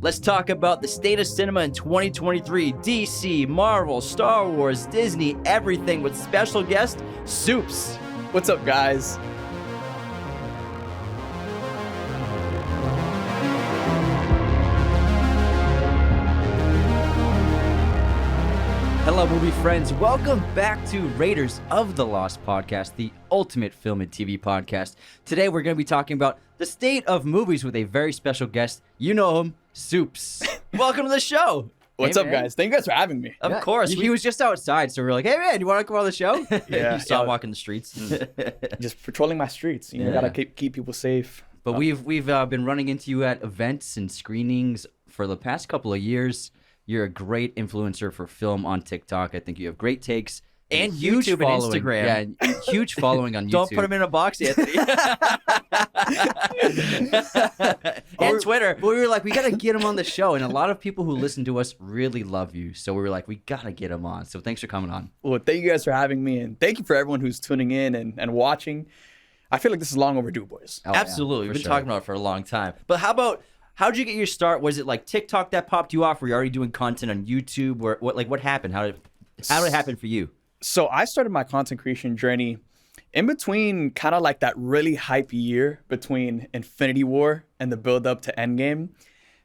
Let's talk about the state of cinema in 2023. DC, Marvel, Star Wars, Disney, everything with special guest, Supes. What's up, guys? Hello, movie friends. Welcome back to Raiders of the Lost podcast, the ultimate film and TV podcast. Today, we're going to be talking about the state of movies with a very special guest. You know him, Supes. Welcome to the show. What's up, guys? Thank you guys for having me. Of course. He was just outside, so we were like, hey, man, you want to come on the show? Yeah. You saw him walking the streets. Just patrolling my streets. You know, gotta keep people safe. But we've been running into you at events and screenings for the past couple of years. You're a great influencer for film on TikTok. I think you have great takes. And huge YouTube following. and Instagram. Yeah, huge following on YouTube. Don't put him in a box, Anthony. And Twitter. But we were like, we got to get him on the show. And a lot of people who listen to us really love you. So we were like, we got to get him on. So thanks for coming on. Well, thank you guys for having me. And thank you for everyone who's tuning in and watching. I feel like this is long overdue, boys. Oh, Absolutely. Yeah, We've been talking about it for a long time. But how'd you get your start? Was it like TikTok that popped you off? Were you already doing content on YouTube? Or what happened? How did it happen for you? So I started my content creation journey in between kind of like that really hype year between Infinity War and the build up to Endgame.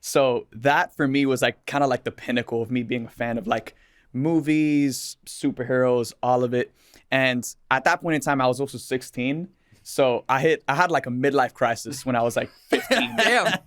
So that for me was like kind of like the pinnacle of me being a fan of like movies, superheroes, all of it. And at that point in time, I was also 16. So I had like a midlife crisis when I was like 15. Damn.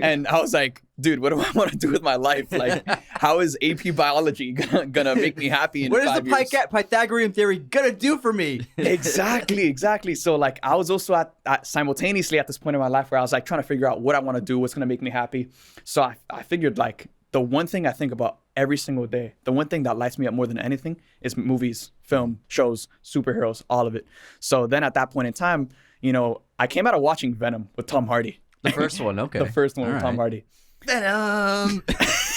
And I was like, dude, what do I want to do with my life? Like, how is AP biology gonna make me happy in What is 5 the years? Pythagorean theory gonna do for me? Exactly. So like I was also at simultaneously at this point in my life where I was like trying to figure out what I want to do, what's gonna make me happy. So I figured like the one thing I think about every single day, the one thing that lights me up more than anything is movies, film, shows, superheroes, all of it. So then at that point in time, you know, I came out of watching Venom with Tom Hardy. The first one, okay. The first one with Tom Hardy. Venom.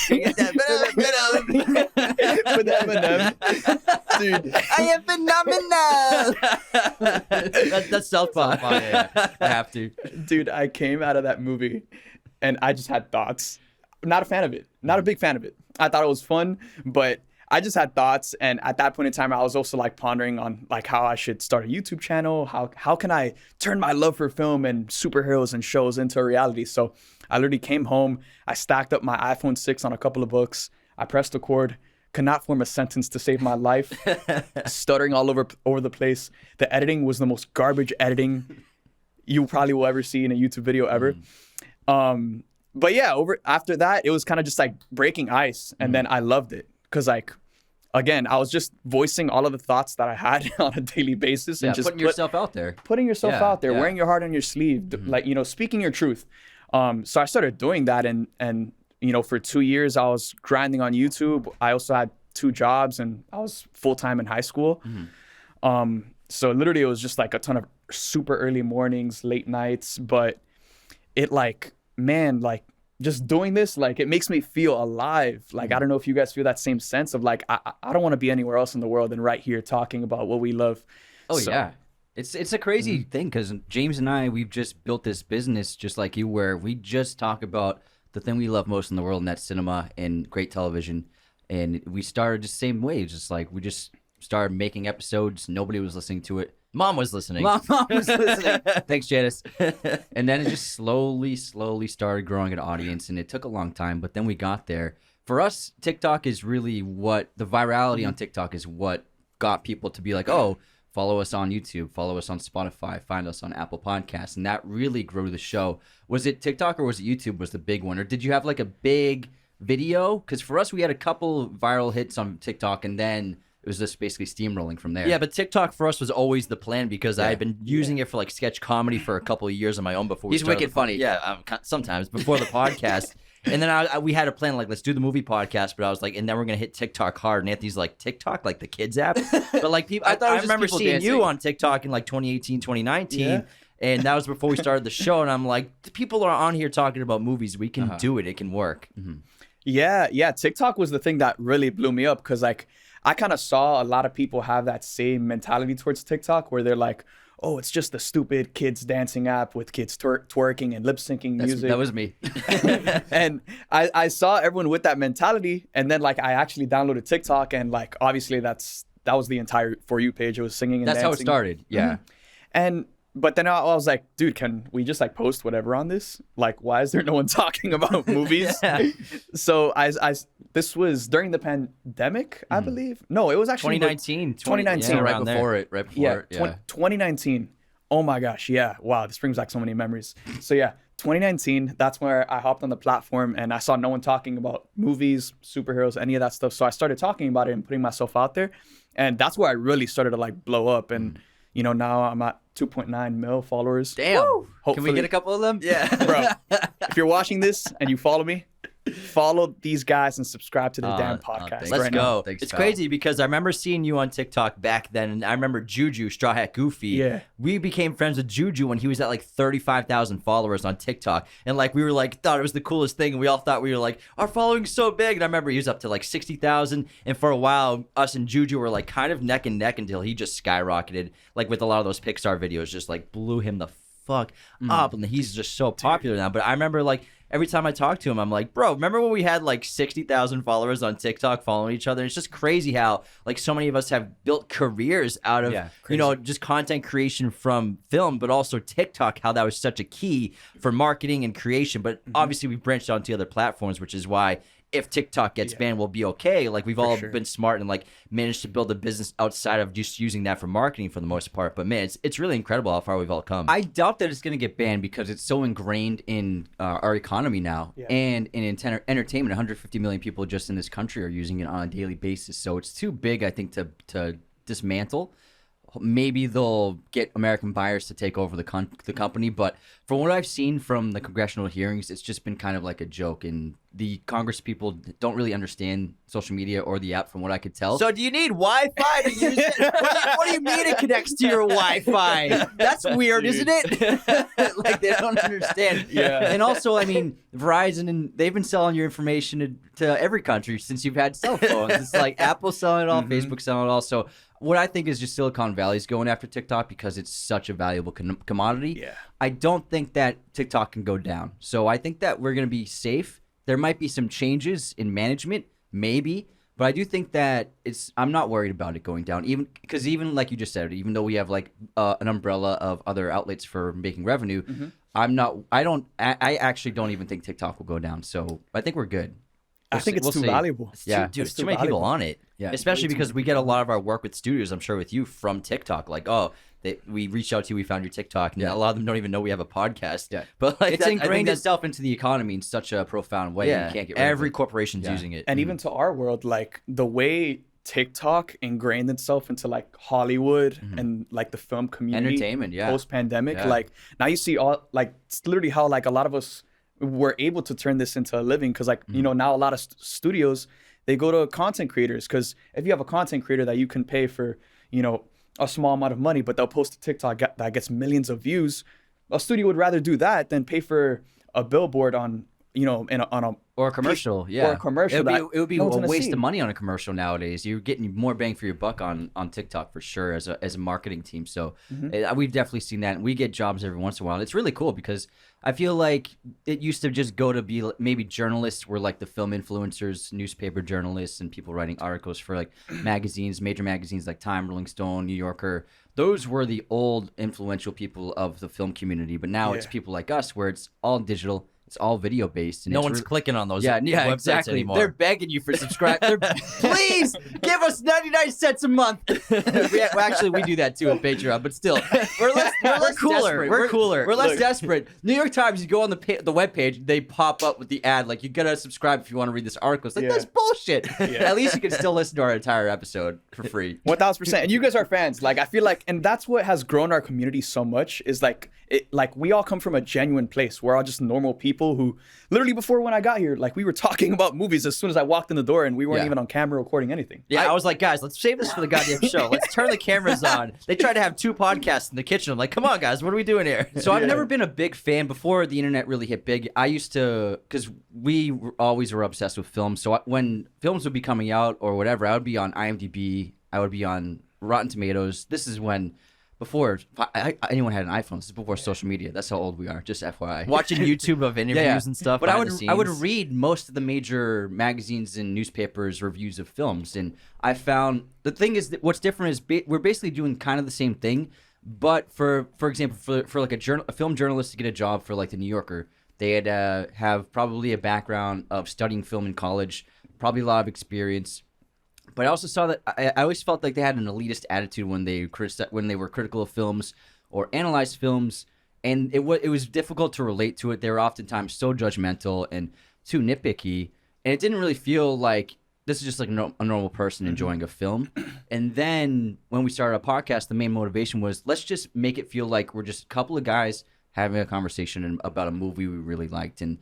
Get that Venom. With Eminem. Dude. I am phenomenal. That's Southpaw. Yeah. I have to. Dude, I came out of that movie and I just had thoughts. Not a fan of it. Not a big fan of it. I thought it was fun, but I just had thoughts. And at that point in time, I was also like pondering on like how I should start a YouTube channel. How can I turn my love for film and superheroes and shows into a reality? So I literally came home. I stacked up my iPhone 6 on a couple of books. I pressed record. Could not form a sentence to save my life. Stuttering all over the place. The editing was the most garbage editing you probably will ever see in a YouTube video ever. But yeah, after that, it was kind of just like breaking ice. And then I loved it. Because like, again, I was just voicing all of the thoughts that I had on a daily basis. And just putting yourself out there. Putting yourself out there, Yeah. wearing your heart on your sleeve, like, you know, speaking your truth. So I started doing that. And, you know, for 2 years, I was grinding on YouTube. I also had 2 jobs and I was full-time in high school. So literally it was just like a ton of super early mornings, late nights. But it like, man, like just doing this, like it makes me feel alive. Like, I don't know if you guys feel that same sense of like, I don't want to be anywhere else in the world than right here talking about what we love. Oh, So- yeah. It's a crazy thing because James and I, we've just built this business just like you, where we just talk about the thing we love most in the world, and that's cinema and great television. And we started the same way. Just like we just started making episodes. Nobody was listening to it. Mom was listening. Mom was listening. Thanks, Janice. And then it just slowly started growing an audience, and it took a long time, but then we got there. For us, TikTok is really what the virality on TikTok is what got people to be like, oh, follow us on YouTube, follow us on Spotify, find us on Apple Podcasts, and that really grew the show. Was it TikTok or was it YouTube was the big one, or did you have like a big video? Because for us, we had a couple viral hits on TikTok, and then it was just basically steamrolling from there. Yeah, but TikTok for us was always the plan because I had been using it for like sketch comedy for a couple of years on my own before we He's started wicked the funny. Yeah, sometimes before the podcast. And then we had a plan like, let's do the movie podcast, but I was like, and then we're gonna hit TikTok hard. And Anthony's like, TikTok, like the kids app. But like people, I remember seeing you on TikTok in like 2018, 2019. Yeah. And that was before we started the show. And I'm like, people are on here talking about movies. We can do it. It can work. Yeah. TikTok was the thing that really blew me up because like I kind of saw a lot of people have that same mentality towards TikTok where they're like, oh, it's just a stupid kids dancing app with kids twerking and lip syncing music. That was me. And I saw everyone with that mentality, and then like I actually downloaded TikTok, and like obviously that was the entire For You page. It was singing and That's dancing. how it started. Yeah. And but then I was like, dude, can we just like post whatever on this? Like, why is there no one talking about movies? So this was during the pandemic, I believe. No, it was actually 2019. 2019, Yeah, around there. right before it. Yeah. 2019. Oh my gosh, yeah. Wow, this brings back so many memories. So yeah, 2019, that's where I hopped on the platform and I saw no one talking about movies, superheroes, any of that stuff. So I started talking about it and putting myself out there. And that's where I really started to like blow up. And you know, now I'm at 2.9 mil followers. Damn. Can we Hopefully- get a couple of them? Yeah. Bro, if you're watching this and you follow me, follow these guys and subscribe to the damn podcast. thanks. Let's right go. now. Thanks, It's pal. crazy because I remember seeing you on TikTok back then, and I remember Juju, Straw Hat Goofy. Yeah. We became friends with Juju when he was at like 35,000 followers on TikTok. And like we were like, thought it was the coolest thing. And we all thought we were like, our following's so big. And I remember he was up to like 60,000. And for a while, us and Juju were like kind of neck and neck until he just skyrocketed. Like with a lot of those Pixar videos, just like blew him the fuck up. And he's just so popular now. But I remember like, every time I talk to him, I'm like, bro, remember when we had like 60,000 followers on TikTok following each other? It's just crazy how like so many of us have built careers out of, you know, just content creation from film, but also TikTok, how that was such a key for marketing and creation. But obviously we branched out to other platforms, which is why if TikTok gets banned, we'll be okay. Like we've all been smart and like managed to build a business outside of just using that for marketing for the most part. But man, it's really incredible how far we've all come. I doubt that it's going to get banned because it's so ingrained in our economy now and in entertainment. 150 million people just in this country are using it on a daily basis. So it's too big, I think, to dismantle. Maybe they'll get American buyers to take over the company. But from what I've seen from the congressional hearings, it's just been kind of like a joke. And the Congress people don't really understand social media or the app from what I could tell. So do you need Wi-Fi to use it? What do you mean it connects to your Wi-Fi? That's weird, isn't it? Like they don't understand. Yeah. And also, I mean, Verizon, and they've been selling your information to every country since you've had cell phones. It's like Apple selling it all, Facebook selling it all. So what I think is just Silicon Valley's going after TikTok because it's such a valuable commodity. Yeah. I don't think that TikTok can go down. So I think that we're going to be safe. There might be some changes in management, maybe, but I do think that I'm not worried about it going down. Even because even like you just said, even though we have like an umbrella of other outlets for making revenue, I actually don't even think TikTok will go down. So I think we're good. I think it's we'll too see. valuable. Yeah. Dude, It's it's too too many people valuable. on it. Yeah. Especially because we get a lot of our work with studios, I'm sure with you, from TikTok. Like, we reached out to you, we found your TikTok, and a lot of them don't even know we have a podcast. Yeah. But like, It's I think ingrained that's- itself into the economy in such a profound way. Yeah, You can't get rid every of it. corporation's using it. And even to our world, like the way TikTok ingrained itself into like Hollywood and like the film community, Entertainment, yeah. post pandemic, Yeah. like now you see all like it's literally how like a lot of us were able to turn this into a living because like you know now a lot of studios they go to content creators because if you have a content creator that you can pay for you know a small amount of money but they'll post a TikTok that gets millions of views, a studio would rather do that than pay for a billboard on you know on a Or a commercial, yeah. Or a commercial It would be no a one's gonna waste see. of money on a commercial nowadays. You're getting more bang for your buck on TikTok for sure as a marketing team. So we've definitely seen that. And we get jobs every once in a while. It's really cool because I feel like it used to just go to be maybe journalists were like the film influencers, newspaper journalists, and people writing articles for like magazines, major magazines like Time, Rolling Stone, New Yorker. Those were the old influential people of the film community. But now it's people like us where it's all digital. It's all video based. And no it's one's clicking on those yeah, websites exactly. anymore. They're begging you for subscribe. Please give us 99 cents a month. Actually, we do that too on Patreon, but still, we're less cooler. desperate. We're cooler. We're less Look. desperate. New York Times, you go on the webpage, they pop up with the ad like you gotta subscribe if you want to read this article. It's like Yeah. that's bullshit. At least you can still listen to our entire episode for free. 1000%. And you guys are fans. Like I feel like, and that's what has grown our community so much is like we all come from a genuine place. We're all just normal people who literally before when I got here, like we were talking about movies as soon as I walked in the door and we weren't Yeah. even on camera recording anything. Yeah, I was like, guys, let's save this for the goddamn show. Let's turn the cameras on. They tried to have 2 podcasts in the kitchen. I'm like, come on, guys, what are we doing here? So I've never been a big fan before the internet really hit big. I used to, because we always were obsessed with films. So when films would be coming out or whatever, I would be on IMDb. I would be on Rotten Tomatoes. This is when before anyone had an iPhone. This is before social media. That's how old we are. Just FYI. Watching YouTube of interviews and stuff. But I would read most of the major magazines and newspapers reviews of films, and I found the thing is that what's different is we're basically doing kind of the same thing, but for example, for like a film journalist to get a job for like the New Yorker, they had have probably a background of studying film in college, probably a lot of experience. But I also saw that I always felt like they had an elitist attitude when they were critical of films or analyzed films, and it was difficult to relate to it. They were oftentimes so judgmental and too nitpicky, and it didn't really feel like this is just like a normal person enjoying a film. And then when we started a podcast, the main motivation was let's just make it feel like we're just a couple of guys having a conversation about a movie we really liked. And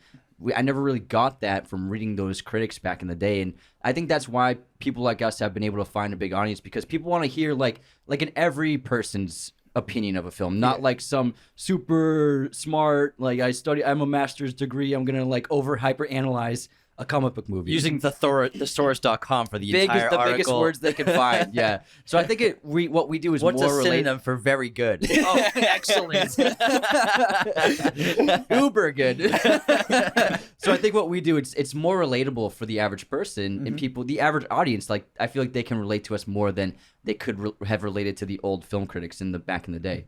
I never really got that from reading those critics back in the day, and I think that's why people like us have been able to find a big audience, because people want to hear like an every person's opinion of a film, not like some super smart like I'm a master's degree, I'm gonna like hyper analyze a comic book movie using thesaurus.com for the entire the article. biggest words they can find. Yeah, so I think what we do is what's more a synonym for very good? Oh, excellent. Uber good. So I think what we do, it's more relatable for the average person and people, the average audience. Like I feel like they can relate to us more than they could have related to the old film critics back in the day.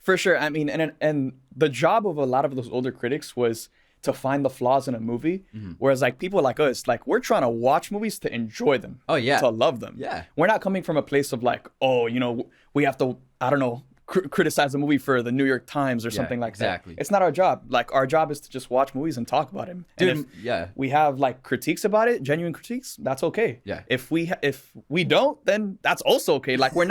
For sure. I mean, and the job of a lot of those older critics was to find the flaws in a movie, whereas like people like us, like we're trying to watch movies to enjoy them. Oh yeah, to love them. Yeah, we're not coming from a place of like, oh, you know, we have to, I don't know, criticize a movie for the New York Times or something like that. It's not our job. Like our job is to just watch movies and talk about them. Dude, and if we have like critiques about it, genuine critiques, that's okay. Yeah. If we don't, then that's also okay. Like we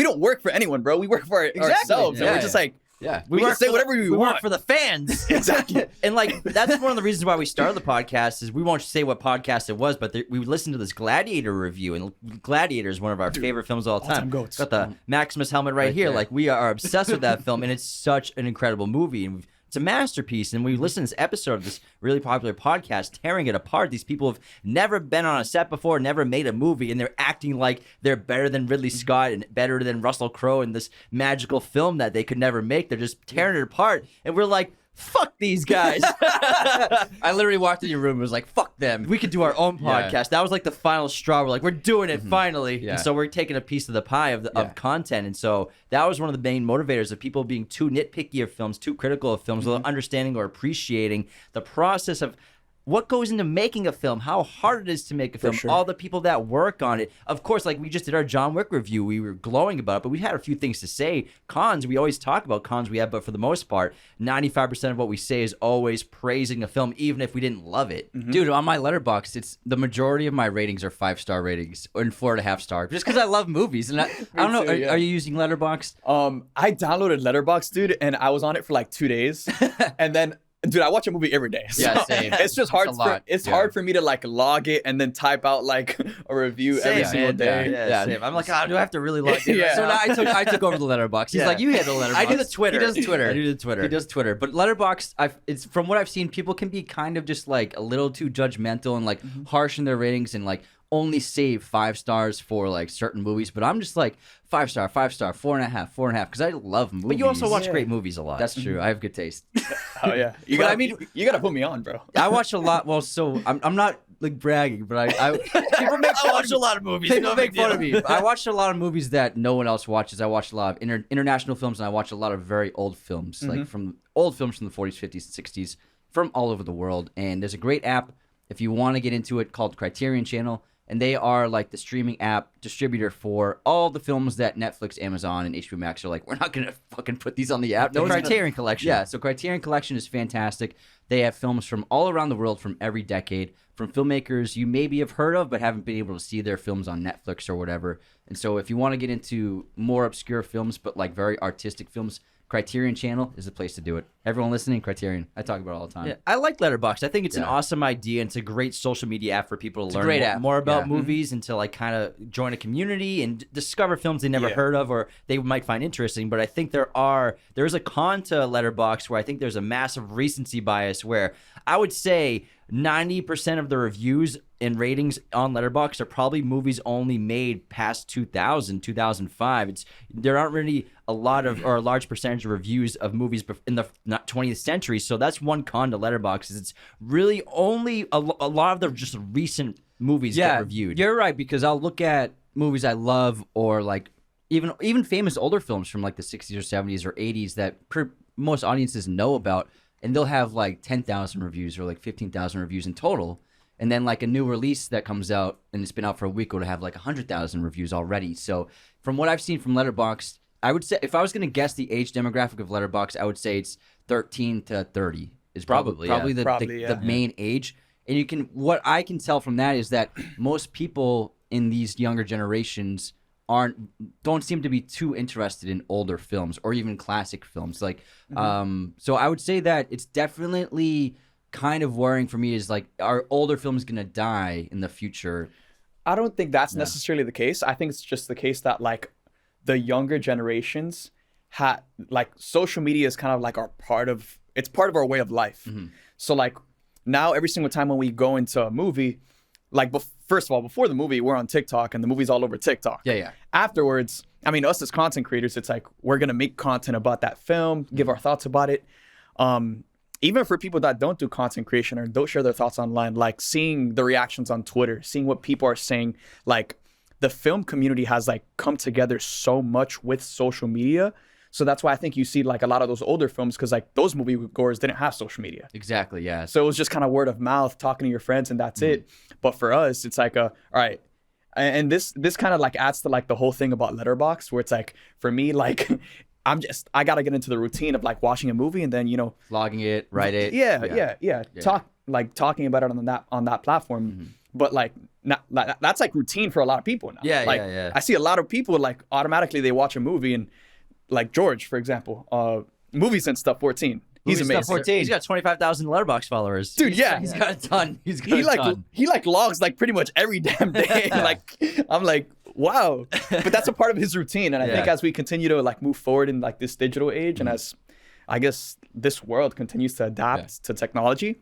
don't work for anyone, bro. We work for ourselves, and we're just like. Yeah, we can say whatever we want. work for the fans. Exactly. And like that's one of the reasons why we started the podcast is we won't say what podcast it was, but we listened to this Gladiator review, and Gladiator is one of our favorite films of all time. Goats. Got the Maximus helmet right here. there. Like we are obsessed with that film, and it's such an incredible movie. And it's a masterpiece, and we listened to this episode of this really popular podcast, tearing it apart. These people have never been on a set before, never made a movie, and they're acting like they're better than Ridley Scott and better than Russell Crowe in this magical film that they could never make. They're just tearing it apart, and we're like, fuck these guys. I literally walked in your room and was like, fuck them. We could do our own podcast. Yeah. That was like the final straw. We're like, we're doing it finally. Yeah. And so we're taking a piece of the pie of content. And so that was one of the main motivators of people being too nitpicky of films, too critical of films, without understanding or appreciating the process of what goes into making a film, how hard it is to make a film, all the people that work on it. Of course, like we just did our John Wick review. We were glowing about it, but we had a few things to say. Cons, we always talk about cons we have, but for the most part, 95% of what we say is always praising a film, even if we didn't love it. Dude, on my Letterboxd, it's the majority of my ratings are 5-star ratings and 4.5 star, just because I love movies. And I don't know, are you using Letterboxd? I downloaded Letterboxd, dude, and I was on it for like 2 days, and then. Dude, I watch a movie every day. So yeah, same. It's just hard. Hard for me to like log it and then type out like a review every single day. Yeah, same. I'm like, oh, do I have to really log in? Yeah. So now I took over the Letterboxd. He's like, you handle Letterboxd. I do the Twitter. He does Twitter. I do the Twitter. He does Twitter. But Letterboxd, it's from what I've seen, people can be kind of just like a little too judgmental and like harsh in their ratings and like only save 5 stars for like certain movies. But I'm just like 5 star, 5 star, 4.5, 4.5, because I love movies. But you also watch great movies a lot. That's true. I have good taste. Oh yeah, you gotta put me on, bro. I watch a lot. Well, so I'm not like bragging, but I people make fun of a lot of movies. People make fun of me. I watch a lot of movies that no one else watches. I watch a lot of international films, and I watch a lot of very old films, like from old films from the 40s, 50s, 60s, from all over the world. And there's a great app if you want to get into it called Criterion Channel. And they are like the streaming app distributor for all the films that Netflix, Amazon, and HBO Max are like, we're not going to fucking put these on the app. The Criterion Collection. Yeah, so Criterion Collection is fantastic. They have films from all around the world from every decade, from filmmakers you maybe have heard of but haven't been able to see their films on Netflix or whatever. And so if you want to get into more obscure films but like very artistic films, Criterion Channel is the place to do it. Everyone listening, Criterion. I talk about it all the time. Yeah, I like Letterboxd. I think it's an awesome idea. And it's a great social media app for people to learn more about movies and to like kind of join a community and discover films they never heard of or they might find interesting. But I think there is a con to Letterboxd where I think there's a massive recency bias where I would say 90% of the reviews and ratings on Letterboxd are probably movies only made past 2000, 2005. There aren't really a large percentage of reviews of movies in the 20th century. So that's one con to Letterboxd, is it's really only a lot of the just recent movies get reviewed. You're right, because I'll look at movies I love, or like even famous older films from like the 60s or 70s or 80s that most audiences know about, and they'll have like 10,000 reviews or like 15,000 reviews in total. And then like a new release that comes out and it's been out for a week will have like 100,000 reviews already. So from what I've seen from Letterboxd, I would say, if I was going to guess the age demographic of Letterboxd, I would say it's 13 to 30 is probably the main age. And what I can tell from that is that most people in these younger generations don't seem to be too interested in older films or even classic films. Like, so I would say that it's definitely kind of worrying for me, is like, are older films going to die in the future? I don't think that's necessarily the case. I think it's just the case that like the younger generations like social media is kind of like it's part of our way of life. So like now every single time when we go into a movie, like first of all, before the movie, we're on TikTok and the movie's all over TikTok. Yeah. Afterwards, I mean, us as content creators, it's like we're going to make content about that film, give our thoughts about it. Even for people that don't do content creation or don't share their thoughts online, like seeing the reactions on Twitter, seeing what people are saying, like the film community has like come together so much with social media. So that's why I think you see like a lot of those older films, because like those movie goers didn't have social media. Exactly, yeah. So it was just kind of word of mouth, talking to your friends, and that's it. But for us, it's like all right. And this kind of like adds to like the whole thing about Letterboxd, where it's like, for me, like I got to get into the routine of like watching a movie and then, logging it, write it. Yeah. Talking about it on that platform. But like, that's like routine for a lot of people now. Yeah. I see a lot of people like automatically they watch a movie, and like George, for example, Movies and Stuff 14. He's amazing. 14. He's got 25,000 Letterboxd followers. Dude, yeah. He's got a ton. He like logs like pretty much every damn day. Like, I'm like, wow. But that's a part of his routine. And I think as we continue to like move forward in like this digital age, and as I guess this world continues to adapt to technology,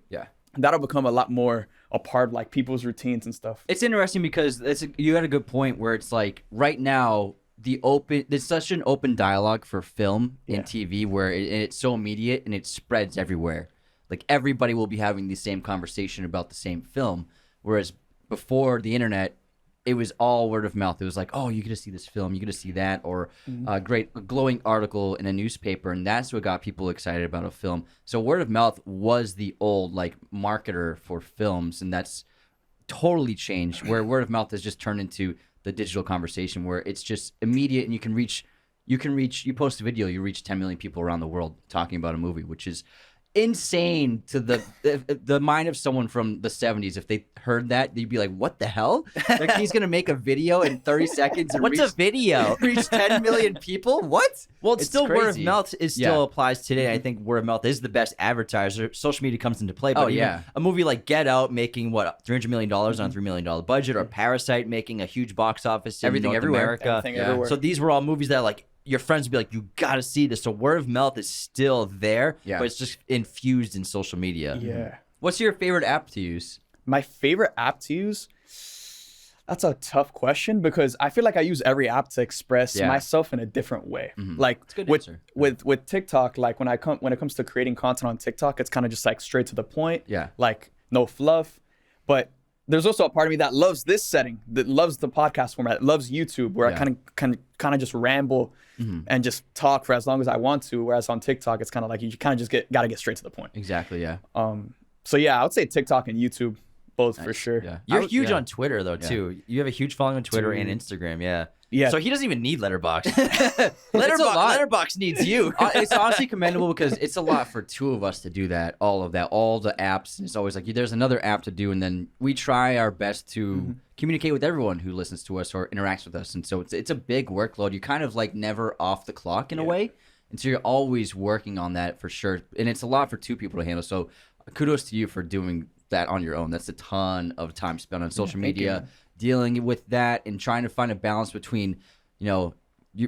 that'll become a lot more a part of like people's routines and stuff. It's interesting because you had a good point where it's like right now, there's such an open dialogue for film and TV where it's so immediate and it spreads everywhere. Like everybody will be having the same conversation about the same film, whereas before the internet, it was all word of mouth. It was like, oh, you get to see this film, you get to see that, or a glowing article in a newspaper, and that's what got people excited about a film. So word of mouth was the old like marketer for films, and that's totally changed. Where word of mouth has just turned into the digital conversation, where it's just immediate, and you post a video, you reach 10 million people around the world talking about a movie, which is insane to the mind of someone from the 70s. If they heard that, they'd be like, what the hell? Like, he's gonna make a video in 30 seconds and What's a video? reach 10 million people? What? Well, it's still crazy. word of mouth still applies today. I think word of mouth is the best advertiser. Social media comes into play. But a movie like Get Out making what, $300 million on a $3 million budget, or Parasite making a huge box office in North America. Everywhere. So these were all movies that like your friends would be like, you got to see this. So word of mouth is still there, but it's just infused in social media. Yeah. What's your favorite app to use? My favorite app to use? That's a tough question, because I feel like I use every app to express myself in a different way. Like with TikTok, like when it comes to creating content on TikTok, it's kind of just like straight to the point. Yeah. Like no fluff. But there's also a part of me that loves this setting, that loves the podcast format, loves YouTube, where I kind of just ramble and just talk for as long as I want to. Whereas on TikTok, it's kind of like you kind of just got to get straight to the point. Exactly. Yeah. So yeah, I would say TikTok and YouTube, both for sure. Yeah. You're huge on Twitter though too. You have a huge following on Twitter and Instagram. Yeah. Yeah. So he doesn't even need Letterboxd. Letterboxd needs you. It's honestly commendable, because it's a lot for two of us to do that, all the apps. And it's always like there's another app to do, and then we try our best to communicate with everyone who listens to us or interacts with us. And so it's a big workload. You're kind of like never off the clock in a way. And so you're always working on that for sure. And it's a lot for two people to handle. So kudos to you for doing that on your own. That's a ton of time spent on social media, dealing with that and trying to find a balance between, you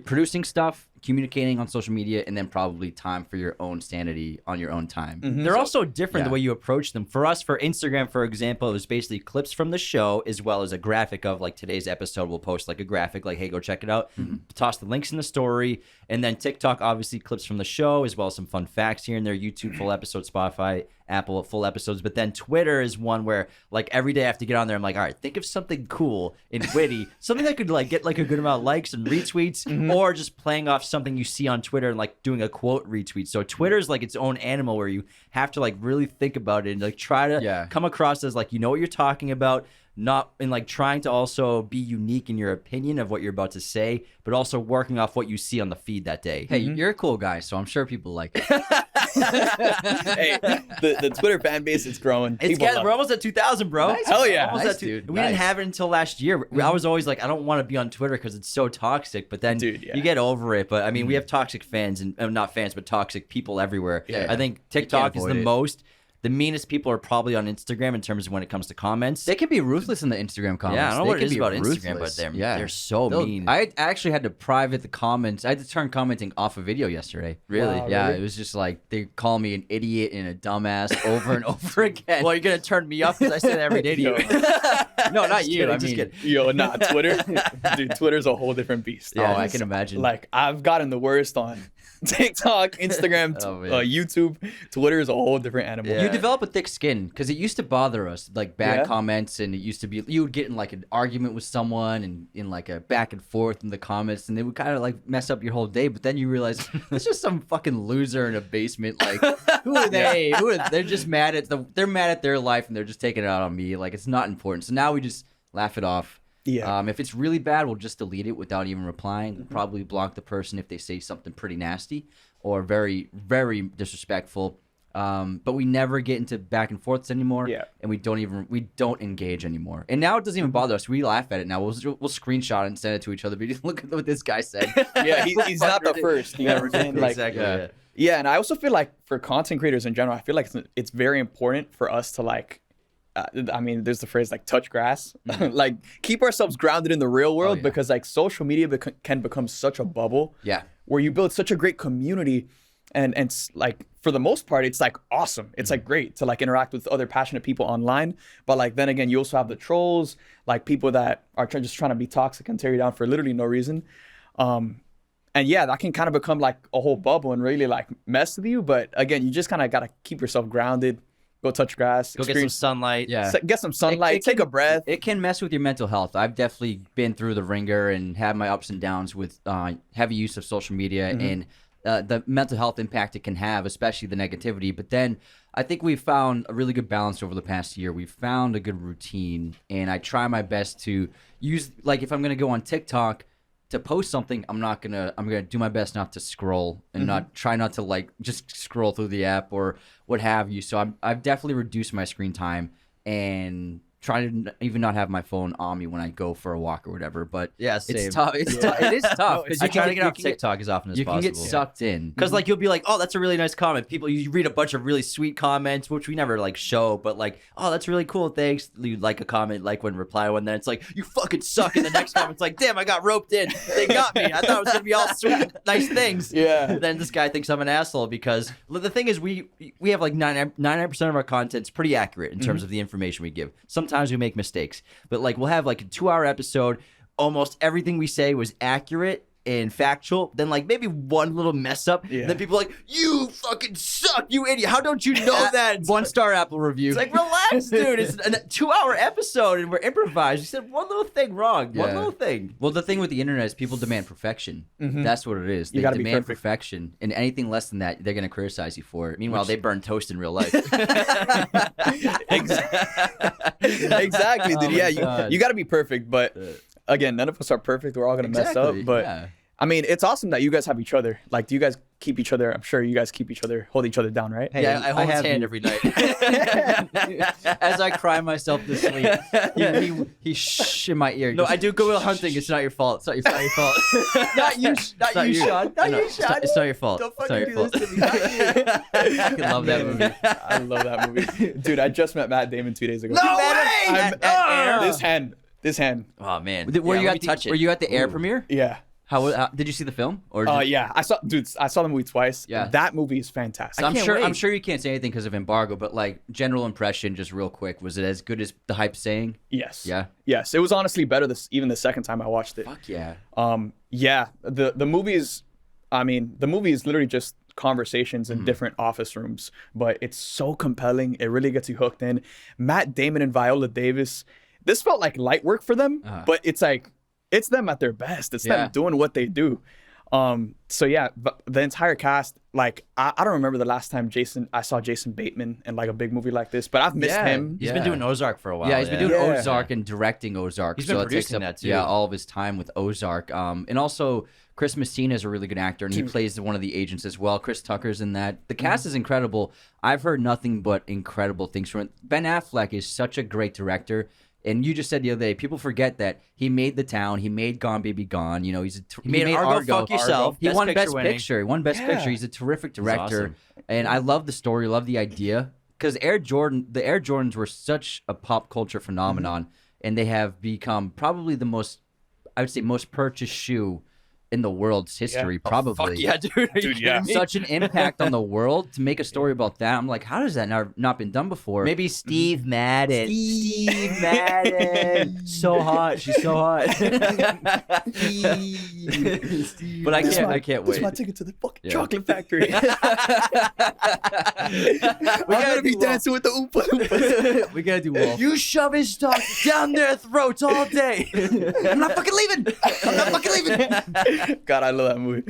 producing stuff, communicating on social media, and then probably time for your own sanity on your own time. They're also different the way you approach them. For us, for Instagram, for example, it was basically clips from the show as well as a graphic of like today's episode. We'll post like a graphic like, hey, go check it out. Toss the links in the story. And then TikTok, obviously clips from the show as well as some fun facts here and there. YouTube full episode, Spotify, Apple full episodes. But then Twitter is one where like every day I have to get on there. I'm like, all right, think of something cool and witty, something that could like get like a good amount of likes and retweets, or just playing off something you see on Twitter and like doing a quote retweet. So Twitter is like its own animal where you have to like really think about it and like try to come across as like, you know what you're talking about, not in like trying to also be unique in your opinion of what you're about to say, but also working off what you see on the feed that day. Hey, you're a cool guy, so I'm sure people like it. Hey, the Twitter fan base is growing. We're almost at 2,000, bro. Nice. Hell yeah. Almost Nice, at dude. We didn't have it until last year. I was always like, I don't want to be on Twitter because it's so toxic. But then you get over it. But I mean, we have toxic fans and not fans, but toxic people everywhere. Yeah. I think TikTok is the most. The meanest people are probably on Instagram in terms of when it comes to comments. They can be ruthless in the Instagram comments. Yeah, I don't know they what it can is be about ruthless. Instagram, but they're so mean. I actually had to private the comments. I had to turn commenting off a video yesterday. Really? Wow, Yeah, really? it was just like they call me an idiot and a dumbass over and over again. Well, you're gonna turn me off because I say that every day to you. No, not you. kidding, I just mean, kidding. Yo, nah, Twitter. Dude, Twitter's a whole different beast. oh, I can imagine. Like, I've gotten the worst on TikTok, Instagram, Oh, man. YouTube. Twitter is a whole different animal. Yeah. You develop a thick skin because it used to bother us, like bad Yeah. comments, and it used to be you would get in like an argument with someone and in like a back and forth in the comments, and they would kind of like mess up your whole day. But then you realize it's just some fucking loser in a basement. Like, who are they? They're just mad at they're mad at their life, and they're just taking it out on me. Like, it's not important. So now we just laugh it off. Yeah. If it's really bad, we'll just delete it without even replying. We'll probably block the person if they say something pretty nasty or very, very disrespectful. But we never get into back and forths anymore. Yeah. And we don't engage anymore. And now it doesn't even bother us. We laugh at it now. We'll screenshot it and send it to each other. But just look at what this guy said. Yeah, he's not the first. You know what I'm saying? Like, Exactly. yeah. yeah, and I also feel like for content creators in general, I feel like it's very important for us to like, I mean, there's the phrase like touch grass, like keep ourselves grounded in the real world yeah. because like social media can become such a bubble. Yeah. Where you build such a great community, and like for the most part, it's like awesome. It's like great to like interact with other passionate people online, but like then again, you also have the trolls, like people that are just trying to be toxic and tear you down for literally no reason. And yeah, that can kind of become like a whole bubble and really like mess with you. But again, you just kind of got to keep yourself grounded. Go touch grass. Go get some sunlight. Yeah. Get some sunlight. Take a breath. It can mess with your mental health. I've definitely been through the ringer and had my ups and downs with heavy use of social media and the mental health impact it can have, especially the negativity. But then I think we've found a really good balance over the past year. We've found a good routine, and I try my best to use, like, if I'm going to go on TikTok to post something, I'm gonna do my best not to scroll and not to like just scroll through the app or what have you. So I've definitely reduced my screen time and try to even not have my phone on me when I go for a walk or whatever. But Yeah, same. it's tough. It is tough because I try to get off TikTok as often as you possible. can get sucked in. Because like you'll be like, oh, that's a really nice comment. You read a bunch of really sweet comments, which we never like show, but like, oh, that's really cool. Thanks. You like a comment, like when reply one, then it's like, you fucking suck. And the next comment's like, damn, I got roped in. They got me. I thought it was gonna be all sweet, nice things. Yeah. Then this guy thinks I'm an asshole because the thing is we have like 99% of our content's pretty accurate in terms of the information we give. Sometimes we make mistakes, but like we'll have like a 2-hour episode. Almost everything we say was accurate and factual, then like maybe one little mess up, Yeah. then people are like, you fucking suck, you idiot, how don't you know that? 1-star Apple review. It's like, relax, dude, it's a 2-hour episode and we're improvised. You said one little thing wrong, one Yeah. little thing. Well, the thing with the internet is people demand perfection. That's what it is. They gotta be demand perfect. perfection, and anything less than that, they're gonna criticize you for it. Meanwhile, they burn toast in real life. Exactly, dude. Oh my Yeah, God. you got to be perfect, but again, none of us are perfect. We're all gonna mess up. Exactly, But yeah. I mean, it's awesome that you guys have each other. Like, do you guys keep each other? I'm sure you guys keep each other, hold each other down, right? Hey, I hold his have hand you. every night. As I cry myself to sleep, he shh in my ear. No, Just- I do go Will hunting. It's not your fault. It's not your fault. not you, not you, Sean. Not you, It's Sean. it's not your fault. Don't It's not fucking your do fault. this to me. I fucking love that movie. I love that movie, dude. I just met Matt Damon 2 days ago. No way! I'm- At Air? This hand. Oh man. Were Yeah, you let at me touch it. Were you at the Air premiere? Yeah. How did you see the film? Or Yeah, I saw the movie twice. Yeah. That movie is fantastic. I'm sure you can't say anything because of embargo, but like general impression, just real quick, was it as good as the hype's saying? Yes. Yeah. Yes, it was honestly better even the second time I watched it. Fuck yeah. Yeah, the movie is, I mean, the movie is literally just conversations in different office rooms, but it's so compelling. It really gets you hooked in. Matt Damon and Viola Davis, this felt like light work for them, but it's like, it's them at their best. It's them doing what they do. So yeah, the entire cast, like, I don't remember the last time I saw Jason Bateman in like a big movie like this, but I've missed him. He's been doing Ozark for a while. Yeah, he's been doing Ozark and directing Ozark. He's been producing that too. Yeah, all of his time with Ozark. And also, Chris Messina is a really good actor, and he plays one of the agents as well. Chris Tucker's in that. The cast is incredible. I've heard nothing but incredible things from it. Ben Affleck is such a great director. And you just said the other day, people forget that he made The Town, he made Gone Baby Gone. You know, he made Argo. Fuck Yourself. He won Best Picture. He won Best Picture. He's a terrific director, and I love the story, love the idea. Because the Air Jordans were such a pop culture phenomenon, and they have become probably the most, I would say, most purchased shoe in the world's history, probably. Fuck yeah, dude. Such an impact on the world to make a story about that. I'm like, how does that not been done before? Maybe Steve Madden. Steve Madden. So hot. She's so hot. But I can't wait. This is my ticket to the fucking chocolate factory. We gotta be dancing with the Oompa Loompas. We gotta do Wolf. You shove his stock down their throats all day. I'm not fucking leaving. God, I love that movie.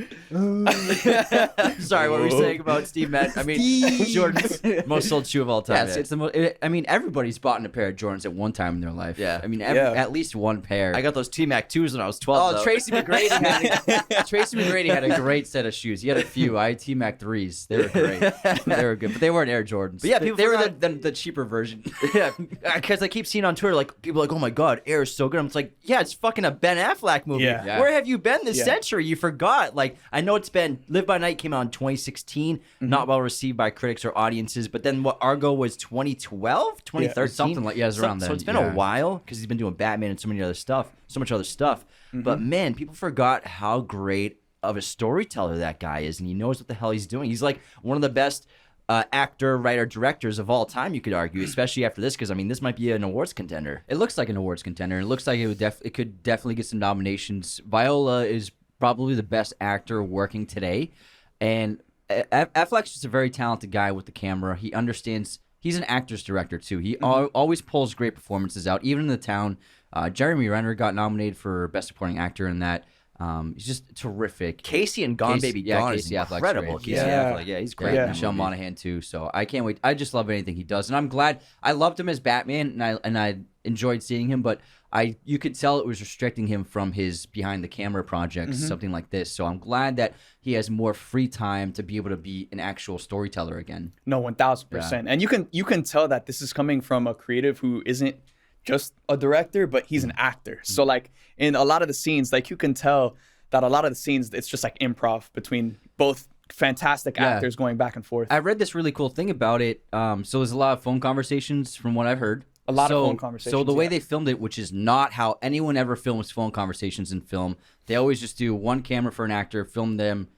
Sorry, what were you saying about Steve Madden? I mean, Jordan's most sold shoe of all time. Yes, it's the most. I mean, everybody's bought in a pair of Jordans at one time in their life. Yeah. I mean, at least one pair. I got those T-Mac 2s when I was 12. Oh, Tracy McGrady had a great set of shoes. He had a few. I had T-Mac 3s. They were great. They were good, but they weren't Air Jordans. But yeah, they were the cheaper version. Yeah, because I keep seeing on Twitter, like, people are like, oh my God, Air is so good. I'm just like, yeah, it's fucking a Ben Affleck movie. Yeah. Where have you been this century? You forgot. Like, I know it's been, Live by Night came out in 2016, not well received by critics or audiences, but then what, Argo was 2012, 2013? Something like, it's around then. So it's been a while, because he's been doing Batman and so much other stuff. But man, people forgot how great of a storyteller that guy is, and he knows what the hell he's doing. He's like one of the best actor, writer, directors of all time, you could argue, especially after this, because I mean, this might be an awards contender. It looks like an awards contender. It looks like it could definitely get some nominations. Viola is probably the best actor working today, and Affleck's just a very talented guy with the camera. He understands. He's an actor's director too. He always pulls great performances out. Even in The Town, Jeremy Renner got nominated for Best Supporting Actor in that. He's just terrific. Casey and Gone Baby Gone is incredible. Casey Affleck, he's great. Yeah. Michelle Monaghan too. So I can't wait. I just love anything he does, and I'm glad. I loved him as Batman, and I enjoyed seeing him, but you could tell it was restricting him from his behind the camera projects, something like this. So I'm glad that he has more free time to be able to be an actual storyteller again. No, 1,000%. And you can tell that this is coming from a creative who isn't just a director, but he's an actor. So like in a lot of the scenes, like you can tell that a lot of the scenes, it's just like improv between both fantastic actors going back and forth. I read this really cool thing about it. So there's a lot of phone conversations from what I've heard. A lot of phone conversations. So the way they filmed it, which is not how anyone ever films phone conversations in film, they always just do one camera for an actor, film them,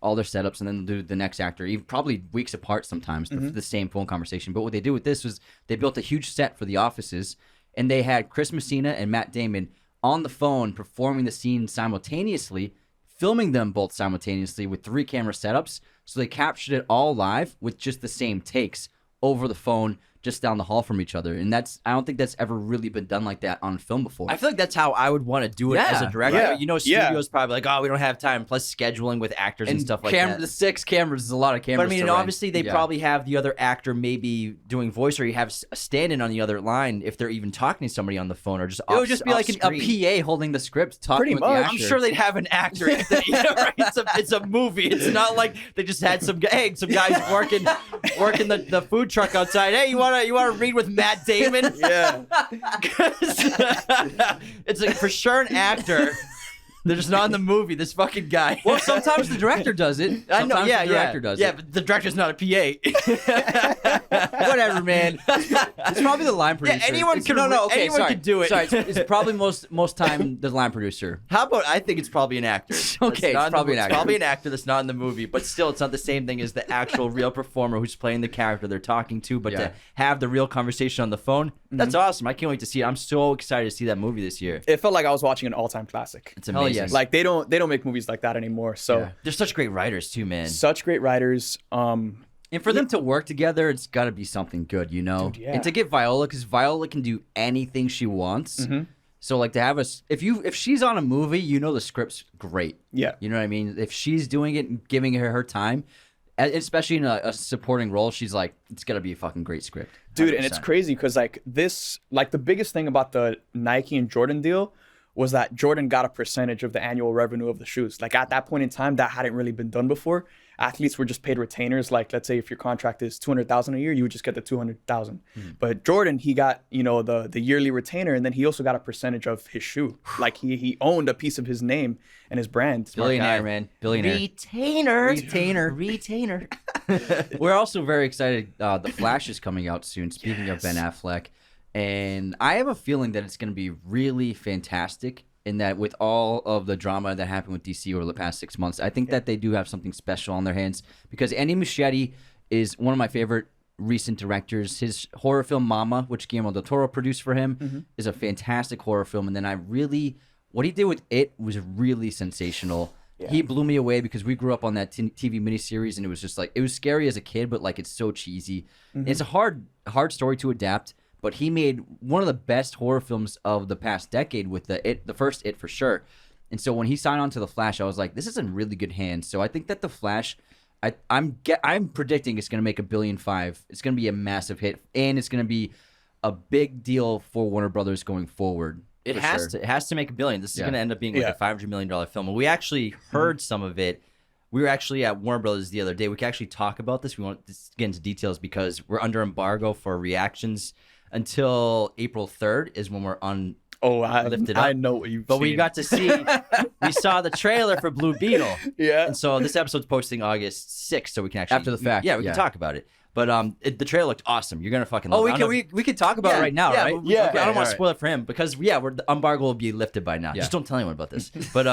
all their setups, and then do the next actor, even probably weeks apart sometimes, the same phone conversation. But what they did with this was they built a huge set for the offices, and they had Chris Messina and Matt Damon on the phone performing the scene simultaneously, filming them both simultaneously with 3 camera setups. So they captured it all live with just the same takes over the phone, just down the hall from each other. And I don't think that's ever really been done like that on film before. I feel like that's how I would want to do it as a director. Yeah. You know, studios probably like, oh, we don't have time. Plus scheduling with actors and stuff like that. The 6 cameras is a lot of cameras. But I mean, obviously they probably have the other actor maybe doing voice, or you have a stand-in on the other line if they're even talking to somebody on the phone, or just it would just be like a PA holding the script, talking with the actor. I'm sure they'd have an actor. Right? It's a movie. It's not like they just had some guys working the food truck outside. Hey, you wanna read with Matt Damon? Yeah. It's like for sure an actor They're just not in the movie. This fucking guy. Well, sometimes the director does it. I know. Sometimes Yeah, the director does yeah, it. but the director's not a PA. Whatever, man. It's probably the line producer. Yeah, anyone It's- can. Okay, anyone sorry. can do it. Sorry, it's probably most time the line producer. How about I think it's probably an actor. Okay, That's it's not in the probably mo- an actor. It's probably an actor that's not in the movie, but still, it's not the same thing as the actual real performer who's playing the character they're talking to. But Yeah. to have the real conversation on the phone, that's awesome. I can't wait to see it. I'm so excited to see that movie this year. It felt like I was watching an all-time classic. It's Hell amazing. yes. Like they don't make movies like that anymore. So Yeah. They're such great writers too, man. such great writers. And for them to work together, it's got to be something good, you know? Dude, yeah. And to get Viola, because Viola can do anything she wants. So, like, to have us, if she's on a movie, you know the script's great. Yeah. You know what I mean? If she's doing it and giving her time, especially in a supporting role, she's like, it's got to be a fucking great script. Dude, and it's 100%. crazy because the biggest thing about the Nike and Jordan deal was that Jordan got a percentage of the annual revenue of the shoes. Like at that point in time, that hadn't really been done before. Athletes were just paid retainers. Like let's say if your contract is $200,000 a year, you would just get the $200,000. But Jordan, he got the yearly retainer, and then he also got a percentage of his shoe. Like he owned a piece of his name and his brand. Billionaire, man. Billionaire. Retainer. We're also very excited. The Flash is coming out soon. Speaking of Ben Affleck, and I have a feeling that it's going to be really fantastic. In that, with all of the drama that happened with DC over the past 6 months, I think that they do have something special on their hands because Andy Muschietti is one of my favorite recent directors. His horror film Mama, which Guillermo del Toro produced for him, is a fantastic horror film. And then what he did with It was really sensational. Yeah. He blew me away because we grew up on that TV miniseries, and it was just like, it was scary as a kid, but like it's so cheesy. It's a hard story to adapt. But he made one of the best horror films of the past decade with the first It for sure. And so when he signed on to The Flash, I was like, this is in really good hands. So I think that The Flash, I'm predicting it's going to make $1.5 billion. It's going to be a massive hit, and it's going to be a big deal for Warner Brothers going forward. It has to make $1 billion. This is going to end up being like a $500 million film. And we actually heard some of it. We were actually at Warner Brothers the other day. We can actually talk about this. We won't get into details because we're under embargo for reactions until April 3rd is when we're on. Oh, lifted up. I know what you've But seen. we got to see, we saw the trailer for Blue Beetle. Yeah. And so this episode's posting August 6th, so we can actually. After the fact, Yeah, we yeah. can talk about it. But the trailer looked awesome. You're going to fucking love Oh, it. we can talk about it right now, right? But Yeah. I don't want to alright. spoil it for him because the embargo will be lifted by now. Yeah. Just don't tell anyone about this. But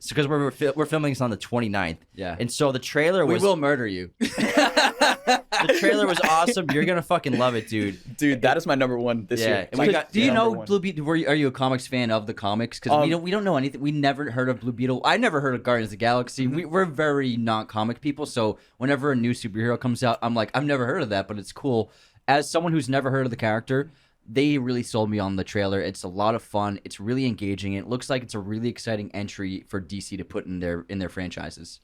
because we're filming this on the 29th. Yeah. And so the trailer We was will murder you. the trailer was awesome. You're gonna fucking love it, dude. Dude, that is my number one this Yeah, year. and we got- Do you Number know one. Blue Beetle? Are you a comics fan of the comics? Because we don't know anything. We never heard of Blue Beetle. I never heard of Guardians of the Galaxy. We're very non-comic people. So whenever a new superhero comes out, I'm like, I've never heard of that, but it's cool. As someone who's never heard of the character, they really sold me on the trailer. It's a lot of fun. It's really engaging. It looks like it's a really exciting entry for DC to put in their franchises.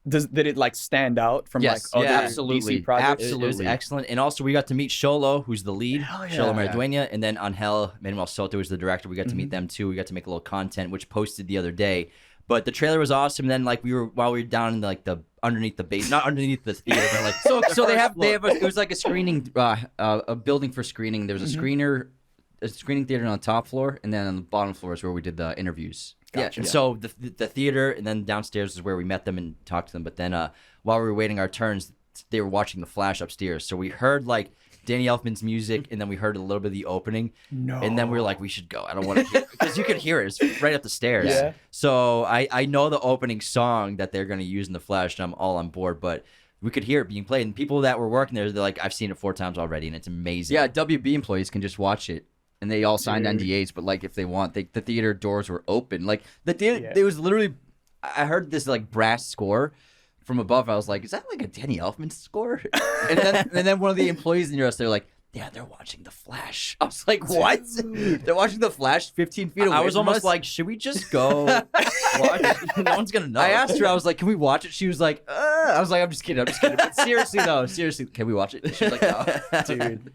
Did it like stand out from Yes, like other yeah, absolutely. DC projects? It was Absolutely. excellent. And also we got to meet Xolo, who's the lead. Hell yeah. Xolo Maridueña, and then Angel Manuel Soto is the director. We got to Mm-hmm. meet them too. We got to make a little content, which posted the other day. But the trailer was awesome. Then like while we were down in like the underneath the base, not underneath the theater, but like So they have it was like a screening a building for screening. There was a screening theater on the top floor, and then on the bottom floor is where we did the interviews. Gotcha. Yeah, and so the theater, and then downstairs is where we met them and talked to them. But then while we were waiting our turns, they were watching The Flash upstairs. So we heard like Danny Elfman's music, and then we heard a little bit of the opening. No. And then we were like, we should go. I don't want to hear because you could hear it. It's right up the stairs. Yeah. So I know the opening song that they're going to use in The Flash, and I'm all on board. But we could hear it being played, and people that were working there, they're like, I've seen it 4 times already, and it's amazing. Yeah, WB employees can just watch it. And they all signed NDAs, but like if they want, the theater doors were open. Like the theater, it was literally. I heard this like brass score from above. I was like, "Is that like a Danny Elfman score?" and then one of the employees in they're like, "Yeah, they're watching The Flash." I was like, "What? They're watching The Flash 15 feet away?" I was from almost us? like, should we just go watch it? No one's gonna know. I asked her, I was like, "Can we watch it?" She was like, I was like, I'm just kidding. But seriously though, can we watch it? She's like, "No." Dude.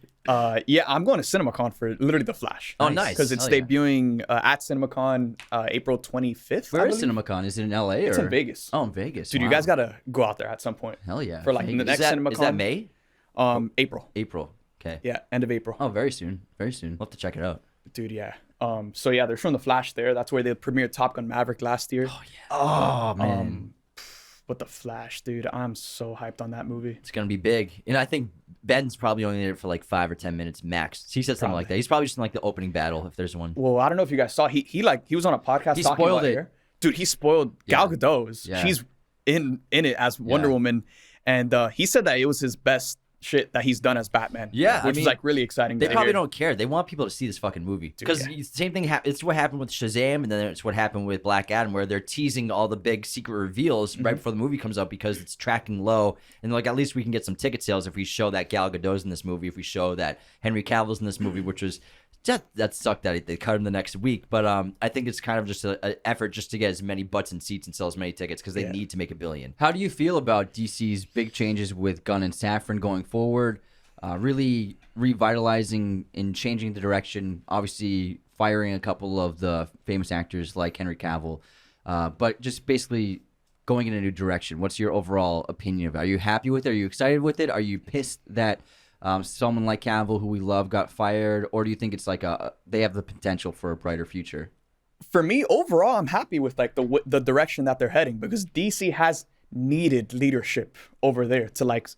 Yeah, I'm going to CinemaCon for literally The Flash. Oh, nice. Because it's Hell yeah. debuting at CinemaCon April 25th. Where I is believe. CinemaCon? Is it in LA or? It's in Vegas. Oh, in Vegas. Dude, you Wow. guys got to go out there at some point. Hell yeah. For like the Vegas. next CinemaCon. Is that May? April. April. Okay. Yeah, end of April. Oh, very soon. Very soon. We'll have to check it out. Dude, yeah. So yeah, they're showing The Flash there. That's where they premiered Top Gun Maverick last year. Oh yeah. Oh man. But The Flash, dude, I'm so hyped on that movie. It's gonna be big, and I think Ben's probably only there for like 5 or 10 minutes max. He said something like that. He's probably just in like the opening battle if there's one. Well, I don't know if you guys saw. He was on a podcast. He talking spoiled about it. Dude, he spoiled Gal Gadot. Yeah. She's in it as Wonder Woman, and he said that it was his best shit that he's done as Batman. Yeah, which is like really exciting. They to probably hear. don't care. They want people to see this fucking movie because same thing. It's what happened with Shazam, and then it's what happened with Black Adam, where they're teasing all the big secret reveals right before the movie comes out because it's tracking low. And like, at least we can get some ticket sales if we show that Gal Gadot's in this movie, if we show that Henry Cavill's in this movie, which was. That sucked that they cut him the next week, but I think it's kind of just an effort just to get as many butts and seats and sell as many tickets because they need to make $1 billion. How do you feel about DC's big changes with Gunn and Safran going forward? Really revitalizing and changing the direction. Obviously, firing a couple of the famous actors like Henry Cavill, but just basically going in a new direction. What's your overall opinion of it? Are you happy with it? Are you excited with it? Are you pissed that someone like Cavill, who we love, got fired? Or do you think it's like they have the potential for a brighter future? For me, overall, I'm happy with like the direction that they're heading because DC has needed leadership over there to like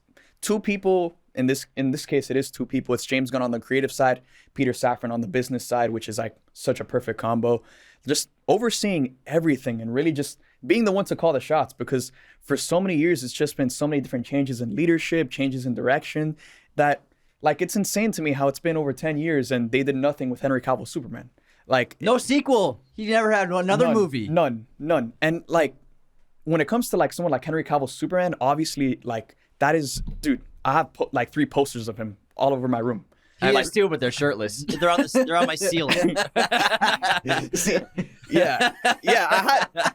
two people. In this case, it is two people. It's James Gunn on the creative side, Peter Safran on the business side, which is like such a perfect combo. Just overseeing everything and really just being the one to call the shots because for so many years, it's just been so many different changes in leadership, changes in direction that like it's insane to me how it's been over 10 years and they did nothing with Henry Cavill's Superman. Like no sequel. He never had another movie. None. And like when it comes to like someone like Henry Cavill's Superman, obviously like that is, dude, I have like 3 posters of him all over my room. I like too, but they're shirtless. They're on my ceiling. Yeah.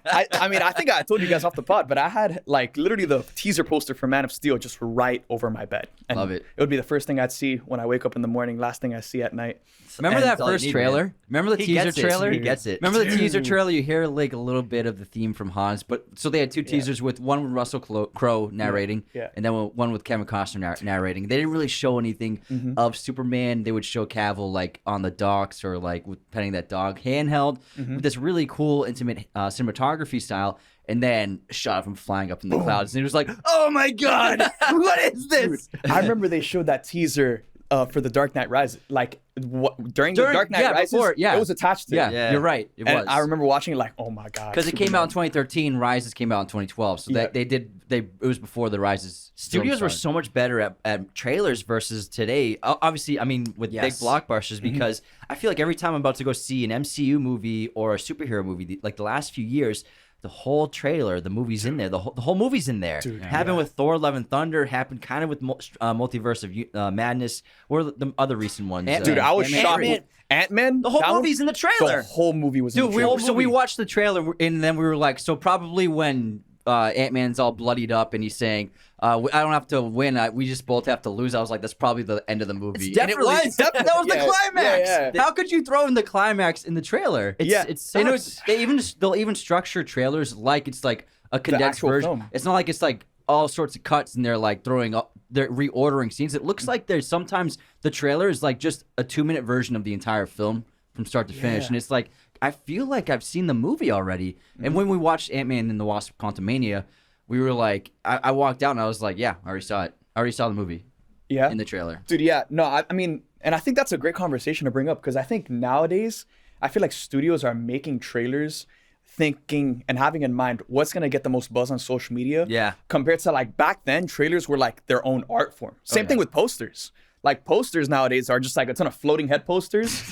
I mean, I think I told you guys off the pod, but I had like literally the teaser poster for Man of Steel just right over my bed. And love it. It would be the first thing I'd see when I wake up in the morning, last thing I see at night. Remember that first trailer? Remember the teaser trailer? He gets it. Remember the teaser trailer? You hear like a little bit of the theme from Hans, but so they had 2 teasers with one with Russell Crowe narrating, and then one with Kevin Costner narrating. They didn't really show anything of Superman. They would show Cavill like on the docks or like with petting that dog handheld with this really cool intimate cinematography style. And then shot of him flying up in the clouds, and he was like, "Oh my god, what is this?" Dude, I remember they showed that teaser for the Dark Knight Rises, like during the Dark Knight Rises, it was attached to it. Yeah, you're right. It was. I remember watching it like, oh my god, because it came out in 2013. Rises came out in 2012, so it was before the Rises. Studios were so much better at trailers versus today. Obviously, I mean with big blockbusters, because I feel like every time I'm about to go see an MCU movie or a superhero movie, like the last few years. The whole trailer, the movie's in there. The whole movie's in there. Dude, happened with Thor: Love and Thunder. Happened kind of with Multiverse of Madness, or the other recent ones. Dude, I was shocked. Ant-Man. The whole movie's in the trailer. The whole movie was in the trailer. So we watched the trailer, and then we were like, so probably when Ant-Man's all bloodied up and he's saying, I don't have to win. We just both have to lose. I was like, that's probably the end of the movie. That was the climax. Yeah. How could you throw in the climax in the trailer? They'll even structure trailers like it's like a condensed version. Film. It's not like it's like all sorts of cuts and they're like they're reordering scenes. It looks like there's sometimes the trailer is like just a 2-minute version of the entire film from start to finish, and it's like I feel like I've seen the movie already. And when we watched Ant-Man and the Wasp: Quantumania, we were like, I walked out and I was like, yeah, I already saw it. I already saw the movie. Yeah. In the trailer. Dude, yeah. No, I mean, and I think that's a great conversation to bring up because I think nowadays, I feel like studios are making trailers thinking and having in mind what's going to get the most buzz on social media. Yeah. Compared to like back then, trailers were like their own art form. Same thing with posters. Like posters nowadays are just like a ton of floating head posters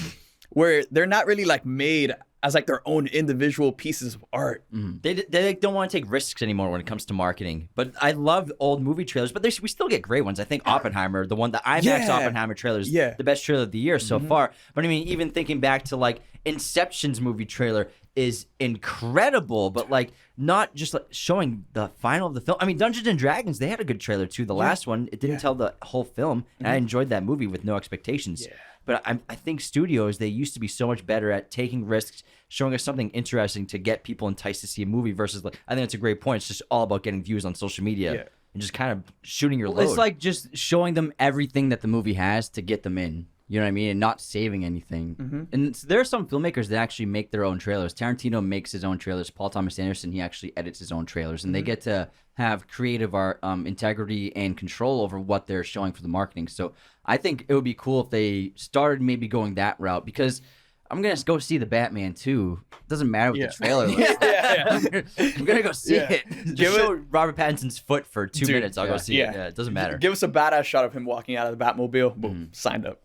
where they're not really like made as like their own individual pieces of art. They don't want to take risks anymore when it comes to marketing. But I love old movie trailers, but we still get great ones. I think Oppenheimer, the IMAX Oppenheimer trailer is the best trailer of the year so far. But I mean, even thinking back to like Inception's movie trailer is incredible, but like not just like showing the final of the film. I mean, Dungeons and Dragons, they had a good trailer too. The last one, it didn't tell the whole film, and I enjoyed that movie with no expectations. Yeah. But I think studios, they used to be so much better at taking risks, showing us something interesting to get people enticed to see a movie versus like, I think that's a great point. It's just all about getting views on social media and just kind of shooting your load. It's like just showing them everything that the movie has to get them in. You know what I mean? And not saving anything. And there are some filmmakers that actually make their own trailers. Tarantino makes his own trailers. Paul Thomas Anderson, he actually edits his own trailers. And they get to have creative art, integrity and control over what they're showing for the marketing. So I think it would be cool if they started maybe going that route, because I'm going to go see the Batman too. Doesn't matter what the trailer looks like. I'm going to go see it. Just show Robert Pattinson's foot for 2 minutes. I'll go see it. Yeah, it doesn't matter. Give us a badass shot of him walking out of the Batmobile. Boom, signed up.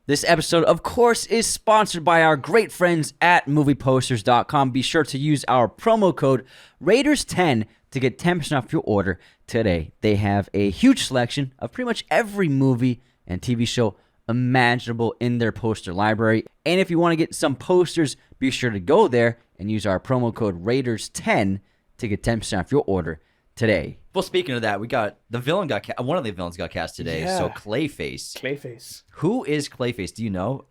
This episode, of course, is sponsored by our great friends at movieposters.com. Be sure to use our promo code Raiders10 to get 10% off your order today. They have a huge selection of pretty much every movie and TV show imaginable in their poster library. And if you want to get some posters, be sure to go there and use our promo code Raiders10 to get 10% off your order today. Well, speaking of that, we got one of the villains got cast today. Yeah. So Clayface. Clayface. Who is Clayface? Do you know?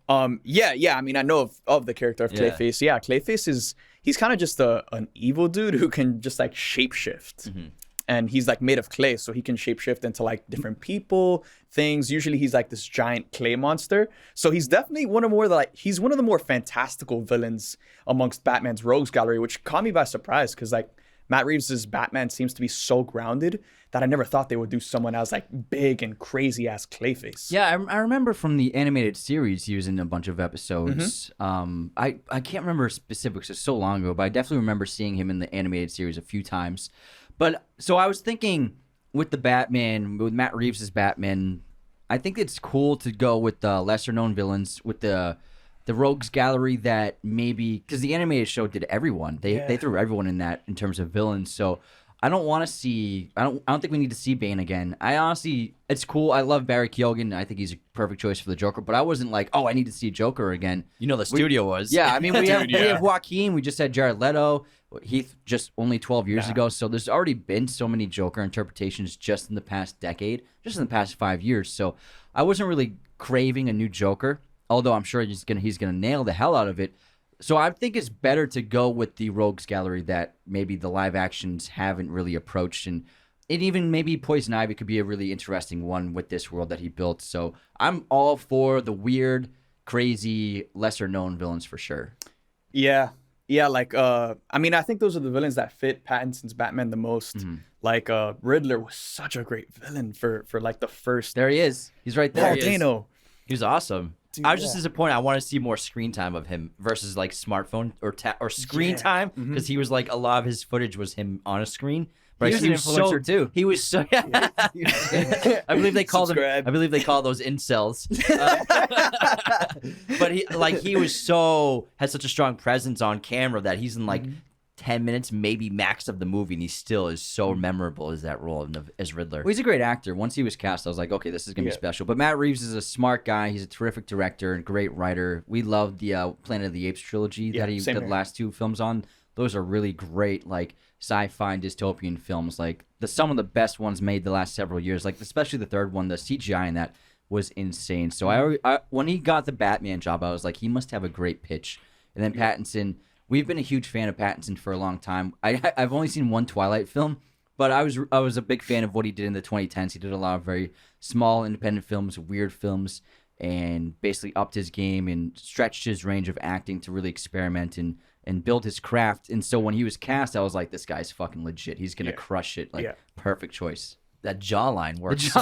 Yeah. I mean, I know of the character of Clayface. Yeah, Clayface he's kind of just an evil dude who can just like shapeshift. And he's like made of clay, so he can shapeshift into like different people, things. Usually he's like this giant clay monster. So he's definitely one of the more fantastical villains amongst Batman's rogues gallery, which caught me by surprise, because like Matt Reeves' Batman seems to be so grounded that I never thought they would do someone as like big and crazy as Clayface. Yeah, I remember from the animated series he was in a bunch of episodes. I can't remember specifics, it's so long ago, but I definitely remember seeing him in the animated series a few times. But so I was thinking with the Batman, with Matt Reeves' Batman, I think it's cool to go with the lesser known villains, with the rogues gallery that maybe, because the animated show did everyone. They threw everyone in that in terms of villains. So I don't want to see, I don't think we need to see Bane again. I honestly, it's cool. I love Barry Keoghan. I think he's a perfect choice for the Joker, but I wasn't like, oh, I need to see Joker again. You know, the studio was. Yeah, I mean, we have Joaquin. We just had Jared Leto. Heath just only 12 years ago. So there's already been so many Joker interpretations just in the past decade, just in the past 5 years. So I wasn't really craving a new Joker, although I'm sure he's gonna nail the hell out of it. So I think it's better to go with the rogues gallery that maybe the live actions haven't really approached, and even maybe Poison Ivy could be a really interesting one with this world that he built. So I'm all for the weird, crazy, lesser known villains for sure. Yeah, like I mean, I think those are the villains that fit Pattinson's Batman the most. Like Riddler was such a great villain for like the first. There he is. He's right there. Dano. He was awesome. Dude, I was just disappointed. I want to see more screen time of him versus like smartphone or screen time, because he was like, a lot of his footage was him on a screen. But he was an influencer too. He was so. I believe they call them. I believe they call those incels. But he had such a strong presence on camera that he's in like 10 minutes, maybe max of the movie, and he still is so memorable as that role as Riddler. Well, he's a great actor. Once he was cast, I was like, okay, this is gonna be special. But Matt Reeves is a smart guy. He's a terrific director and great writer. We love the Planet of the Apes trilogy that he did the last 2 films on. Those are really great, like sci-fi and dystopian films. Like some of the best ones made the last several years. Like especially the third one, the CGI in that was insane. So I when he got the Batman job, I was like, he must have a great pitch. And then Pattinson, we've been a huge fan of Pattinson for a long time. I've only seen one Twilight film, but I was a big fan of what he did in the 2010s. He did a lot of very small independent films, weird films, and basically upped his game and stretched his range of acting to really experiment and build his craft. And so when he was cast, I was like, this guy's fucking legit. He's going to crush it. Perfect choice. That jawline works. The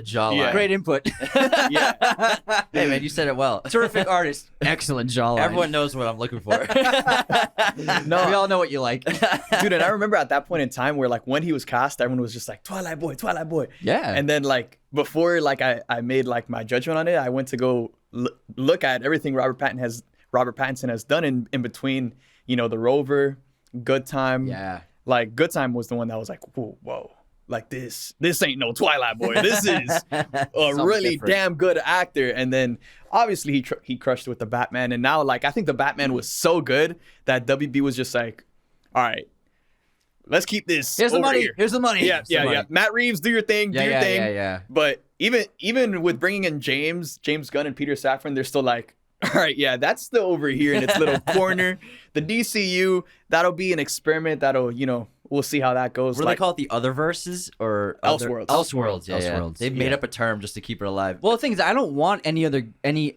jawline. Yeah. Great input. Hey, man, you said it well. Terrific artist. Excellent jawline. Everyone knows what I'm looking for. No, we all know what you like. Dude, and I remember at that point in time where like when he was cast, everyone was just like, Twilight Boy. Yeah. And then like before like I made like my judgment on it, I went to go look at everything Robert Pattinson has done in between, you know, The Rover, Good Time. Yeah. Like Good Time was the one that was like, whoa. Like this ain't no Twilight Boy. This is a really damn good actor. And then obviously he crushed with the Batman. And now like I think the Batman was so good that WB was just like, all right, let's keep this. Here's the money. Here's the money. Yeah. Matt Reeves, do your thing. Do your thing. Yeah. But even with bringing in James Gunn and Peter Safran, they're still like, all right, yeah, that's still over here in its little corner. The DCU, that'll be an experiment that'll, you know, we'll see how that goes. What do they call it? The other verses or Elseworlds. Elseworlds. Yeah, Elseworlds. They've made up a term just to keep it alive. Well, the thing is, I don't want any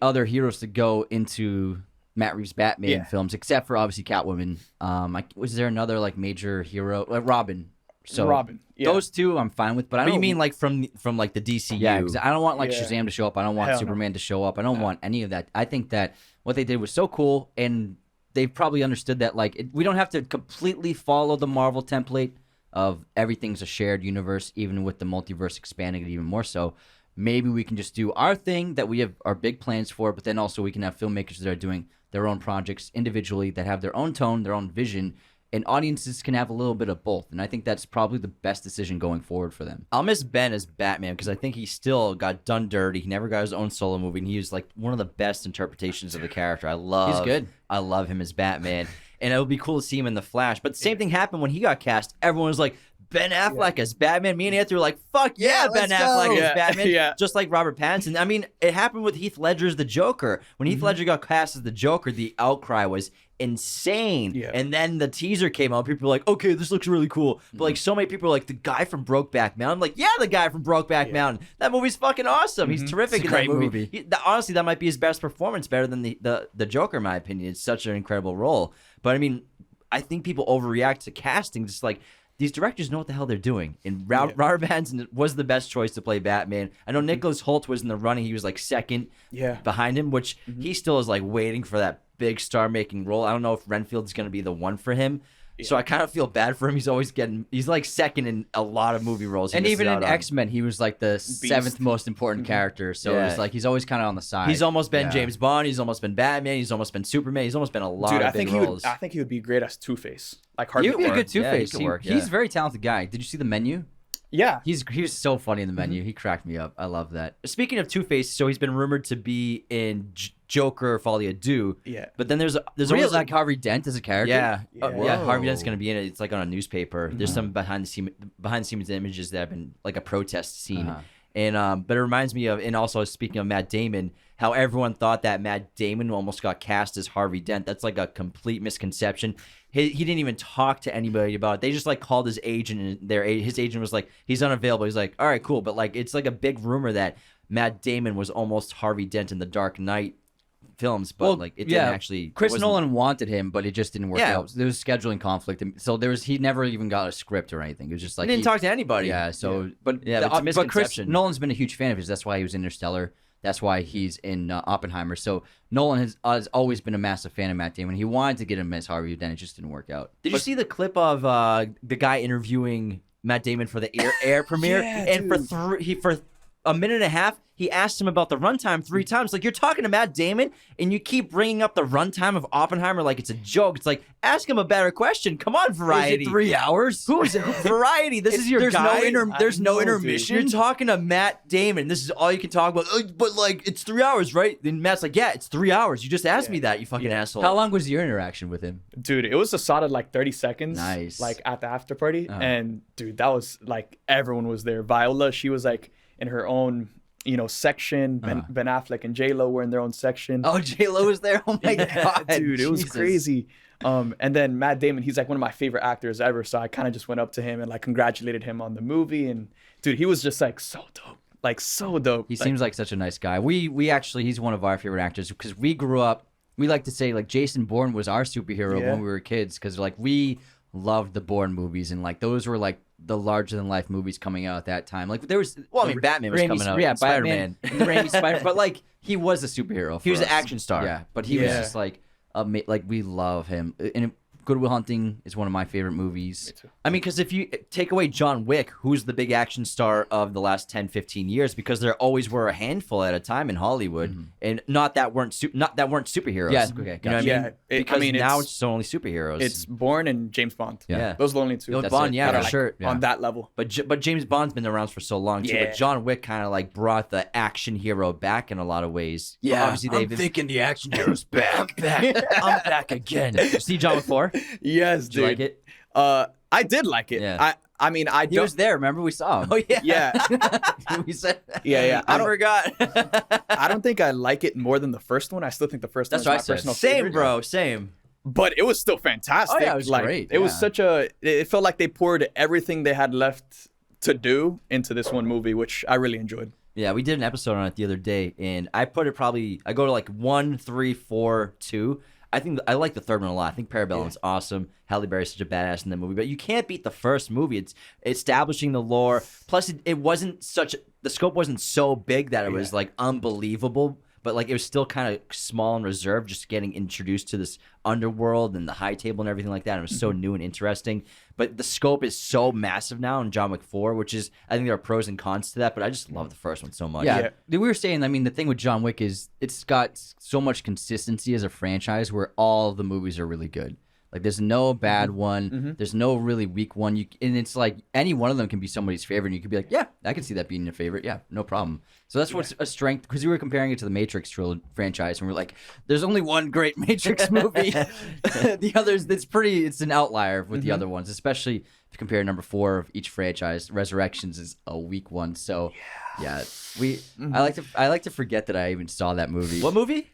other heroes to go into Matt Reeves' Batman films, except for obviously Catwoman. Was there another like major hero? Robin. So Robin. Yeah. Those two I'm fine with, but I don't. You mean like from like the DCU? Yeah, because I don't want like Yeah. Shazam to show up. I don't want Hell no. Superman to show up. I don't want any of that. I think that what they did was so cool, and they've probably understood that like we don't have to completely follow the Marvel template of everything's a shared universe, even with the multiverse expanding it even more so. Maybe we can just do our thing that we have our big plans for, but then also we can have filmmakers that are doing their own projects individually that have their own tone, their own vision, and audiences can have a little bit of both. And I think that's probably the best decision going forward for them. I'll miss Ben as Batman because I think he still got done dirty. He never got his own solo movie, and he was like one of the best interpretations of the character. He's good. I love him as Batman, and it would be cool to see him in the Flash. But the same thing happened when he got cast. Everyone was like, Ben Affleck as Batman. Me and Anthony were like, fuck yeah, Ben Affleck as Batman. Yeah. Just like Robert Pattinson. I mean, it happened with Heath Ledger's The Joker. When Heath Ledger got cast as the Joker, the outcry was insane. Yeah. And then the teaser came out. People were like, okay, this looks really cool. But like so many people are like, the guy from Brokeback Mountain. I'm like, yeah, the guy from Brokeback Mountain. That movie's fucking awesome. He's terrific in great that movie. movie. Honestly, that might be his best performance, better than the Joker, in my opinion. It's such an incredible role. But I mean, I think people overreact to casting. Just like, these directors know what the hell they're doing. And Robert Pattinson was the best choice to play Batman. I know Nicholas Hoult was in the running. He was like second behind him, which he still is like waiting for that big star-making role. I don't know if Renfield's going to be the one for him. So I kind of feel bad for him. He's like second in a lot of movie roles. And even in X-Men, he was like the seventh most important character. So it's like he's always kind of on the side. He's almost been James Bond. He's almost been Batman. He's almost been Superman. He's almost been a lot of big roles. I think he would be great as Two-Face. Like He would be a good Two-Face. he could work, He's a very talented guy. Did you see The Menu? Yeah. He was so funny in The Menu. He cracked me up. I love that. Speaking of Two-Face, so he's been rumored to be in Joker Folie à Deux. Yeah. But then there's Really, always like Harvey Dent as a character? Yeah. Yeah. Harvey Dent's going to be in it. It's like on a newspaper. There's some behind the scenes images that have been like a protest scene. And but it reminds me of, and also speaking of Matt Damon, how everyone thought that Matt Damon almost got cast as Harvey Dent. That's like a complete misconception. He didn't even talk to anybody about it. They just like called his agent, and his agent was like, he's unavailable. He's like, all right, cool. But like, it's like a big rumor that Matt Damon was almost Harvey Dent in the Dark Knight films, but like it didn't actually. Chris Nolan wanted him, but it just didn't work out. There was scheduling conflict, and so he never even got a script or anything. It was just like he didn't talk to anybody. Yeah. So, but it's a but Chris misconception. Nolan's been a huge fan of his. That's why he was in Interstellar. That's why he's in Oppenheimer. So Nolan has always been a massive fan of Matt Damon. He wanted to get him as Harvey Dent. It just didn't work out. Did you see the clip of the guy interviewing Matt Damon for the Air premiere? And for a minute and a half, he asked him about the runtime 3 times. Like, you're talking to Matt Damon, and you keep bringing up the runtime of Oppenheimer like it's a joke. It's like, ask him a better question. Come on, Variety. Is it 3 hours? Who's Variety? This is your guy. There's no intermission. You're talking to Matt Damon. This is all you can talk about. But like, it's 3 hours, right? Then Matt's like, yeah, it's 3 hours. You just asked me that, you fucking asshole. How long was your interaction with him? Dude, it was a solid like 30 seconds. Nice. Like at the after party. And dude, that was like, everyone was there. Viola, she was like in her own, section. Ben Affleck and J-Lo were in their own section. Oh, J-Lo was there? Oh my God. Dude, it was crazy. And then Matt Damon, he's like one of my favorite actors ever. So I kind of just went up to him and like congratulated him on the movie. And dude, he was just like so dope. Like so dope. He seems like such a nice guy. We actually, he's one of our favorite actors because we grew up, we like to say like Jason Bourne was our superhero when we were kids because like we loved the Bourne movies and like those were like the larger than life movies coming out at that time. Like there was, Batman was coming out. Yeah, Spider-Man. Raimi Spider, but like he was a superhero. He was an action star. Yeah, but he was just like we love him. And Good Will Hunting is one of my favorite movies. Me too. I mean, because if you take away John Wick, who's the big action star of the last 10, 15 years, because there always were a handful at a time in Hollywood, and not that weren't superheroes. Yeah, okay, You know what I mean? Yeah, Because now it's it's only superheroes. It's Bourne and James Bond. Yeah. Those are the only two. That's Bond, that for are, like, sure. on that level. But James Bond's been around for so long too. Yeah. But John Wick kind of like brought the action hero back in a lot of ways. Yeah, Obviously I'm thinking the action hero's back. I'm back again. You see John Wick 4? Yes, Did dude. you like it? I did like it. Yeah. I mean, I He was there. Remember we saw him. Oh yeah. Yeah. We said. Yeah. I forgot. I don't think I like it more than the first one. I still think the first That's one what is I my said. personal Same, favorite. bro. Same. but it was still fantastic. Oh, yeah, it was like, great, It was yeah. such a. It felt like they poured everything they had left to do into this one movie, which I really enjoyed. Yeah, we did an episode on it the other day, and I put it probably. I go to like 1, 3, 4, 2. I think I like the third one a lot. I think Parabellum's awesome. Halle Berry's such a badass in that movie, but you can't beat the first movie. It's establishing the lore. Plus, it wasn't such. The scope wasn't so big that it was like unbelievable. But like it was still kind of small and reserved, just getting introduced to this underworld and the high table and everything like that. And it was so new and interesting. But the scope is so massive now in John Wick 4, which is, I think there are pros and cons to that. But I just love the first one so much. Yeah. We were saying, I mean, the thing with John Wick is it's got so much consistency as a franchise where all the movies are really good. Like, there's no bad one. There's no really weak one. And it's like any one of them can be somebody's favorite. And you could be like, yeah, I can see that being your favorite. Yeah, no problem. So that's what's a strength. Because we were comparing it to the Matrix franchise. And we're like, there's only one great Matrix movie. The others, it's an outlier with the other ones, especially if you compare number 4 of each franchise. Resurrections is a weak one. So, yeah. I like to forget that I even saw that movie. What movie?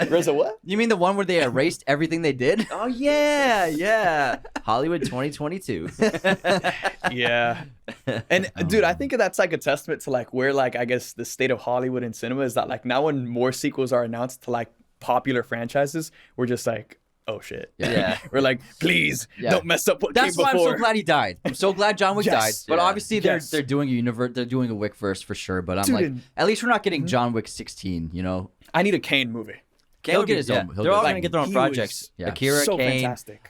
Reza, what? You mean the one where they erased everything they did? Oh yeah. Hollywood 2022. Yeah. And dude, I think that's like a testament to like where like I guess the state of Hollywood and cinema is, that like now when more sequels are announced to like popular franchises, we're just like, oh shit. Yeah. We're like, please don't mess up what That's came why before. I'm so glad he died. I'm so glad John Wick died. But obviously they're doing a universe. They're doing a Wick verse for sure. But I'm like, at least we're not getting John Wick 16. You know, I need a Kane movie. He'll get his own. They're all going to get their own he projects. was Akira, so Kane, fantastic.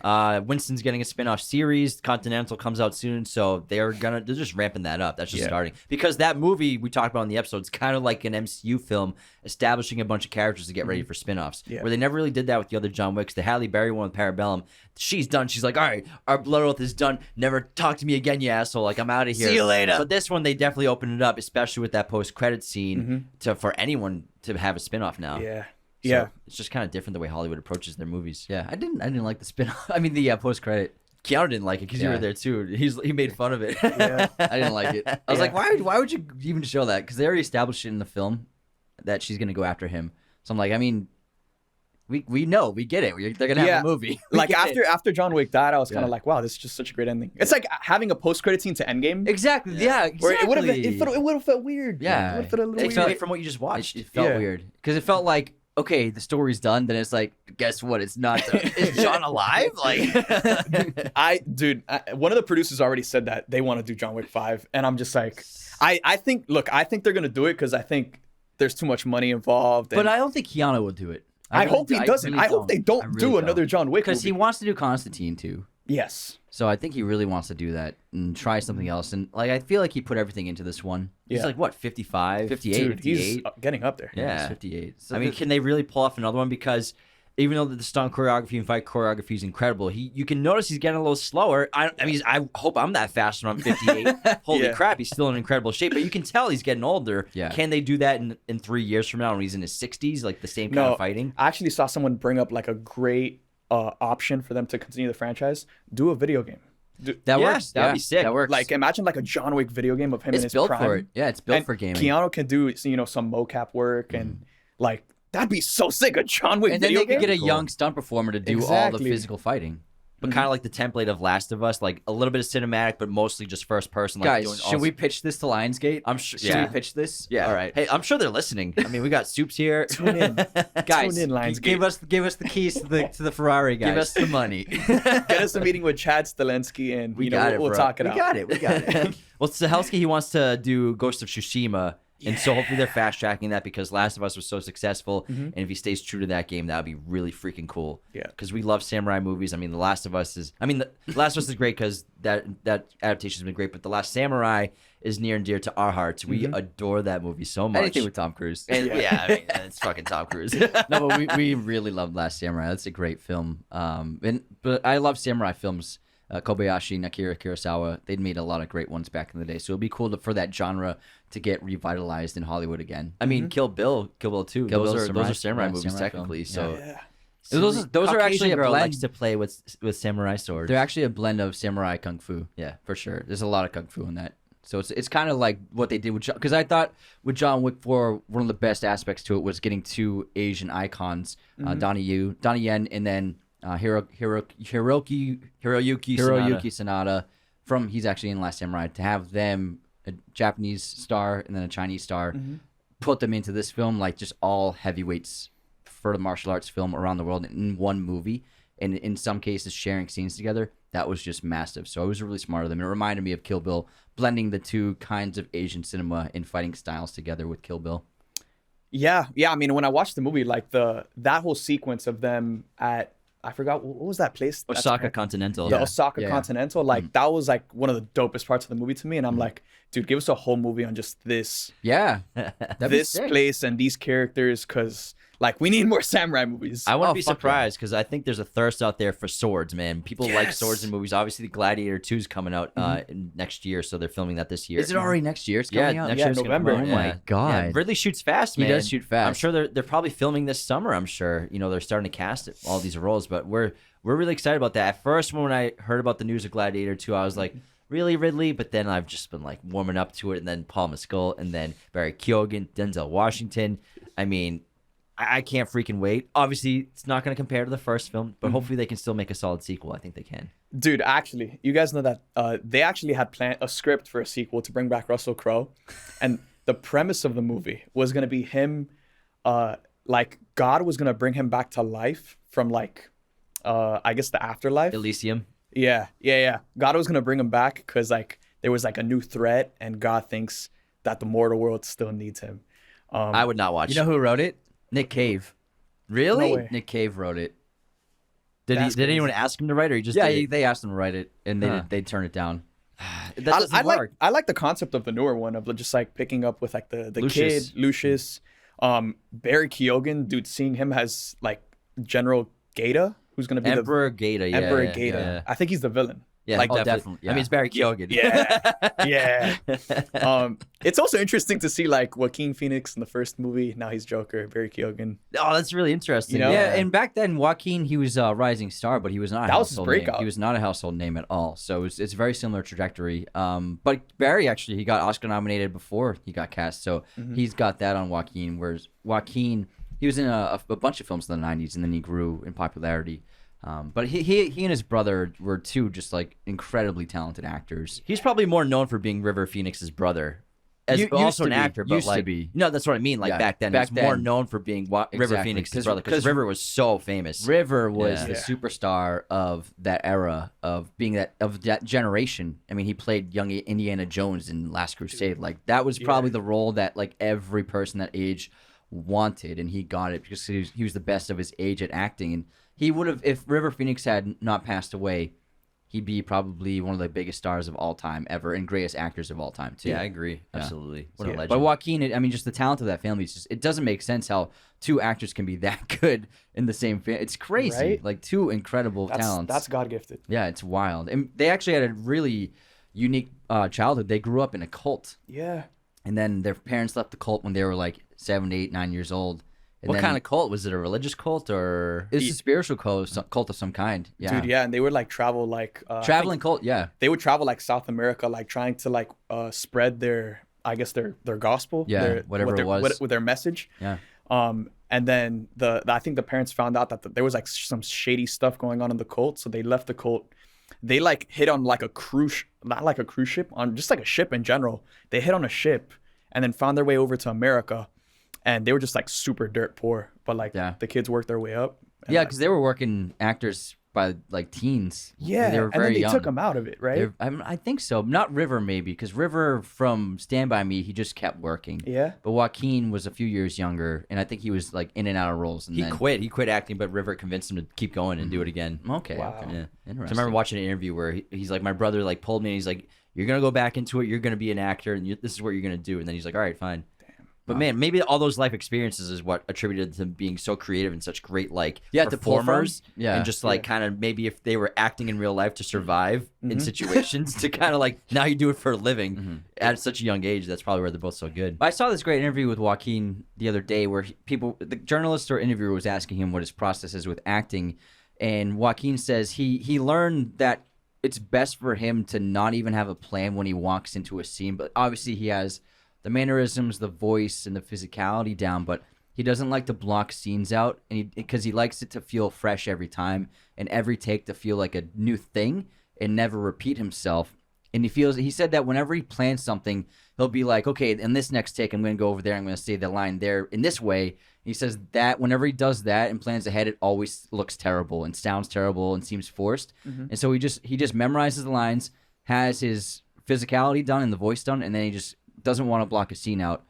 Winston's getting a spin-off series. Continental comes out soon, so they're just ramping that up. That's just starting. Because that movie we talked about in the episode is kind of like an MCU film establishing a bunch of characters to get ready for spin-offs. Where they never really did that with the other John Wicks. The Halle Berry one with Parabellum, she's done. She's like, all right, our blood oath is done. Never talk to me again, you asshole. Like, I'm out of here. See you later. But this one, they definitely opened it up, especially with that post-credit scene for anyone to have a spin-off now. Yeah. So it's just kind of different the way Hollywood approaches their movies. Yeah, I didn't like the spin-off. I mean, the post-credit. Keanu didn't like it because you were there too. He made fun of it. Yeah. I didn't like it. I was like, why would you even show that? Because they already established it in the film that she's gonna go after him. So I'm like, I mean, we know, we get it. They're gonna have a movie. Like after John Wick died, I was kind of like, wow, this is just such a great ending. It's like having a post-credit scene to Endgame. Exactly. Yeah. Where Exactly. it would have felt weird. Yeah. It would have felt a little Takes weird. away from what you just watched. It felt weird because it felt like, okay, the story's done. Then it's like, guess what? It's not. Is John alive? Like, one of the producers already said that they want to do John Wick 5, and I'm just like, I think they're gonna do it because I think there's too much money involved. but I don't think Keanu will do it. I hope he doesn't. I hope they don't do another John Wick because he movie. wants to do Constantine too. Yes. So I think he really wants to do that and try something else. And like, I feel like he put everything into this one. He's like, what, 55? 58. Dude, 58? he's getting up there. Yeah. He's 58. So I mean, can they really pull off another one? Because even though the stunt choreography and fight choreography is incredible, you can notice he's getting a little slower. I hope I'm that fast when I'm 58. Holy crap, he's still in incredible shape. But you can tell he's getting older. Yeah. Can they do that in 3 years from now when he's in his 60s, like the same kind of fighting? I actually saw someone bring up like a great option for them to continue the franchise. Do a video game. that works. That'd be sick. That works. Like, imagine like a John Wick video game of him in it's his built prime. for it. Yeah, it's built And for gaming. Keanu can do, some mocap work and like, that'd be so sick, a John Wick and then video they could game. get a young stunt performer to do all the Exactly. physical fighting. But kind of like the template of Last of Us, like a little bit of cinematic, but mostly just first person. Like Guys, doing should we pitch this to Lionsgate? I'm sure. Should we pitch this? Yeah. All right. Hey, I'm sure they're listening. I mean, we got Supes here. Tune in. Guys, Tune in, Lionsgate. give us the keys to the Ferrari, guys. Give us the money. Get us a meeting with Chad Stahelski and We got it, we'll bro. talk it We out. got it. We got it. Well, Stahelski, he wants to do Ghost of Tsushima. And so hopefully they're fast tracking that because Last of Us was so successful. And if he stays true to that game, that would be really freaking cool. Yeah. Because we love samurai movies. I mean, The Last of Us is great because that adaptation has been great. But The Last Samurai is near and dear to our hearts. We adore that movie so much. Anything with Tom Cruise. And I mean, it's fucking Tom Cruise. No, but we really love Last Samurai. That's a great film. But I love samurai films. Kobayashi, Akira Kurosawa, they'd made a lot of great ones back in the day. So it'd be cool for that genre to get revitalized in Hollywood again. I mean, Kill Bill 2. Kill those Bill, are samurai movies samurai technically. film. So Yeah. Those are actually a girl blend. likes to play with samurai swords. They're actually a blend of samurai kung fu. Yeah. For sure. There's a lot of kung fu in that. So it's kind of like what they did with John, because I thought with John Wick 4, one of the best aspects to it was getting two Asian icons, Donnie Yen, and then Hiroyuki Sanada from, he's actually in Last Samurai, to have them, a Japanese star and then a Chinese star, put them into this film, like just all heavyweights for the martial arts film around the world in one movie, and in some cases sharing scenes together. That was just massive. So it was really smart of them. It reminded me of Kill Bill, blending the two kinds of Asian cinema and fighting styles together with Kill Bill. Yeah. I mean, when I watched the movie, like that whole sequence of them at, I forgot, what was that place? Osaka Continental. The Osaka Continental. Like that was like one of the dopest parts of the movie to me. And I'm like, dude, give us a whole movie on just this. Yeah. This place and these characters, because like we need more samurai movies. I wouldn't be surprised, because I think there's a thirst out there for swords, man. People like swords in movies. Obviously, Gladiator 2 is coming out next year, so they're filming that this year. Is it already next year? It's coming out next year, November. Oh my god! Yeah, Ridley shoots fast, man. He does shoot fast. I'm sure they're probably filming this summer. I'm sure they're starting to cast all these roles, but we're really excited about that. At first, when I heard about the news of Gladiator 2, I was like, really, Ridley? But then I've just been like warming up to it, and then Paul Mescal, and then Barry Keoghan, Denzel Washington. I mean, I can't freaking wait. Obviously, it's not going to compare to the first film, but hopefully they can still make a solid sequel. I think they can. Dude, actually, you guys know that they actually had planned a script for a sequel to bring back Russell Crowe, and the premise of the movie was going to be him, like God was going to bring him back to life from like, I guess the afterlife. Elysium. Yeah. God was going to bring him back because like there was like a new threat, and God thinks that the mortal world still needs him. I would not watch. You know who wrote it? Nick Cave. Really? No way. Nick Cave wrote it. Did anyone ask him to write it, or he just did it? They asked him to write it, and they turned it down. That doesn't work. I like the concept of the newer one of just like picking up with like the Lucius. kid Lucius, Barry Keoghan, dude, seeing him as like General Gaeta, who's gonna be Emperor Gaeta. Yeah, Emperor yeah, Gaeta. yeah. I think he's the villain. Yeah, like definitely. Yeah. I mean, it's Barry Keoghan. Yeah. It's also interesting to see like Joaquin Phoenix in the first movie. Now he's Joker. Barry Keoghan. Oh, that's really interesting. Yeah, and back then Joaquin, he was a rising star, but he was not a That was his household name. breakout. He was not a household name at all. So it's a very similar trajectory. But Barry actually, he got Oscar nominated before he got cast, so he's got that on Joaquin. Whereas Joaquin, he was in a bunch of films in the '90s, and then he grew in popularity. But he and his brother were two just like incredibly talented actors. He's probably more known for being River Phoenix's brother, as also an actor. But Used like, to be. no, that's what I mean. Like Yeah, back then, back he was more then. known for being River Exactly. Phoenix's brother, because River was so famous. River was Yeah. the superstar of that era, of being that generation. I mean, he played young Indiana Jones in Last Crusade. Like that was probably the role that like every person that age wanted, and he got it because he was the best of his age at acting. And he would have, if River Phoenix had not passed away, he'd be probably one of the biggest stars of all time ever, and greatest actors of all time too. Yeah, I agree. Absolutely. What a legend. But Joaquin, I mean, just the talent of that family, it doesn't make sense how two actors can be that good in the same family. It's crazy. Right? Like two incredible talents. That's God gifted. Yeah, it's wild. And they actually had a really unique childhood. They grew up in a cult, Yeah. and then their parents left the cult when they were like 7, 8, 9 years old. And What then kind of cult was it? A religious cult or? It's a spiritual cult of some kind. Yeah, Dude, yeah, and they would like travel like traveling cult. Yeah, they would travel like South America, like trying to like spread their, I guess their gospel, Yeah, whatever it was. with their message. yeah. And then I think the parents found out that there was like some shady stuff going on in the cult, so they left the cult. They like hit on like a cruise, not like a cruise ship, on just like a ship in general. They hit on a ship and then found their way over to America, and they were just like super dirt poor, but like the kids worked their way up. Yeah, like, because they were working actors by like teens. yeah, they were and very then they young. took them out of it, right? I think so. Not River, maybe, because River from Stand By Me, he just kept working. Yeah. But Joaquin was a few years younger, and I think he was like in and out of roles. And He then quit. He quit acting, but River convinced him to keep going and do it again. Okay. Wow. Okay. Yeah. Interesting. So I remember watching an interview where he's like, my brother like pulled me, and he's like, you're gonna go back into it. You're gonna be an actor, and this is what you're gonna do. And then he's like, all right, fine. But man, maybe all those life experiences is what attributed to them being so creative and such great like to pull from. performers. Yeah. And just like kind of maybe if they were acting in real life to survive in situations to kind of like now you do it for a living at such a young age. That's probably where they're both so good. I saw this great interview with Joaquin the other day where the journalist or interviewer was asking him what his process is with acting, and Joaquin says he learned that it's best for him to not even have a plan when he walks into a scene. But obviously he has the mannerisms, the voice, and the physicality down, but he doesn't like to block scenes out, and because he likes it to feel fresh every time and every take to feel like a new thing and never repeat himself. And he said that whenever he plans something, he'll be like, okay, in this next take, I'm going to go over there. I'm going to say the line there in this way. He says that whenever he does that and plans ahead, it always looks terrible and sounds terrible and seems forced. And so he just memorizes the lines, has his physicality done and the voice done, and then he just doesn't want to block a scene out.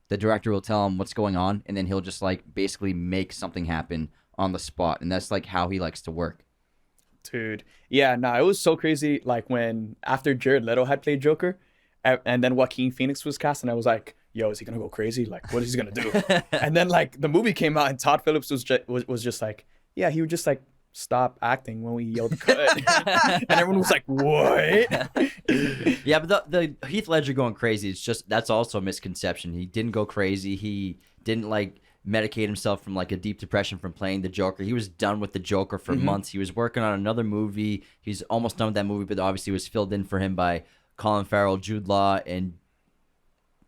The director will tell him what's going on, and then he'll just like basically make something happen on the spot. And that's like how he likes to work. Dude. Yeah, no, it was so crazy. Like when after Jared Leto had played Joker and then Joaquin Phoenix was cast, and I was like, yo, is he going to go crazy? Like, what is he going to do? And then like the movie came out and Todd Phillips was just like, yeah, he would just like stop acting when we yelled cut. And everyone was like, what? Yeah, but the Heath Ledger going crazy, it's just, that's also a misconception. He didn't go crazy. He didn't like medicate himself from like a deep depression from playing the Joker. He was done with the Joker for months. He was working on another movie. He's almost done with that movie, but obviously it was filled in for him by Colin Farrell, Jude Law, and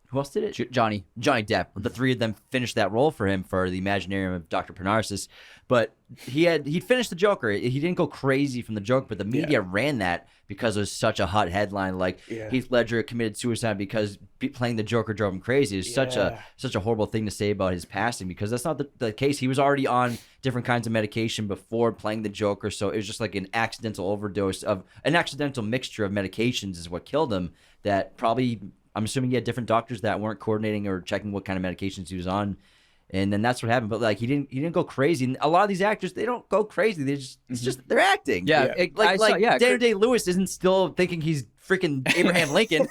who else did it? Johnny Depp. The three of them finished that role for him for the Imaginarium of Dr. Parnassus. But he'd finished the Joker. He didn't go crazy from the Joker, but the media ran that because it was such a hot headline. Like Heath Ledger committed suicide because playing the Joker drove him crazy. It's such a horrible thing to say about his passing, because that's not the case. He was already on different kinds of medication before playing the Joker, so it was just like an accidental overdose of an accidental mixture of medications is what killed him. That probably, I'm assuming he had different doctors that weren't coordinating or checking what kind of medications he was on, and then that's what happened. But like he didn't go crazy. And a lot of these actors, they don't go crazy. They just they're acting. Daniel Day-Lewis isn't still thinking he's freaking Abraham Lincoln.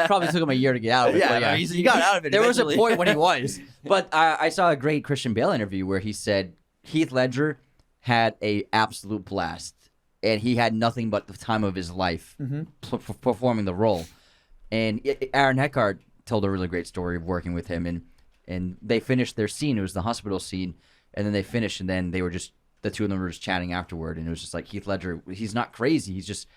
Probably took him a year to get out of it. Yeah, he got out of it. There was a point when he was. But I saw a great Christian Bale interview where he said Heath Ledger had a absolute blast, and he had nothing but the time of his life performing the role. And Aaron Eckhart told a really great story of working with him, and they finished their scene. It was the hospital scene, and then they finished, and then they were just, the two of them were just chatting afterward, and it was just like Heath Ledger, he's not crazy. He's just,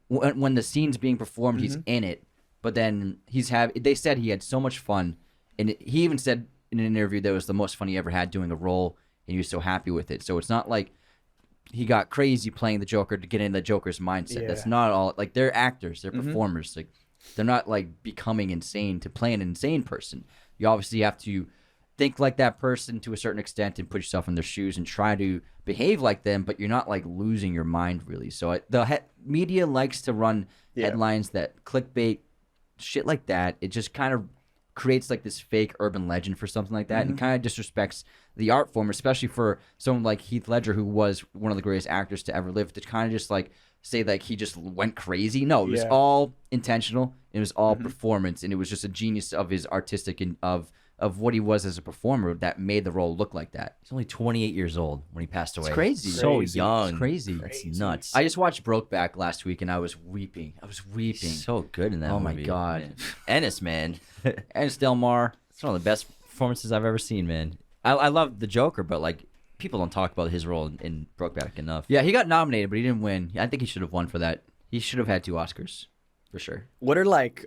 when the scene's being performed, he's in it. But then they said he had so much fun, and he even said in an interview that it was the most fun he ever had doing a role, and he was so happy with it. So it's not like he got crazy playing the Joker to get in the Joker's mindset. Yeah. That's not all. Like, they're actors, they're performers. Like, they're not like becoming insane to play an insane person. You obviously have to think like that person to a certain extent and put yourself in their shoes and try to behave like them, but you're not like losing your mind really. So the media likes to run headlines that clickbait, shit like that. It just kind of creates like this fake urban legend for something like that, and kind of disrespects the art form, especially for someone like Heath Ledger, who was one of the greatest actors to ever live, to kind of just like say like he just went crazy. No, it was all intentional. It was all performance, and it was just a genius of his artistic and of what he was as a performer that made the role look like that. He's only 28 years old when he passed away. It's crazy. So young. It's crazy. That's nuts. I just watched Brokeback last week, and I was weeping. So good in that movie. Oh my God. Ennis, man. Ennis Del Mar. It's one of the best performances I've ever seen, man. I love the Joker, but like, people don't talk about his role in Brokeback enough. Yeah, he got nominated, but he didn't win. I think he should have won for that. He should have had 2 Oscars, for sure. What are like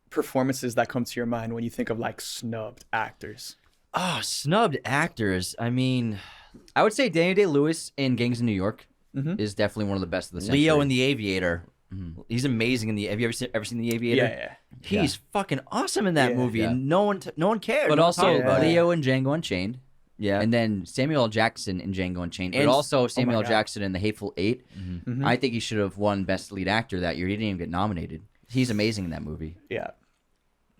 performances that come to your mind when you think of like snubbed actors? Oh, snubbed actors. I mean, I would say Daniel Day-Lewis in Gangs of New York is definitely one of the best of the century. Leo in The Aviator. He's amazing in the. Have you ever seen The Aviator? Yeah. He's fucking awesome in that movie, and no one cared. But also about Leo in Django Unchained. Yeah. And then Samuel L. Jackson in Django Unchained, but also Samuel L. Jackson in The Hateful Eight. I think he should have won Best Lead Actor that year. He didn't even get nominated. He's amazing in that movie. Yeah.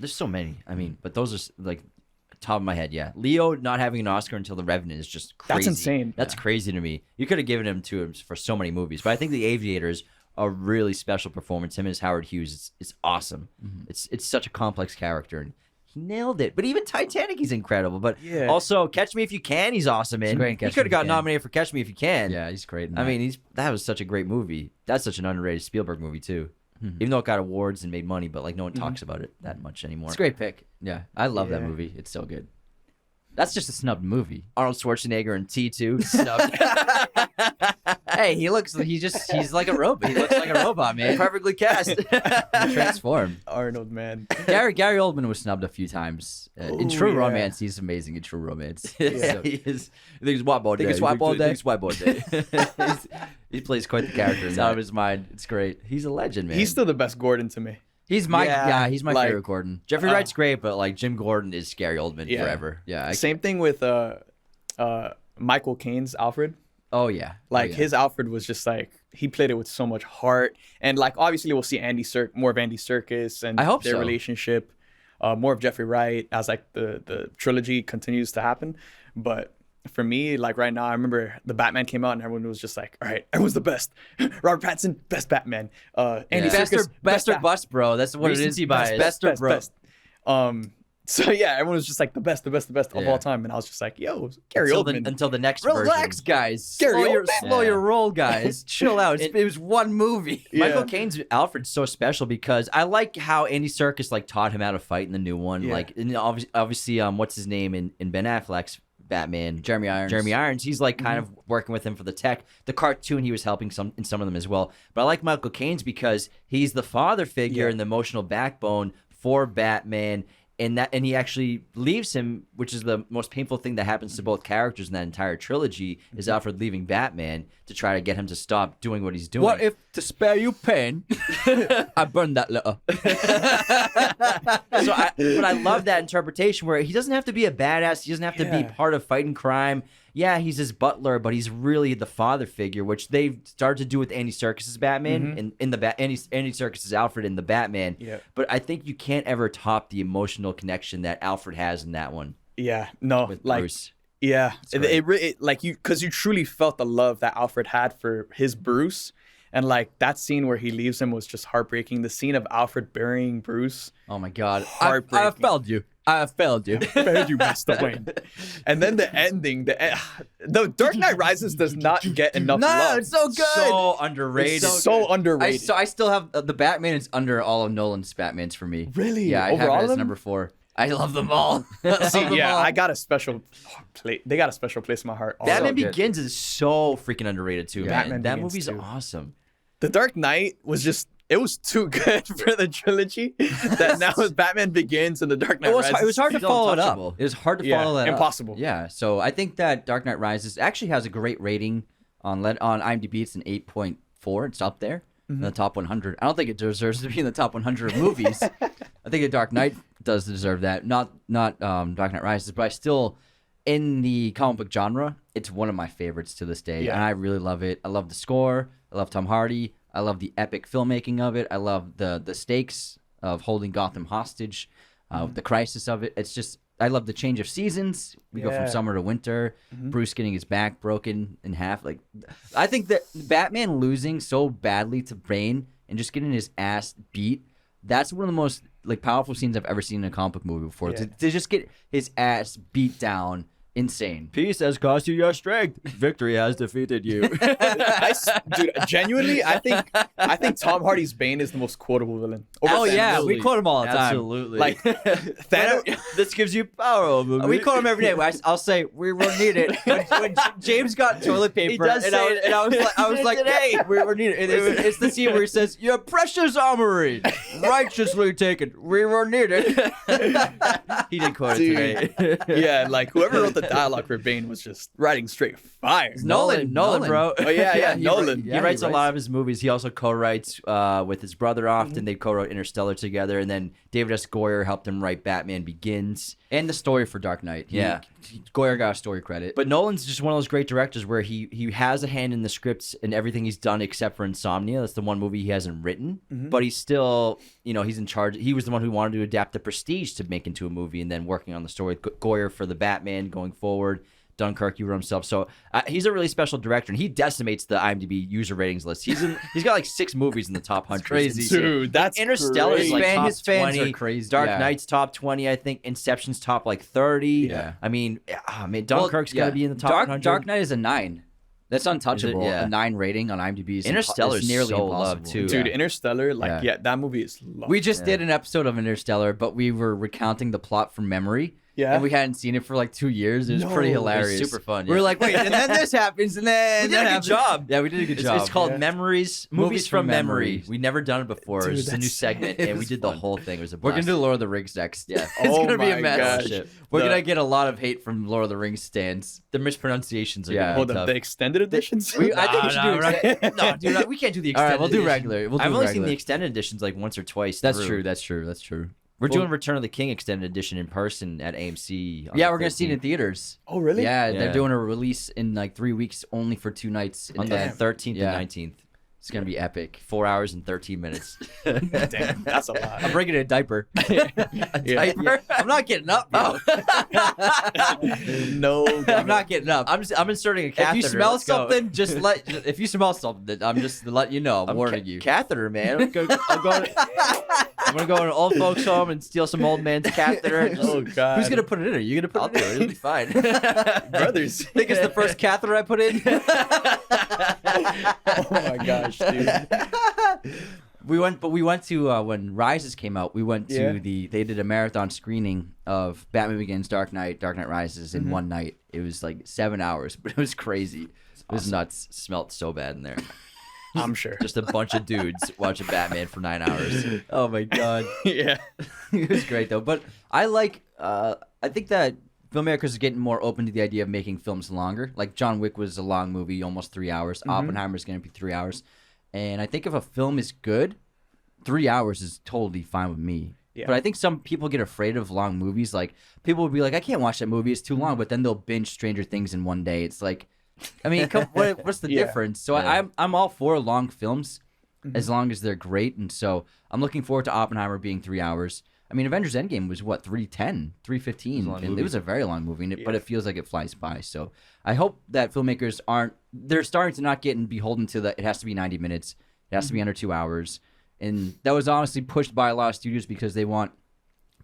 There's so many. I mean, but those are like top of my head. Yeah. Leo not having an Oscar until The Revenant is just crazy. That's insane. That's crazy to me. You could have given him to him for so many movies, but I think The Aviator is a really special performance. Him as Howard Hughes, it's awesome. It's such a complex character, and he nailed it. But even Titanic, he's incredible. But also Catch Me If You Can, he's awesome in. He could have got nominated for Catch Me If You Can. Yeah, he's great. I mean, that was such a great movie. That's such an underrated Spielberg movie too. Even though it got awards and made money, but like no one talks about it that much anymore. It's a great pick. Yeah, I love that movie. It's so good. That's just a snubbed movie. Arnold Schwarzenegger in T2 snubbed. Hey, he's like a robot. He looks like a robot, man. Perfectly cast. Transformed. Arnold, man. Gary Oldman was snubbed a few times. In Ooh, True yeah. Romance, he's amazing in True Romance. Yeah, he is. I think it's whiteboard day. Think it's whiteboard day? It's whiteboard day. He plays quite the character. It's out of his mind. It's great. He's a legend, man. He's still the best Gordon to me. He's my he's my like- favorite Gordon. Jeffrey Wright's great, but like Jim Gordon is Gary Oldman Yeah. forever. Yeah. Same thing with Michael Caine's Alfred. Oh yeah. Like Oh, yeah. his Alfred was just like he played it with so much heart, and like obviously we'll see more of Andy Serkis and I hope their so. relationship, more of Jeffrey Wright as like the trilogy continues to happen. But for me, like right now, I remember the Batman came out and everyone was just like, all right, everyone's the best. Robert Pattinson, best Batman. Andy Serkis, best or Bat- bust, bro. That's what Recency it is. bias. Best or bro. So yeah, everyone was just like the best of Yeah. all time, and I was just like, yo, Gary Oldman. Until the next Relax, version. guys. Gary Slow Oldman. your roll, guys. Chill out. It was one movie. Yeah. Michael Caine's Alfred's so special because I like how Andy Serkis like taught him how to fight in the new one. Yeah. Like, and obviously, what's his name in Ben Affleck's Batman? Jeremy Irons. He's like kind of working with him for the tech. The cartoon, he was helping in some of them as well. But I like Michael Caine's because he's the father figure Yeah. and the emotional backbone for Batman. And he actually leaves him, which is the most painful thing that happens to both characters in that entire trilogy, is Alfred leaving Batman to try to get him to stop doing what he's doing. What if, to spare you pain, I burned that letter? But I love that interpretation where he doesn't have to be a badass. He doesn't have to be Yeah. part of fighting crime. Yeah, he's his butler, but he's really the father figure, which they've started to do with Andy Serkis's Batman and in the Andy Serkis's Alfred in the Batman. Yeah. But I think you can't ever top the emotional connection that Alfred has in that one Yeah, no, with like Bruce. yeah, great. it like because you truly felt the love that Alfred had for his Bruce, and like that scene where he leaves him was just heartbreaking. The scene of Alfred burying Bruce, Oh my God. Heartbreaking. I failed you. I failed you. failed you, Master Wayne. And then the ending, the Dark Knight Rises does not get enough love. it's so good. So underrated. It's so underrated. I still have the Batman is under all of Nolan's Batmans for me. Really? Yeah, I Over have all it of as them? number 4. I love them all. See, yeah, I got a special place. They got a special place in my heart. Also. Batman good. Begins is so freaking underrated too, Yeah. man. Batman That Begins movie's too. awesome. The Dark Knight was just. It was too good for the trilogy that now as Batman Begins and The Dark Knight Rises. It was hard to He's follow it up. untouchable. It was hard to Yeah, follow that up. impossible. Yeah, so I think that Dark Knight Rises actually has a great rating on IMDb. It's an 8.4. It's up there in the top 100. I don't think it deserves to be in the top 100 of movies. I think The Dark Knight does deserve that. Not Dark Knight Rises, but I still, in the comic book genre, it's one of my favorites to this day, Yeah. and I really love it. I love the score. I love Tom Hardy. I love the epic filmmaking of it. I love the stakes of holding Gotham hostage, the crisis of it. It's just, I love the change of seasons. We go from Yeah. summer to winter. Bruce getting his back broken in half. Like, I think that Batman losing so badly to Bane and just getting his ass beat, that's one of the most like powerful scenes I've ever seen in a comic book movie before. Yeah. To just get his ass beat down, insane. Peace has cost you your strength. Victory has defeated you. Dude, genuinely, I think Tom Hardy's Bane is the most quotable villain. Over Oh yeah, Thanos. we quote him all the time. Absolutely. Like Thanos. this gives you power over me. We quote him every day. I'll say we will need it. When James got toilet paper, does say it. and I was like, Today. we're need it. It's the scene where he says, "Your precious armory, righteously taken. We will need it." He did quote Dude. it today. Yeah, like whoever wrote the dialogue for Bane was just writing straight fire. Nolan, bro. Oh yeah, Nolan. He writes a lot of his movies. He also co-writes with his brother often. They co-wrote Interstellar together, and then David S. Goyer helped him write Batman Begins. And the story for Dark Knight. Goyer got a story credit. But Nolan's just one of those great directors where he has a hand in the scripts and everything he's done except for Insomnia. That's the one movie he hasn't written. But he's still, he's in charge. He was the one who wanted to adapt The Prestige to make into a movie and then working on the story. Goyer for the Batman going forward. Dunkirk, he wrote himself. So he's a really special director, and he decimates the IMDb user ratings list. He's got like 6 movies in the top 100. crazy. Dude, that's Interstellar is great. like top His fans 20. are crazy. Dark Yeah. Knight's top 20, I think. Inception's top like 30. Yeah. I mean, Dunkirk's Well, got to be in the top 100. Dark Knight is a 9. That's untouchable. Yeah. A 9 rating on IMDb is Interstellar is nearly so impossible. loved, too. Dude, Yeah. Interstellar, Yeah. that movie is loved. We just did an episode of Interstellar, but we were recounting the plot from memory. Yeah. And we hadn't seen it for like 2 years. It was pretty It hilarious. was super fun. We were like, wait, and then this happens, and then we did that a good happens. job. Yeah, we did a good job. It's called Yeah. Movies from Memory. Memory. We'd never done it before. Dude, It was just a new that's- segment, it and we was did the fun. whole thing. It was a We're blast. gonna do Lord of the Rings next. Yeah. It's Oh gonna be a my mess. gosh. Shit. We're The- gonna get a lot of hate from Lord of the Rings stands. The mispronunciations are Yeah. gonna Oh, be tough. the extended editions? I think we should do we're not- no, dude, we can't do the All extended right, we'll do edition. regular. We'll do I've only seen regular. the extended editions like once or twice. That's through. true. That's true. That's true. We're Well- doing Return of the King extended edition in person at AMC. on Yeah, the we're gonna see it in 13th. theaters. Oh, really? Yeah, Yeah. they're doing a release in like 3 weeks, only for 2 nights. on the 13th Yeah. and 19th. It's gonna be epic. 4 hours and 13 minutes. Damn, that's a lot. I'm bringing a diaper. Yeah. Diaper? I'm not getting up. Bro. No. I'm not getting up. I'm inserting a catheter. If you smell Let's go. something, just let. If you smell something, I'm just letting you know. I'm warning you. Catheter, man. I'm gonna go to an old folks' home and steal some old man's catheter. and just- Oh, God. Who's gonna put it in? Are you gonna put I'll it do in? it. It'll be fine. Brothers. Think it's the first catheter I put in? Oh, my gosh, dude. We went to when Rises came out. We went to Yeah. they did a marathon screening of Batman Begins, Dark Knight Rises in one night. It was like 7 hours, but it was crazy. It was nuts. Smelled so bad in there. I'm sure. Just a bunch of dudes watching Batman for 9 hours. Oh my god, Yeah. it was great though. But I like. I think that filmmakers are getting more open to the idea of making films longer. Like John Wick was a long movie, almost 3 hours. Oppenheimer's going to be 3 hours. And I think if a film is good, 3 hours is totally fine with me. Yeah. But I think some people get afraid of long movies. Like people will be like, I can't watch that movie; it's too long. But then they'll binge Stranger Things in one day. It's like, I mean, what's the Yeah. difference? So Yeah. I'm all for long films, as long as they're great. And so I'm looking forward to Oppenheimer being 3 hours. I mean, Avengers Endgame was what, 3:10, 3:15, It was a long and movie. it was a very long movie. But it feels like it flies by. So I hope that filmmakers they're starting to not get beholden to it has to be 90 minutes. It has to be under 2 hours. And that was honestly pushed by a lot of studios because they want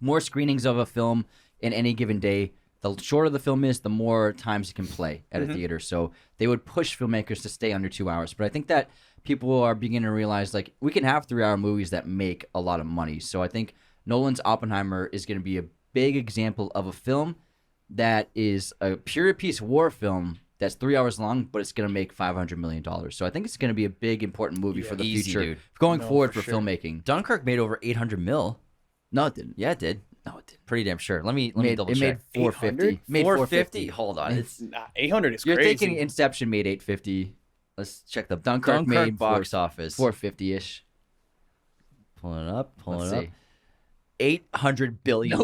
more screenings of a film in any given day. The shorter the film is, the more times it can play at a theater. So they would push filmmakers to stay under 2 hours. But I think that people are beginning to realize, like, we can have 3 hour movies that make a lot of money. So I think Nolan's Oppenheimer is going to be a big example of a film that is a period piece war film that's 3 hours long, but it's going to make $500 million. So I think it's going to be a big, important movie for the Easy, future dude. going No, forward for for sure. filmmaking. Dunkirk made over 800 mil. No, it didn't. Yeah, it did. No, it didn't. Pretty damn sure. Let me It made, double it check. made 450. 800? Made 450. Hold on. It's Nah, 800 is You're crazy. thinking Inception made 850. let's check the Dunkirk made box office. 450 ish. Pulling it up. Pulling Let's it up. see. $800 billion.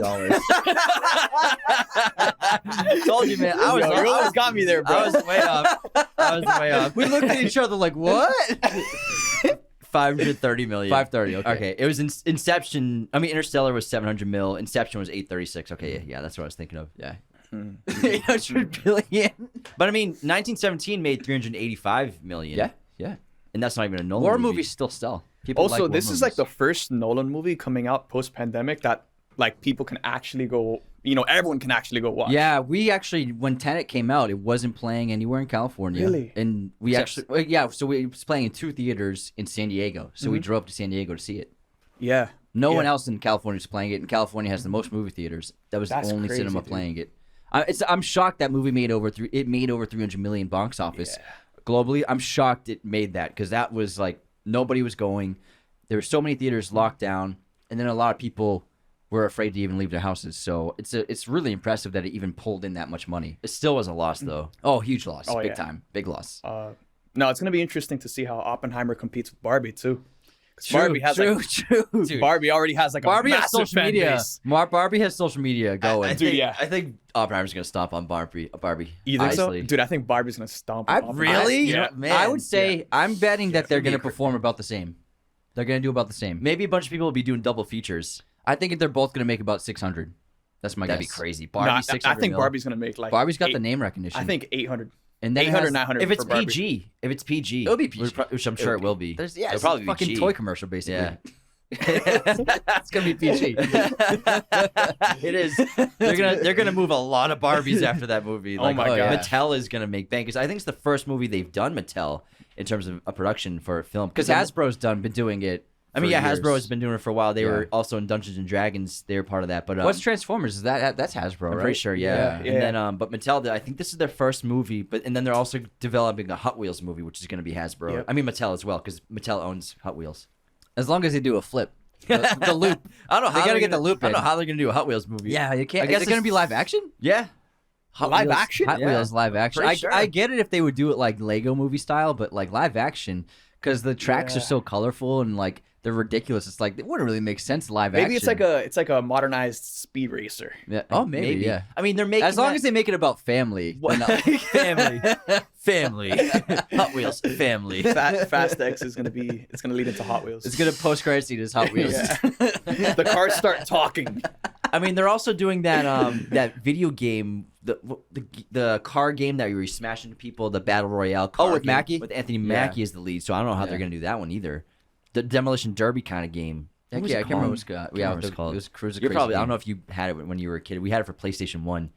Told you, man. Yo, you almost got me there, bro. I was way off. I was way off. We looked at each other like, what? 530 million. 530. Okay. Okay, it was Inception. I mean, Interstellar was 700 mil. Inception was 836. Okay, yeah, that's what I was thinking of. Yeah. Hmm. 800 billion. But I mean, 1917 made 385 million. Yeah. Yeah. and that's not even a Nolan War movie. movies still sell. People Also, like war this is like movies. the first Nolan movie coming out post-pandemic that like people can actually go, everyone can actually go watch. Yeah, we actually, when Tenet came out, it wasn't playing anywhere in California. Really? And we Except- so we was playing in 2 theaters in San Diego. So we drove to San Diego to see it. Yeah. No Yeah. one else in California is playing it, and California has the most movie theaters. That was That's the only crazy, cinema dude. playing it. I'm shocked that movie made over 300 million box office globally. I'm shocked it made that because that was like nobody was going. There were so many theaters locked down, and then a lot of people were afraid to even leave their houses. So it's really impressive that it even pulled in that much money. It still was a loss though. Oh, huge loss, Oh, big yeah. time, big loss. No, it's gonna be interesting to see how Oppenheimer competes with Barbie too. 'Cause True, Barbie has true, like true. Dude, Barbie already has like a Barbie has massive social fan media. base. Barbie has social media going. I Dude, think, yeah. I think Oppenheimer's gonna stomp on Barbie. You think so, Honestly. dude? I think Barbie's gonna stomp. I on Oppenheimer. really? Yeah. Man. I would say I'm betting that they're gonna be going a to perform about the same. They're going to do about the same. Maybe a bunch of people will be doing double features. I think they're both going to make about 600. That's my That'd be guess. crazy. No, Barbie I 600 think mil. Barbie's gonna make like. Barbie's got the eight- name recognition. I think 800. and then it 800, has- 900 If it's for Barbie. PG, It'll be PG. which I'm sure it will be. There's It'll it's probably a be fucking G. toy commercial basically. Yeah. It's gonna be PG. It is. They're gonna move a lot of Barbies after that movie. Oh my God. Mattel is gonna make bank. 'Cause I think it's the first movie they've done Mattel in terms of a production for a film. Because Hasbro's been doing it. I mean, yeah, years. Hasbro has been doing it for a while. They Yeah. were also in Dungeons and Dragons. They were part of that. But What's Transformers? Is that's Hasbro, right? I'm pretty sure, yeah. Yeah. And then, but Mattel, I think this is their first movie. And then they're also developing a Hot Wheels movie, which is going to be Hasbro. Yep. I mean, Mattel as well, because Mattel owns Hot Wheels. As long as they do a flip, the loop. I don't know how They gotta they're get the gonna- loop I don't know in. how they're going to do a Hot Wheels movie. Yeah, you can't. I guess Is it gonna it's- be live action? Yeah. Hot Live Wheels- action? Hot Yeah. Wheels live action. Pretty sure. I get it if they would do it like Lego movie style, but like live action, because the tracks are so colorful and like they're ridiculous. It's like it wouldn't really make sense live action. Maybe it's like a modernized speed racer. Yeah. Oh, maybe. Yeah. I mean, they're making As long that- as they make it about family. What? family, Hot Wheels, family. Fast X is gonna lead into Hot Wheels. It's gonna post credit scene as Hot Wheels. The cars start talking. I mean, they're also doing that that video game, the car game that you smash into people, the battle royale. Car with game, Mackie? with Anthony Mackie as the lead. So I don't know how they're gonna do that one either. The Demolition Derby kind of game. Heck What was yeah, it I can't remember called? what it's called. I can't Yeah, remember what it's called. it was Cruise. You're probably. I don't know if you had it when you were a kid. We had it for PlayStation 1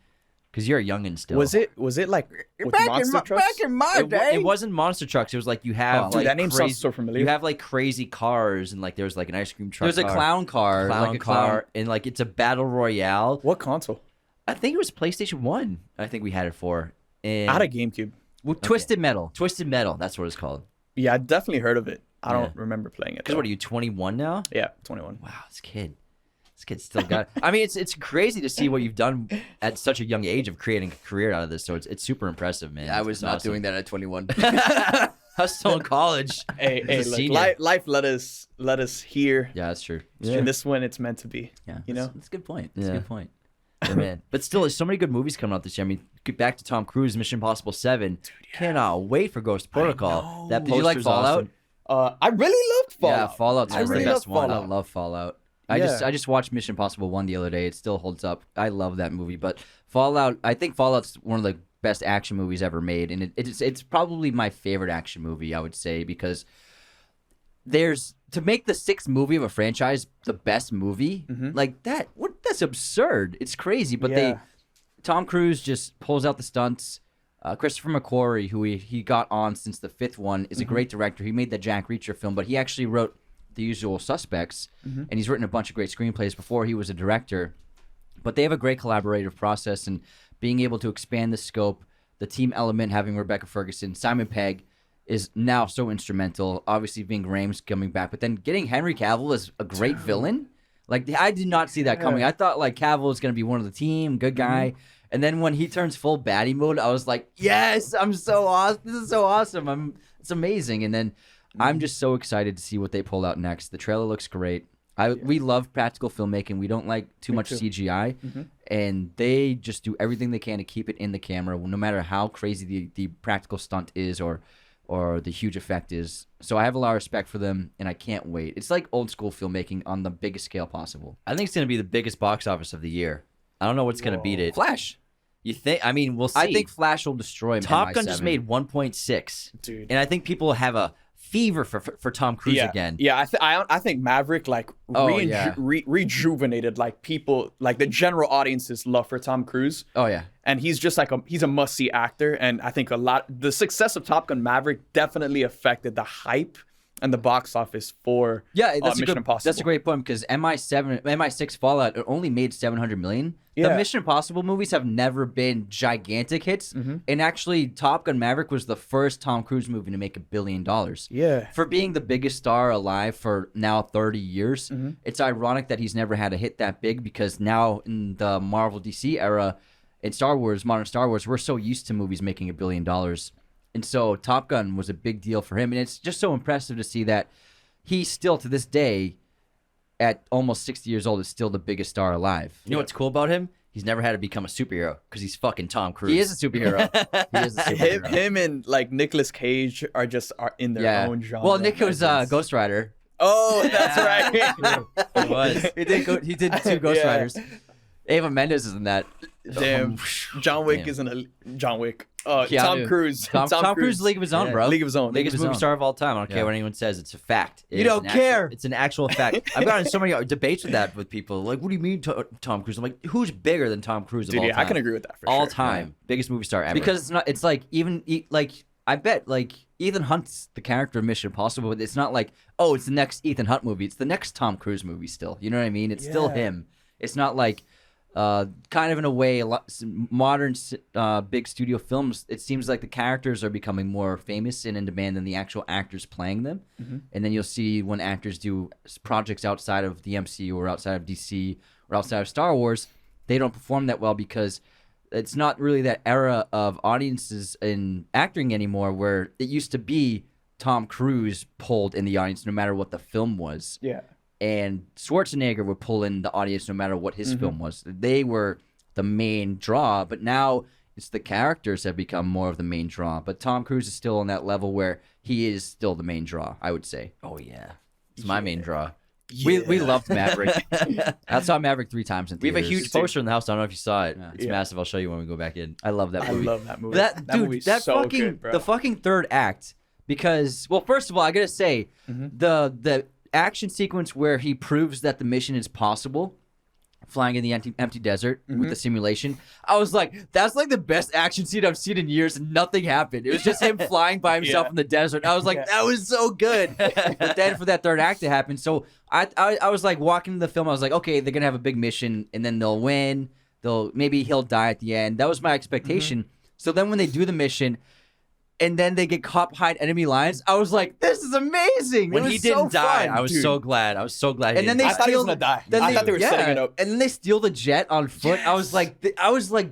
because you're a youngin still. Was it like with monster trucks? my It wasn't monster trucks. It was like you have Oh, Dude, like that name crazy, sounds so familiar. You have like crazy cars and like there's like an ice cream truck. There's a clown car, clown like a car, and like it's a battle royale. What console? I think it was PlayStation 1. I think we had it for. And I had a GameCube. with Twisted Metal. Twisted Metal. That's what it's called. Yeah, I definitely heard of it. I Yeah. don't remember playing it. Because though. what are you 21 now? Yeah, 21. Wow, this kid's still got. I mean, it's crazy to see what you've done at such a young age of creating a career out of this. So it's super impressive, man. I was It's not awesome. doing that at 21. I was still in college. Hey, As a look, senior. life let us hear. Yeah, that's true. And this one, it's meant to be. Yeah. You know? That's a good point. That's Yeah. a good point. Yeah, man. But still, there's so many good movies coming out this year. I mean, get back to Tom Cruise, Mission Impossible 7. Cannot wait for Ghost Protocol. That Did you like poster's Fallout? awesome. I really loved Fallout. Yeah, Fallout's I the really best love one. Fallout. I love Fallout. Yeah. I just watched Mission Impossible 1 the other day. It still holds up. I love that movie. But Fallout, I think Fallout's one of the best action movies ever made, and it's probably my favorite action movie, I would say, because there's to make the sixth movie of a franchise the best movie like that. That's absurd. It's crazy, but Yeah. Tom Cruise just pulls out the stunts. Christopher McQuarrie, who he got on since the fifth one, is a great director. He made the Jack Reacher film, but he actually wrote The Usual Suspects, and he's written a bunch of great screenplays before he was a director. But they have a great collaborative process, and being able to expand the scope, the team element, having Rebecca Ferguson, Simon Pegg is now so instrumental. Obviously, Ving Rhames coming back, but then getting Henry Cavill as a great villain. Like, I did not see that coming. I thought, like, Cavill was going to be one of the team, good guy. And then when he turns full baddie mode, I was like, yes, I'm so awesome. This is so awesome. It's amazing. And then I'm just so excited to see what they pull out next. The trailer looks great. We love practical filmmaking. We don't like too much CGI. And they just do everything they can to keep it in the camera, no matter how crazy the practical stunt is or the huge effect is. So I have a lot of respect for them, and I can't wait. It's like old school filmmaking on the biggest scale possible. I think it's going to be the biggest box office of the year. I don't know what's going to beat it. Flash. You think? I mean, we'll see. I think Flash will destroy Top Gun MI7. just made 1.6, Dude. and I think people have a fever for Tom Cruise again. Yeah, I think Maverick like rejuvenated like people, like the general audience's love for Tom Cruise. Oh yeah. And he's just like he's a must-see actor, and I think the success of Top Gun Maverick definitely affected the hype and the box office for Mission Impossible. That's a great point, because MI6 Fallout only made $700 million. The Yeah. Mission Impossible movies have never been gigantic hits, and actually Top Gun Maverick was the first Tom Cruise movie to make $1 billion. Yeah. For being the biggest star alive for now 30 years, it's ironic that he's never had a hit that big, because now in the Marvel DC era, in Star Wars, modern Star Wars, we're so used to movies making $1 billion. And so Top Gun was a big deal for him. And it's just so impressive to see that he still, to this day, at almost 60 years old, is still the biggest star alive. You know what's cool about him? He's never had to become a superhero because he's fucking Tom Cruise. He is a superhero. He is a superhero. Him and like Nicolas Cage are in their own genre. Well, Nick was Ghost Rider. Oh, that's right. He was. He did two Ghost Riders. Ava Mendes is in that. Damn. John Wick Man. isn't a John Wick. Tom Keanu. Cruise. Tom Cruise, League of His Own, Yeah. bro. League of His Own. Biggest movie star of all time. I don't care what anyone says. It's a fact. You don't care. It's an actual fact. I've gotten in so many debates with that with people. Like, what do you mean Tom Cruise? I'm like, who's bigger than Tom Cruise of Dude, all yeah, time? I can agree with that for all sure. time. Biggest movie star ever. Because it's not. It's like like I bet like Ethan Hunt's the character of Mission Impossible, but it's not like, oh, it's the next Ethan Hunt movie. It's the next Tom Cruise movie still. You know what I mean? It's still him. It's not like kind of in a way, a lot modern big studio films, it seems like the characters are becoming more famous and in demand than the actual actors playing them. And then you'll see when actors do projects outside of the MCU or outside of DC or outside of Star Wars, they don't perform that well because it's not really that era of audiences in acting anymore where it used to be Tom Cruise pulled in the audience no matter what the film was. Yeah. And Schwarzenegger would pull in the audience no matter what his film was. They were the main draw, but now it's the characters that have become more of the main draw. But Tom Cruise is still on that level where he is still the main draw, I would say. Oh, yeah. It's my main draw. Yeah. We loved Maverick. I saw Maverick 3 times in We theaters. have a huge poster in the house. I don't know if you saw it. Yeah. It's massive. I'll show you when we go back in. I love that I movie. love that movie. That movie's that so fucking good, bro. the fucking third act, because well, first of all, I gotta say the action sequence where he proves that the mission is possible, flying in the empty desert with the simulation. I was like, that's like the best action scene I've seen in years, and nothing happened. It was just him flying by himself in the desert. I was like, that was so good. But then for that third act to happen, so I was like walking into the film. I was like, okay, they're gonna have a big mission, and then they'll win. Maybe he'll die at the end. That was my expectation. So then when they do the mission, and then they get caught behind enemy lines, I was like, this is amazing. When he didn't die, I was so glad. I was so glad. And then they I thought he was steal. gonna die. Then I thought they were setting it up. And then they steal the jet on foot. I was like,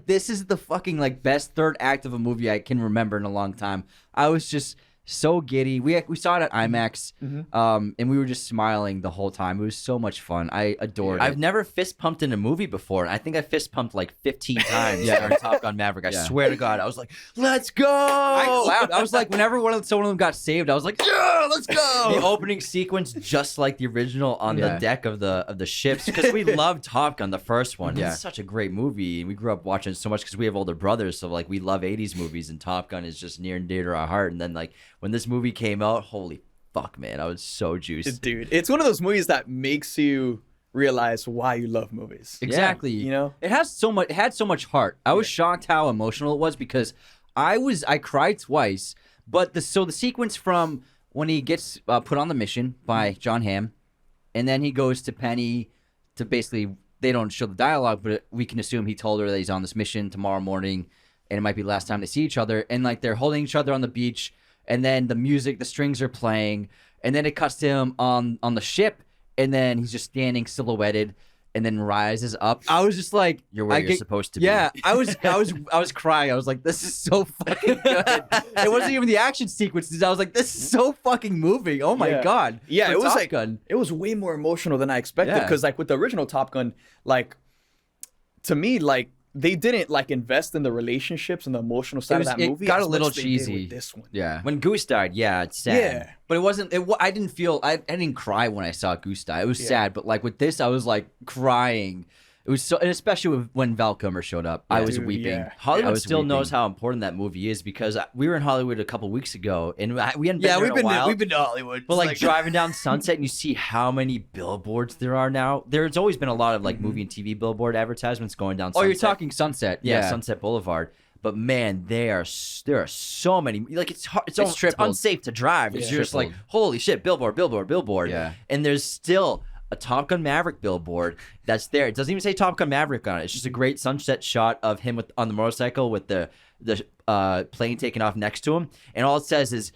this is the fucking like best third act of a movie I can remember in a long time. I was just so giddy. We saw it at IMAX, and we were just smiling the whole time. It was so much fun. I adored it. I've never fist pumped in a movie before, and I think I fist pumped like 15 times during Top Gun Maverick. I swear to God, I was like, "Let's go!" I clapped. I was like, whenever someone of them got saved, I was like, "Yeah, let's go!" The opening sequence, just like the original on the deck of the ships, because we loved Top Gun, the first one. Yeah. It's such a great movie, and we grew up watching it so much because we have older brothers, so like we love 80s movies, and Top Gun is just near and dear to our heart. And then like when this movie came out, holy fuck, man, I was so juiced. Dude, it's one of those movies that makes you realize why you love movies. Exactly. You know? It had so much heart. I was shocked how emotional it was because I cried twice. But the sequence from when he gets put on the mission by John Hamm, and then he goes to Penny to basically, they don't show the dialogue, but we can assume he told her that he's on this mission tomorrow morning, and it might be the last time they see each other. And like they're holding each other on the beach, and then the music, the strings are playing, and then it cuts to him on the ship, and then he's just standing silhouetted, and then rises up. I was just like, You're where you're supposed to be. Yeah, I was crying. I was like, this is so fucking good. It wasn't even the action sequences. I was like, this is so fucking moving. Oh my god. Yeah, For it was Top like Gun. it was way more emotional than I expected. Yeah. Because like with the original Top Gun, like to me, like they didn't like invest in the relationships and the emotional side of that movie. It got as a little much as they did cheesy. with this one. Yeah. When Goose died, yeah, it's sad. Yeah. But it wasn't. I didn't feel. I didn't cry when I saw Goose die. It was sad, but like with this, I was like crying. It was so, and especially when Val Kilmer showed up, I was Dude, weeping. yeah. Hollywood still knows how important that movie is because we were in Hollywood a couple weeks ago and we hadn't been there in a while. we've been to Hollywood. But like driving down Sunset and you see how many billboards there are now. There's always been a lot of like movie and TV billboard advertisements going down Sunset. Oh, you're talking Sunset. Yeah, Sunset Boulevard. But man, there are so many. Like it's hard, it's tripled. unsafe to drive because you're just like, holy shit, billboard. Yeah. And there's still a Top Gun Maverick billboard that's there. It doesn't even say Top Gun Maverick on it. It's just a great sunset shot of him on the motorcycle with the plane taking off next to him, and all it says is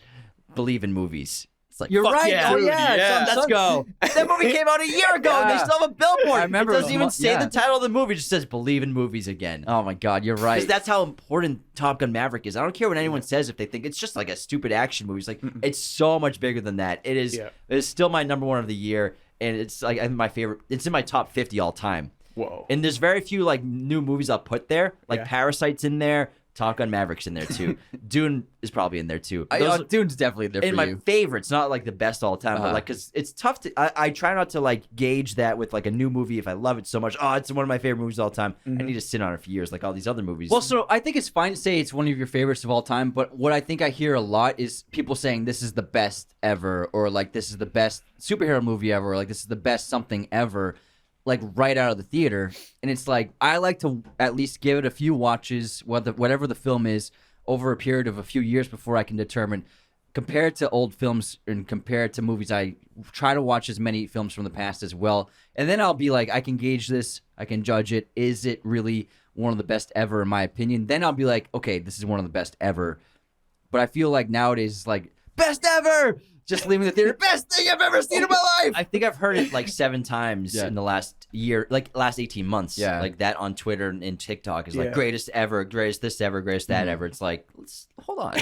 "Believe in movies." It's like You're fuck right. Yeah, Oh, dude, yeah. let's go. That movie came out a year ago, and they still have a billboard. I remember It it doesn't was even say yeah. the title of the movie. It just says "Believe in movies" again. Oh my god, you're right. Because that's how important Top Gun Maverick is. I don't care what anyone says if they think it's just like a stupid action movie. It's like it's so much bigger than that. It is. Yeah. It is still my number one of the year, and it's like I think my favorite. It's in my top 50 all time. Whoa. And there's very few like new movies I'll put there. Like Yeah. Parasite's in there. Top Gun Maverick's in there too. Dune is probably in there too. Those- Dune's definitely there in for my you. favorites, not like the best all time, but like because it's tough to. I try not to like gauge that with like a new movie if I love it so much. Oh, it's one of my favorite movies of all time. I need to sit on it for years, like all these other movies. Well, so I think it's fine to say it's one of your favorites of all time, but what I think I hear a lot is people saying this is the best ever, or like this is the best superhero movie ever, or like this is the best something ever, like right out of the theater. And it's like I like to at least give it a few watches, whatever the film is. over a period of a few years before I can determine. Compared to old films and compared to movies, I try to watch as many films from the past as well. And then I'll be like, I can gauge this. I can judge it. Is it really one of the best ever, in my opinion? Then I'll be like, okay, this is one of the best ever. But I feel like nowadays it's like, best ever! Just leaving the theater, best thing I've ever seen in my life! I think I've heard it like 7 times in the last year, like last 18 months. Yeah. Like that on Twitter and TikTok is like greatest ever, greatest this ever, greatest that ever. It's like, hold on.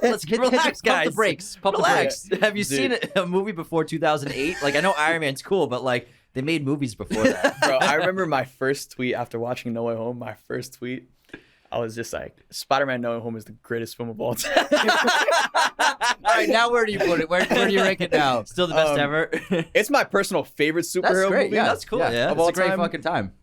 Let's relax, guys. Pump the brakes. Pump Relax. the brakes. Have you seen a movie before 2008? Like, I know Iron Man's cool, but like, they made movies before that. Bro, I remember my first tweet after watching No Way Home. My first tweet, I was just like, Spider-Man No Way Home is the greatest film of all time. All right, now where do you put it? Where do you rank it now? Still the best ever. It's my personal favorite superhero That's great. movie. Yeah, That's cool. Yeah. Of It's all a great time. fucking time.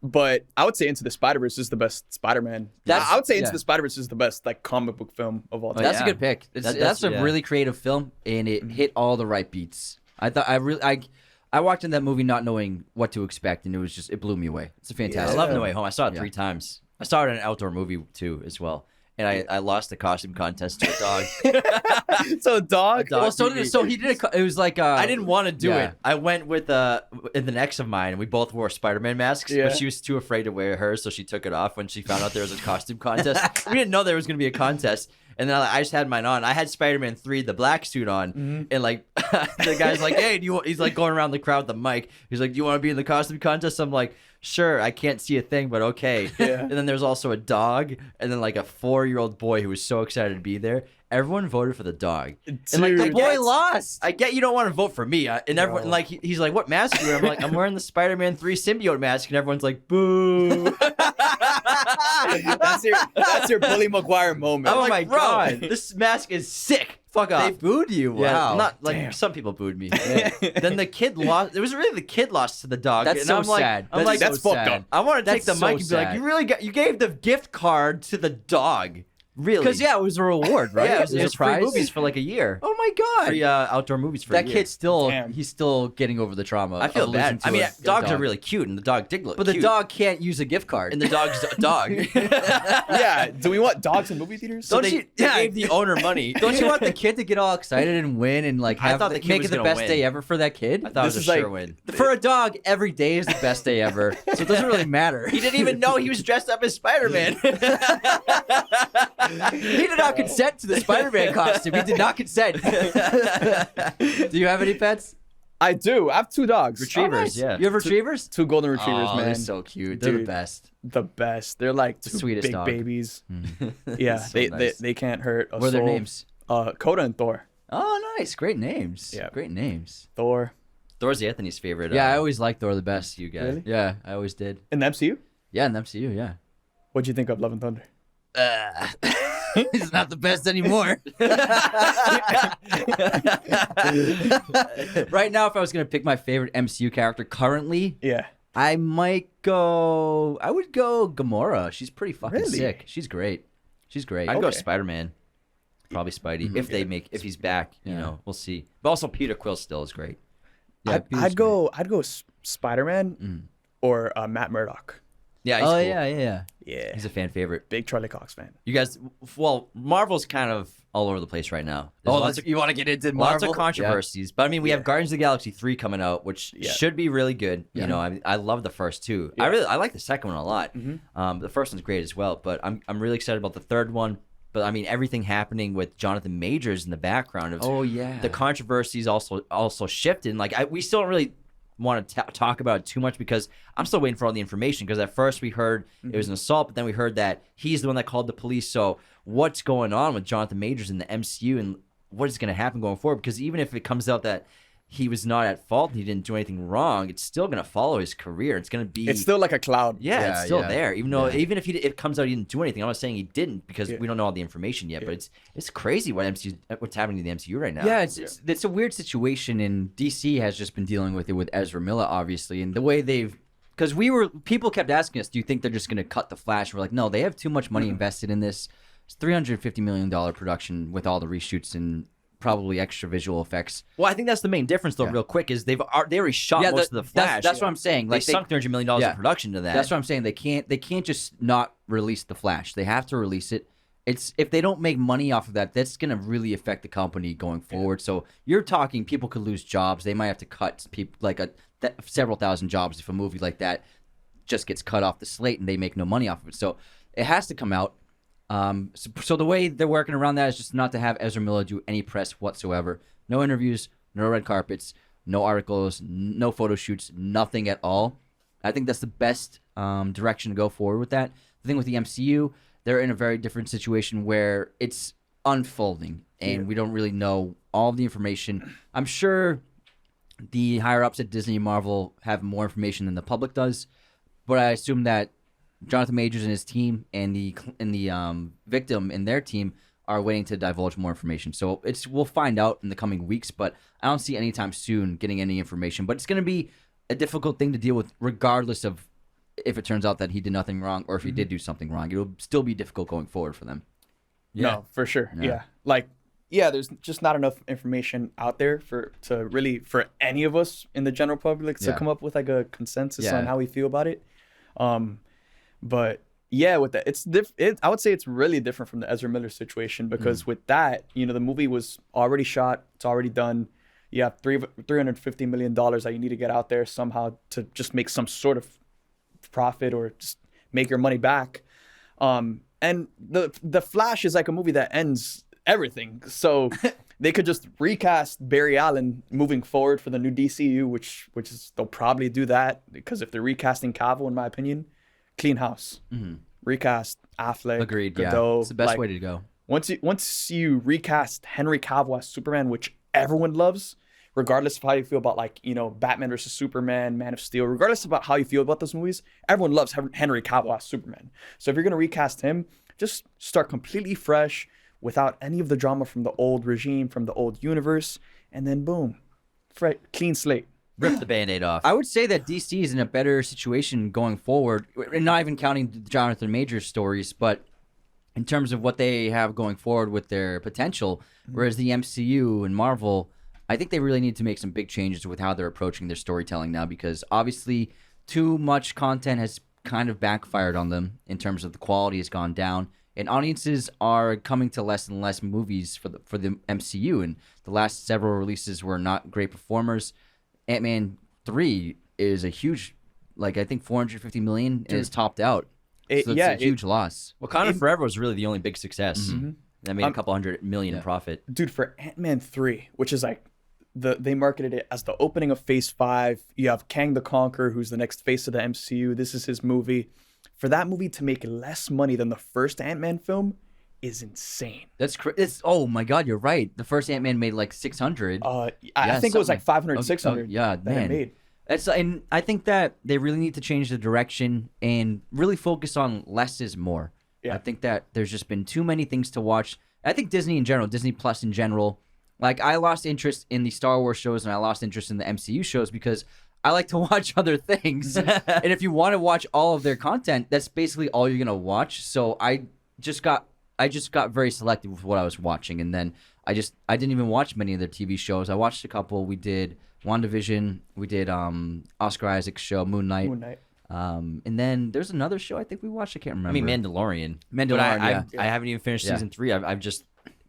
But I would say Into the Spider-Verse is the best Spider-Man. I would say Into the Spider-Verse is the best like comic book film of all time. That's a good pick. That's a yeah. really creative film, and it hit all the right beats. I walked in that movie not knowing what to expect, and it blew me away. It's a fantastic. I love film. No Way Home. I saw it 3 times. I saw it in an outdoor movie too, as well. And I lost the costume contest to a dog. So dog. Well, so he did. It was like I didn't want to do it. I went with an ex of mine, and we both wore Spider-Man masks, but she was too afraid to wear hers, so she took it off when she found out there was a costume contest. We didn't know there was going to be a contest. And then I just had mine on. I had Spider-Man 3, the black suit on, and like the guy's like, "Hey, he's like going around the crowd with the mic. He's like, "Do you want to be in the costume contest?" I'm like, "Sure." I can't see a thing, but okay. Yeah. And then there's also a dog, and then like a 4-year-old boy who was so excited to be there. Everyone voted for the dog, and like the Dude. boy lost. I get you don't want to vote for me, and everyone like he's like, "What mask are you wearing?" I'm like, "I'm wearing the Spider-Man 3 symbiote mask," and everyone's like, "Boo." That's your Bully Maguire moment. I'm like, God, this mask is sick. Fuck off. They booed you. Wow. Yeah, not like some people booed me. Then the kid lost. It was really the kid lost to the dog. That's and so I'm like, sad. I'm like, that's fucked up. I want to take the That's so mic and be like, sad. you gave the gift card to the dog. Really? Because it was a reward, right? Yeah, it was a free prize. movies for like a year. Oh my god. Free outdoor movies for that a year. kid's still Damn. he's still getting over the trauma. I feel of bad. losing to I mean, a dogs dog. are really cute, and the dog did look But the cute. dog can't use a gift card. And the dog's a dog. Yeah. Do we want dogs in movie theaters? So Don't they you- gave the owner money. Don't you want the kid to get all excited and win and like I thought the kid make was it the gonna best win. day ever for that kid? I thought This it was is a like- sure win. For a dog, every day is the best day ever. So it doesn't really matter. He didn't even know he was dressed up as Spider-Man. He did not consent to the Spider-Man costume. He did not consent. Do you have any pets? I do. I have 2 dogs. Retrievers, yeah. You have retrievers? 2 golden retrievers, Oh, man. they're so cute. They're the Dude. best. The best. They're like 2 sweetest big dog. babies. Yeah. So they, nice. they can't hurt a What are their soul. names? Coda and Thor. Oh, nice. Great names. Yeah. Great names. Thor. Thor's Anthony's favorite. Yeah, I always liked Thor the best. You guys. Really? Yeah, I always did. In the MCU? Yeah, in the MCU, yeah. What'd you think of Love and Thunder? He's not the best anymore. Right now, if I was going to pick my favorite MCU character currently, Yeah. I would go Gamora. She's pretty fucking Really? sick. She's great. She's great. I'd go Okay. Spider-Man. Probably Spidey. If he's back, you Yeah. know, we'll see. But also Peter Quill still is great. Yeah, Peter's I'd go Spider-Man or Matt Murdock. Yeah, great. he's Oh, cool. yeah. Yeah. He's a fan favorite. Big Charlie Cox fan. You guys, well, Marvel's kind of all over the place right now. There's lots of, you want to get into lots Marvel? of controversies. But I mean, we have Guardians of the Galaxy 3 coming out, which should be really good. Yeah. You know, I love the first 2. Yeah. I like the second one a lot. The first one's great as well. But I'm really excited about the third one. But I mean, everything happening with Jonathan Majors in the background of Oh, yeah. the controversies also shifted. Like we still don't really want to talk about it too much because I'm still waiting for all the information. Because at first we heard it was an assault, but then we heard that he's the one that called the police. So what's going on with Jonathan Majors in the MCU and what is going to happen going forward? Because even if it comes out that he was not at fault and he didn't do anything wrong, it's still going to follow his career. It's going to be It's still like a cloud. yeah, it's still yeah. there. Even though even if it comes out he didn't do anything, I'm not saying he didn't because Yeah. we don't know all the information yet. But it's crazy what's happening to the MCU right now. Yeah, it's a weird situation, and DC has just been dealing with it with Ezra Miller, obviously, and the way because people kept asking us, do you think they're just going to cut the Flash? We're like, no, they have too much money invested in this. It's $350 million production with all the reshoots and probably extra visual effects. Well, I think that's the main difference, though. Real quick, is they already shot most of the Flash. That's what I'm saying. They Like sunk $300 million in production to that. That's what I'm saying. They can't just not release the Flash. They have to release it, if they don't make money off of that, that's going to really affect the company going forward. So you're talking people could lose jobs. They might have to cut people like several thousand jobs if a movie like that just gets cut off the slate and they make no money off of it. So it has to come out. So the way they're working around that is just not to have Ezra Miller do any press whatsoever. No interviews, no red carpets, no articles, no photo shoots, nothing at all. I think that's the best direction to go forward with that. The thing with the MCU, they're in a very different situation where it's unfolding and we don't really know all of the information. I'm sure the higher ups at Disney and Marvel have more information than the public does, but I assume that Jonathan Majors and his team and the victim and their team are waiting to divulge more information. So we'll find out in the coming weeks, but I don't see anytime soon getting any information. But it's going to be a difficult thing to deal with regardless of if it turns out that he did nothing wrong or if he did do something wrong. It'll still be difficult going forward for them. Yeah. No, for sure. Yeah. There's just not enough information out there for any of us in the general public to come up with like a consensus on how we feel about it. But yeah, with that, I would say it's really different from the Ezra Miller situation because with that, the movie was already shot. It's already done. You have $350 million that you need to get out there somehow to just make some sort of profit or just make your money back. And the Flash is like a movie that ends everything. So they could just recast Barry Allen moving forward for the new DCU, which is they'll probably do that because if they're recasting Cavill, in my opinion, clean house. Recast Affleck. Agreed. Godot. Yeah, it's the best way to go. Once you recast Henry Cavill as Superman, which everyone loves, regardless of how you feel about Batman versus Superman, Man of Steel, regardless about how you feel about those movies, everyone loves Henry Cavill as Superman. So if you're gonna recast him, just start completely fresh without any of the drama from the old regime, from the old universe, and then boom, clean slate. Rip the Band-Aid off. I would say that DC is in a better situation going forward, and not even counting the Jonathan Majors stories, but in terms of what they have going forward with their potential, whereas the MCU and Marvel, I think they really need to make some big changes with how they're approaching their storytelling now because obviously too much content has kind of backfired on them in terms of the quality has gone down, and audiences are coming to less and less movies for the MCU, and the last several releases were not great performers. Ant-Man 3 is a huge, I think 450 million and it's topped out. So it's a huge loss. Wakanda Forever was really the only big success. That made a couple $100 million in profit. Dude, for Ant-Man 3, which is they marketed it as the opening of Phase 5. You have Kang the Conqueror, who's the next face of the MCU. This is his movie. For that movie to make less money than the first Ant-Man film is insane. Oh my God, you're right. The first Ant-Man made like 600. I think it was like 500, 600. Yeah, man. Made. And I think that they really need to change the direction and really focus on less is more. Yeah. I think that there's just been too many things to watch. I think Disney in general, Disney Plus in general, I lost interest in the Star Wars shows and I lost interest in the MCU shows because I like to watch other things. And if you want to watch all of their content, that's basically all you're going to watch. So I just got very selective with what I was watching, and then I didn't even watch many of their TV shows. I watched a couple. We did WandaVision. We did Oscar Isaac's show, Moon Knight. And then there's another show I think we watched. I can't remember. I mean, Mandalorian. But I haven't even finished season 3. I've just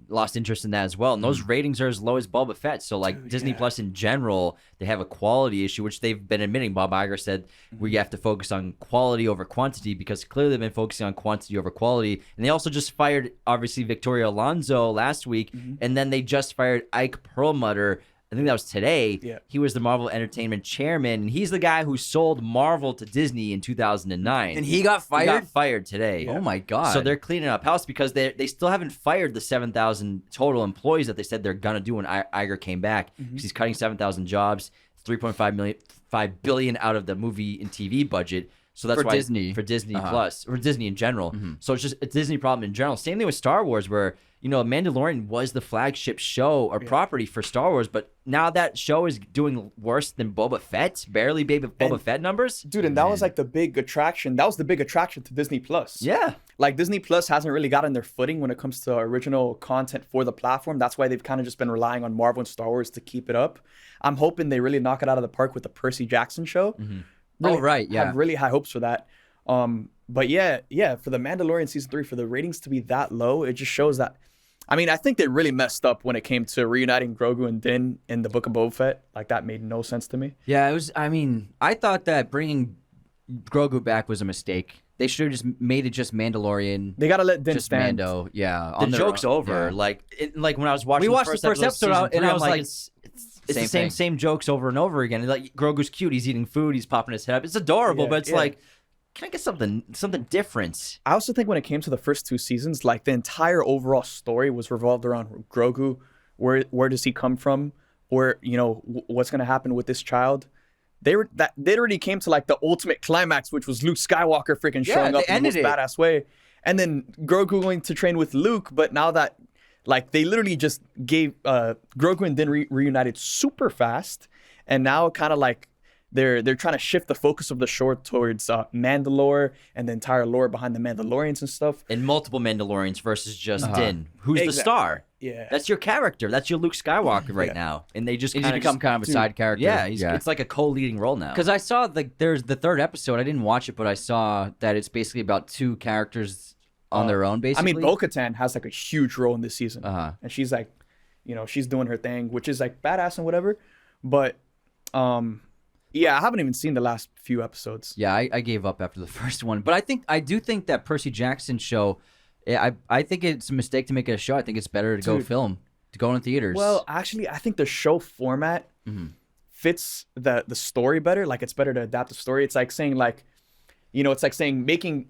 lost interest in that as well. And those ratings are as low as Boba Fett. So Disney Plus in general, they have a quality issue, which they've been admitting. Bob Iger said we have to focus on quality over quantity because clearly they've been focusing on quantity over quality. And they also just fired, obviously, Victoria Alonso last week. And then they just fired Ike Perlmutter. I think that was today. Yeah. He was the Marvel Entertainment chairman, and he's the guy who sold Marvel to Disney in 2009. And he got fired? He got fired today. Yeah. Oh, my God. So they're cleaning up house because they still haven't fired the 7,000 total employees that they said they're going to do when Iger came back. Because he's cutting 7,000 jobs, $3.5 billion out of the movie and TV budget. So that's why Disney. For Disney Plus, or Disney in general. So it's just a Disney problem in general. Same thing with Star Wars, where Mandalorian was the flagship show or property for Star Wars, but now that show is doing worse than Boba Fett, barely Boba Fett numbers. Dude, and that was the big attraction. That was the big attraction to Disney Plus. Yeah. Disney Plus hasn't really gotten their footing when it comes to original content for the platform. That's why they've kind of just been relying on Marvel and Star Wars to keep it up. I'm hoping they really knock it out of the park with the Percy Jackson show. Really, right, yeah. I have really high hopes for that. But yeah, for the Mandalorian season 3, for the ratings to be that low, it just shows that. I mean, I think they really messed up when it came to reuniting Grogu and Din in the Book of Boba Fett. Like, that made no sense to me. Yeah, it was. I mean, I thought that bringing Grogu back was a mistake. They should have just made it just Mandalorian. They gotta let Din just stand. Mando. Yeah, The joke's over. Yeah. Like when I was watching, We watched the first episode and and I I'm was like, like, it's the same jokes over and over again. Like Grogu's cute. He's eating food. He's popping his head up. It's adorable, but it's like, can I get something different? I also think when it came to the first 2 seasons, like the entire overall story was revolved around Grogu. Where does he come from? Or what's gonna happen with this child? They already came to like the ultimate climax, which was Luke Skywalker freaking showing up in the most badass way, and then Grogu going to train with Luke. But now that like they literally just gave Grogu and Din reunited super fast, and now kind of like they're trying to shift the focus of the show towards Mandalore and the entire lore behind the Mandalorians and stuff. And multiple Mandalorians versus just Din, who's the star. Yeah, that's your character. That's your Luke Skywalker right now, and they just he's become kind of a side character. Yeah, it's like a co-leading role now. Because I saw there's the 3rd episode. I didn't watch it, but I saw that it's basically about 2 characters on their own. Basically, I mean, Bo-Katan has like a huge role in this season, and she's like, she's doing her thing, which is like badass and whatever. But yeah, I haven't even seen the last few episodes. Yeah, I gave up after the first one, but I do think that Percy Jackson show. I think it's a mistake to make it a show. I think it's better to go in theaters. Well, actually, I think the show format fits the story better. Like, it's better to adapt the story. It's like saying it's like saying making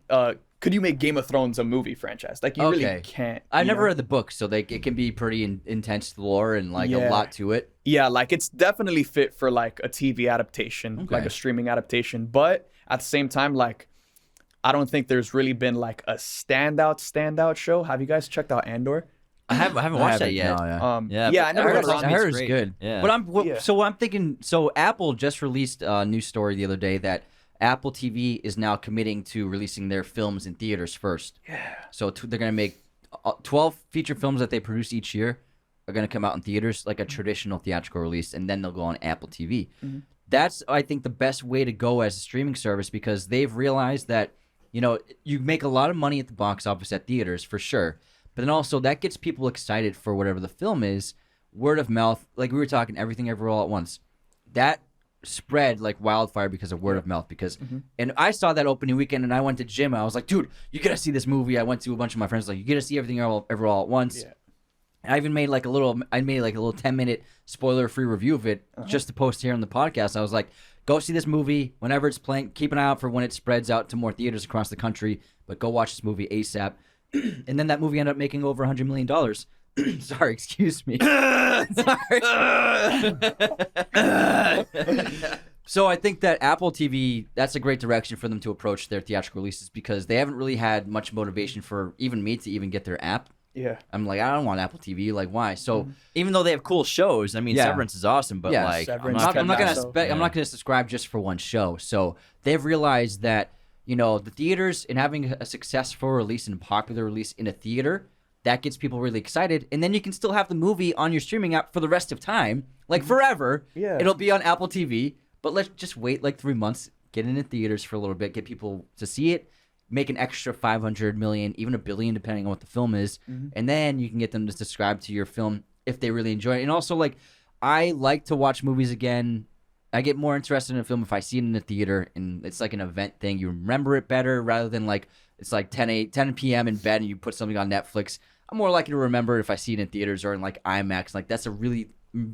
could you make Game of Thrones a movie franchise? Like, you really can't. I've never read the book, so it can be pretty intense lore and like a lot to it. Yeah, like it's definitely fit for like a TV adaptation, like a streaming adaptation. But at the same time, like, I don't think there's really been like a standout show. Have you guys checked out Andor? I haven't watched that yet. No, I never heard I heard it's good. Yeah. But I'm thinking. So Apple just released a news story the other day that Apple TV is now committing to releasing their films in theaters first. Yeah. So they're gonna make 12 feature films that they produce each year are gonna come out in theaters like a traditional theatrical release, and then they'll go on Apple TV. That's, I think, the best way to go as a streaming service, because they've realized that you make a lot of money at the box office at theaters for sure, but then also that gets people excited for whatever the film is. Word of mouth, like we were talking, Everything Everywhere All at Once, that spread like wildfire because of word of mouth. And I saw that opening weekend, and I went to gym. I was like, dude, you gotta see this movie. I went to a bunch of my friends, like, you gotta see Everything Everywhere All at Once. Yeah. I even made like a little 10-minute spoiler-free review of it just to post here on the podcast. I was like, go see this movie whenever it's playing. Keep an eye out for when it spreads out to more theaters across the country, but go watch this movie ASAP. And then that movie ended up making over $100 million. Sorry, excuse me. Sorry. So I think that Apple TV, that's a great direction for them to approach their theatrical releases, because they haven't really had much motivation for even me to even get their app. Yeah. I'm like, I don't want Apple TV. Like, why? So even though they have cool shows, I mean, Severance is awesome, but like, Severance, I'm not gonna subscribe just for one show. So they've realized that the theaters, and having a successful release and popular release in a theater, that gets people really excited, and then you can still have the movie on your streaming app for the rest of time, like forever. Yeah. It'll be on Apple TV, but let's just wait like 3 months, get it in theaters for a little bit, get people to see it. Make an extra 500 million, even $1 billion, depending on what the film is, and then you can get them to subscribe to your film if they really enjoy it. And also, like, I like to watch movies again. I get more interested in a film if I see it in the theater, and it's like an event thing. You remember it better rather than like it's like 10 p.m. in bed and you put something on Netflix. I'm more likely to remember it if I see it in theaters or in like IMAX. Like, that's a really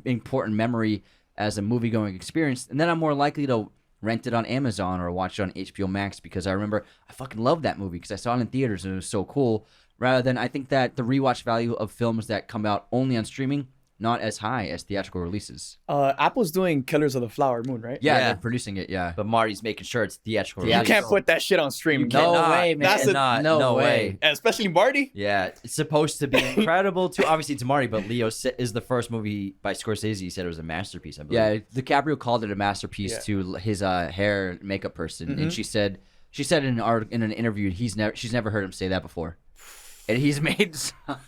important memory as a movie-going experience. And then I'm more likely to rent it on Amazon or watch it on HBO Max, because I remember I fucking loved that movie because I saw it in theaters and it was so cool. Rather than, I think that the rewatch value of films that come out only on streaming, not as high as theatrical releases. Apple's doing Killers of the Flower Moon, right? Yeah, they're producing it, yeah. But Marty's making sure it's theatrical. You can't put that shit on streaming. No way, man. No way. Especially Marty. Yeah, it's supposed to be incredible too. Obviously, it's Marty, but Leo is the first movie by Scorsese. He said it was a masterpiece, I believe. Yeah, DiCaprio called it a masterpiece to his hair and makeup person, and she said in an interview she's never heard him say that before. And he's made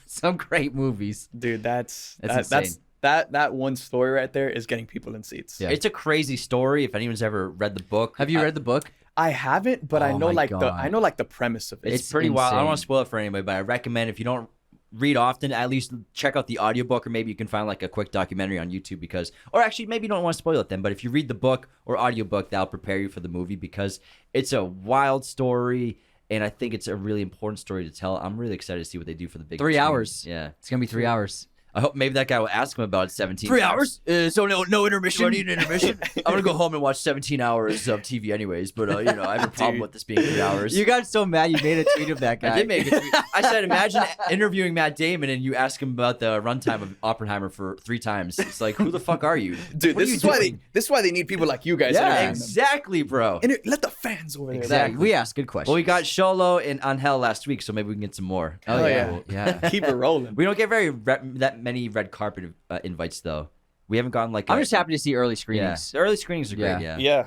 some great movies. Dude, that's insane. That one story right there is getting people in seats. Yeah. It's a crazy story. If anyone's ever read the book, have you read the book? I haven't, but I Oh know my like God. the premise of it. It's pretty wild. I don't insane. want to spoil it for anybody, but I recommend if you don't read often, at least check out the audiobook, or maybe you can find like a quick documentary on YouTube or actually maybe you don't want to spoil it then, but if you read the book or audiobook, that'll prepare you for the movie because it's a wild story and I think it's a really important story to tell. I'm really excited to see what they do for the big 3 screen. hours. Yeah. It's gonna be 3 hours. I hope maybe that guy will ask him about 17 3 hours? So no intermission. Do I need an intermission? I'm gonna go home and watch 17 hours of TV anyways. But I have a problem with this being 3 hours. You got so mad you made a tweet of that guy. I did make a tweet. I said, imagine interviewing Matt Damon and you ask him about the runtime of Oppenheimer for 3 times. It's like, who the fuck are you, Dude, What are you doing? this is why they need people like you guys. Yeah, interviewing them. Exactly, bro. Let the fans over there. Exactly. We asked good questions. Well, we got Sholo and Angel last week, so maybe we can get some more. Oh, yeah. yeah. Keep it rolling. We don't get that many red carpet invites though. We haven't gotten like. I'm just happy to see early Yeah, screenings. the early screenings are great. Yeah. Yeah.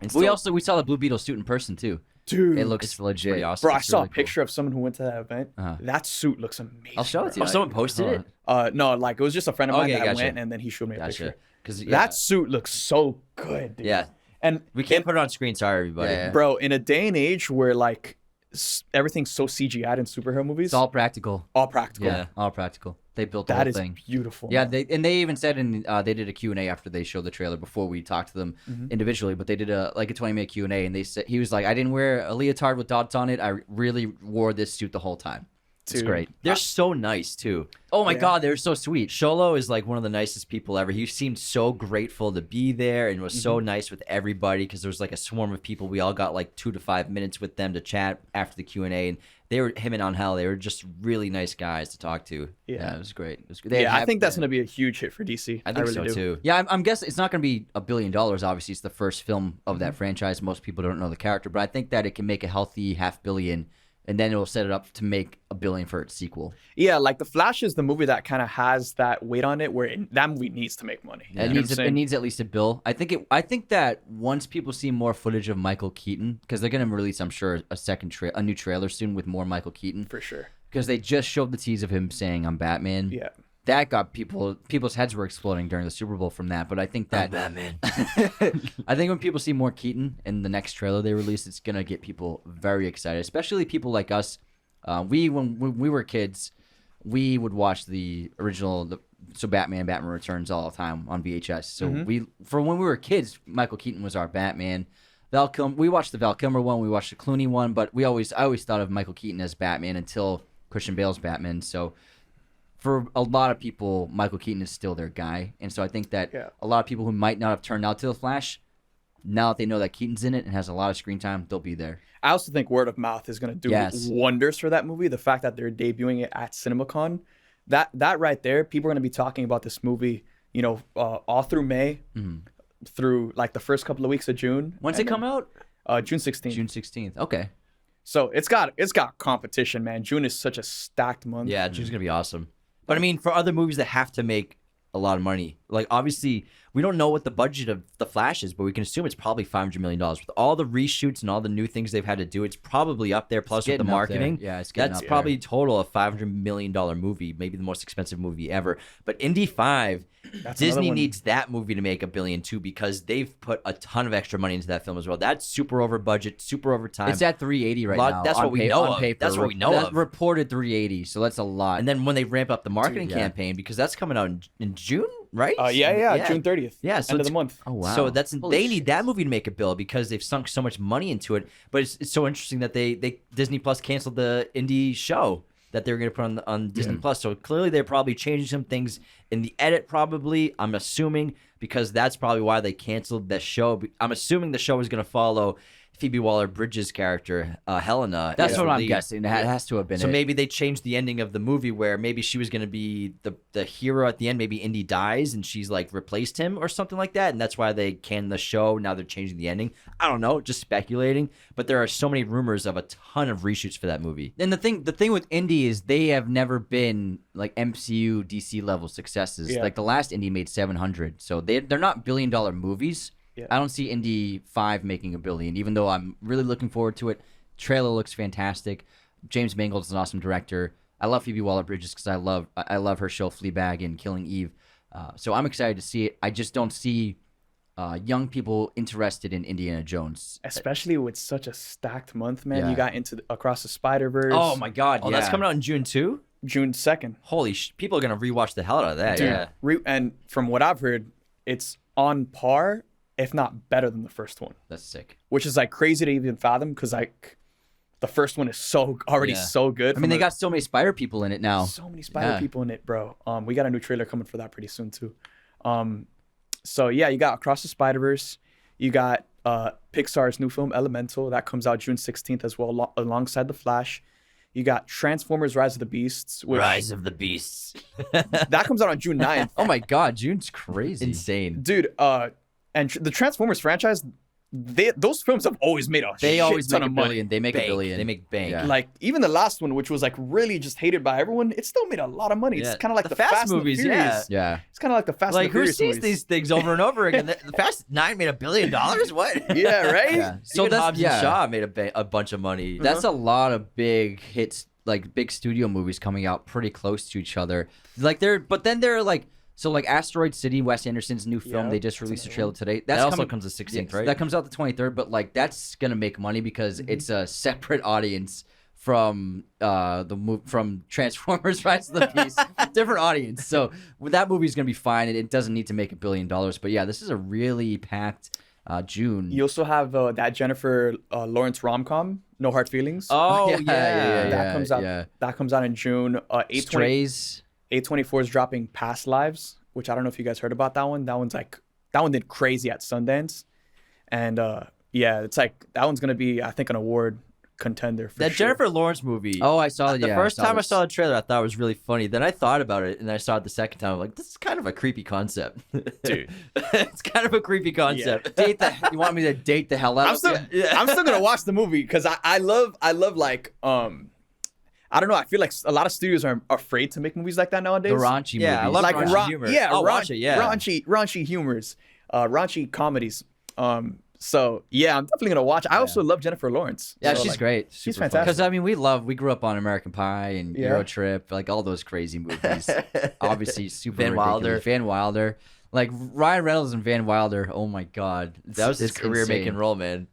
And We still- saw the Blue Beetle suit in person too. Dude. It looks legit. pretty awesome. Bro, I It's saw really a picture of someone who went to that event. Uh-huh. That suit looks amazing. I'll show it to you. Oh, someone posted Hold it. on. No, like it was just a friend of mine Okay, that gotcha. went, and then he showed me a Gotcha. picture. Because That suit looks so good. Dude. yeah, And we can't put it on screen. Sorry, everybody. Yeah. bro, in a day and age where like everything's so CGI'd in superhero movies, It's all practical. all practical. Yeah. All practical. They built the That whole is thing. beautiful. Yeah, man. they even said they did a Q&A after they showed the trailer before we talked to them individually, but they did a 20-minute Q&A and they said he was like, I didn't wear a leotard with dots on it. I really wore this suit the whole time. It's Dude. great. They're so nice too. Oh my Yeah. God, they're so sweet. Sholo is like one of the nicest people ever. He seemed so grateful to be there and was so nice with everybody because there was like a swarm of people. We all got like 2 to 5 minutes with them to chat after the Q&A, and him and Angel, they were just really nice guys to talk to. Yeah, it was great. It was good. Yeah, I think that's gonna be a huge hit for DC. I think really so do. too. Yeah, I'm guessing it's not going to be $1 billion. Obviously, it's the first film of that franchise. Most people don't know the character, but I think that it can make a healthy $500 million, and then it'll set it up to make $1 billion for its sequel. Yeah, like The Flash is the movie that kind of has that weight on it, where that movie needs to make money. It needs at least $1 billion. I think that once people see more footage of Michael Keaton, because they're going to release, I'm sure, a new trailer soon with more Michael Keaton, For sure. because they just showed the tease of him saying I'm Batman. Yeah. That got people's heads were exploding during the Super Bowl from that. But I think that Batman. I think when people see more Keaton in the next trailer they release, it's gonna get people very excited, especially people like us. When we were kids, we would watch the original, Batman Returns all the time on VHS. So when we were kids, Michael Keaton was our Batman. We watched the Val Kilmer one, we watched the Clooney one, but I always thought of Michael Keaton as Batman until Christian Bale's Batman. So for a lot of people, Michael Keaton is still their guy. And so I think that a lot of people who might not have turned out to The Flash, now that they know that Keaton's in it and has a lot of screen time, they'll be there. I also think word of mouth is going to do wonders for that movie. The fact that they're debuting it at CinemaCon, that right there, people are going to be talking about this movie, all through May, through like the first couple of weeks of June. When's it come out? June 16th. June 16th. Okay. So it's got competition, man. June is such a stacked month. Yeah, June's gonna be awesome. But I mean, for other movies that have to make a lot of money, like obviously we don't know what the budget of The Flash is, but we can assume it's probably $500 million with all the reshoots and all the new things they've had to do. It's probably up there. Plus with the getting up there. marketing, Yeah, it's getting that's up probably total a $500 million movie, maybe the most expensive movie ever. But Indy 5, That's another Disney one. needs that movie to make $1 billion too because they've put a ton of extra money into that film as well. That's super over budget, super over time. It's at 380 right now. That's on what we know on of. paper. That's what we know That's of. reported 380, so that's a lot. And then when they ramp up the marketing yeah. campaign, because that's coming out in June, right? June 30th. Yeah, so end of it's- the month. oh wow. So they Holy need shit. that movie to make a bill because they've sunk so much money into it. But it's so interesting that they Disney Plus canceled the indie show that they were going to put on Disney Plus. So clearly they're probably changing some things in the edit. Probably, I'm assuming, because that's probably why they canceled the show. I'm assuming the show is going to follow Phoebe Waller-Bridge's character, Helena. That's as what the I'm lead. guessing. It has to have been. So it. maybe they changed the ending of the movie where maybe she was going to be the hero at the end. Maybe Indy dies and she's like replaced him or something like that. And that's why they canned the show. Now they're changing the ending. I don't know, just speculating. But there are so many rumors of a ton of reshoots for that movie. And the thing with Indy is they have never been like MCU DC level successes. Yeah. Like the last Indy made 700, so they're not $1 billion movies. Yeah. I don't see Indy 5 making $1 billion, even though I'm really looking forward to it. Trailer looks fantastic. James Mangold's an awesome director. I love Phoebe Waller-Bridge because I love her show Fleabag and Killing Eve. So I'm excited to see it. I just don't see young people interested in Indiana Jones. Especially with such a stacked month, man. Yeah. You got into Across the Spider-Verse. Oh my God! Oh, yeah. that's coming out in June too. June 2nd. Holy people are gonna rewatch the hell out of that. Dude, Yeah. And from what I've heard, it's on par, if not better than the first one, That's sick. which is like crazy to even fathom because like the first one is already Yeah. so good. I mean, they got so many spider people in it now. so many spider Yeah. people in it, bro. We got a new trailer coming for that pretty soon too. So yeah, you got Across the Spider-Verse. You got Pixar's new film Elemental that comes out June 16th as well, alongside The Flash. You got Transformers: Rise of the Beasts, which Rise of the Beasts. that comes out on June 9th. Oh my God, June's crazy. Insane. Dude, and the Transformers franchise, those films have always made a They shit always ton make a of money. billion. They make a Bank. billion. They make bank. Yeah. Like even the last one, which was like really just hated by everyone, it still made a lot of money. Yeah. It's kind of like The the Fast Fast movies, and the Furious. yeah. Yeah. It's kind of like the Fast Like and the who Furious sees movies. these things over and over again? The Fast 9 made $1 billion. What? Yeah, right. Yeah. So that's Hobbs and Shaw made a bunch of money. That's a lot of big hits, like big studio movies coming out pretty close to each other. Like but then they're like, so like Asteroid City, Wes Anderson's new film. Yeah, they just that's released a another trailer today. that That's also coming, comes the 16th, yeah, right? That comes out the 23rd, but like that's gonna make money because it's a separate audience from from Transformers: Rise of the Beast, different audience. So that movie's gonna be fine, and it doesn't need to make $1 billion. But yeah, this is a really packed June. You also have that Jennifer Lawrence rom-com, No Hard Feelings. Oh, that comes out. yeah. That comes out in June. Strays. A24 is dropping Past Lives, which I don't know if you guys heard about that one. That one did crazy at Sundance, and yeah, it's like that one's gonna be, I think, an award contender for That sure. Jennifer Lawrence movie. Oh, I saw it. The Yeah, first time I this. saw the trailer, I thought it was really funny. Then I thought about it, and I saw it the second time. I'm like, this is kind of a creepy concept, Dude. It's kind of a creepy concept. You want me to date the hell out I'm of still, you? I'm still gonna watch the movie because I love like I don't know. I feel like a lot of studios are afraid to make movies like that nowadays. The raunchy Yeah, I movies. love like raunchy humor. I'll watch it, yeah. raunchy humors, raunchy comedies. So yeah, I'm definitely gonna watch. I also love Jennifer Lawrence. Yeah, So, she's like, great. she's Super fun. fantastic. Because I mean, we grew up on American Pie and Yeah. Euro Trip, like all those crazy movies. Obviously, super Van ridiculous. Wilder. Van Wilder, like Ryan Reynolds and Van Wilder. Oh my God, That was his it's career-making insane. role, man.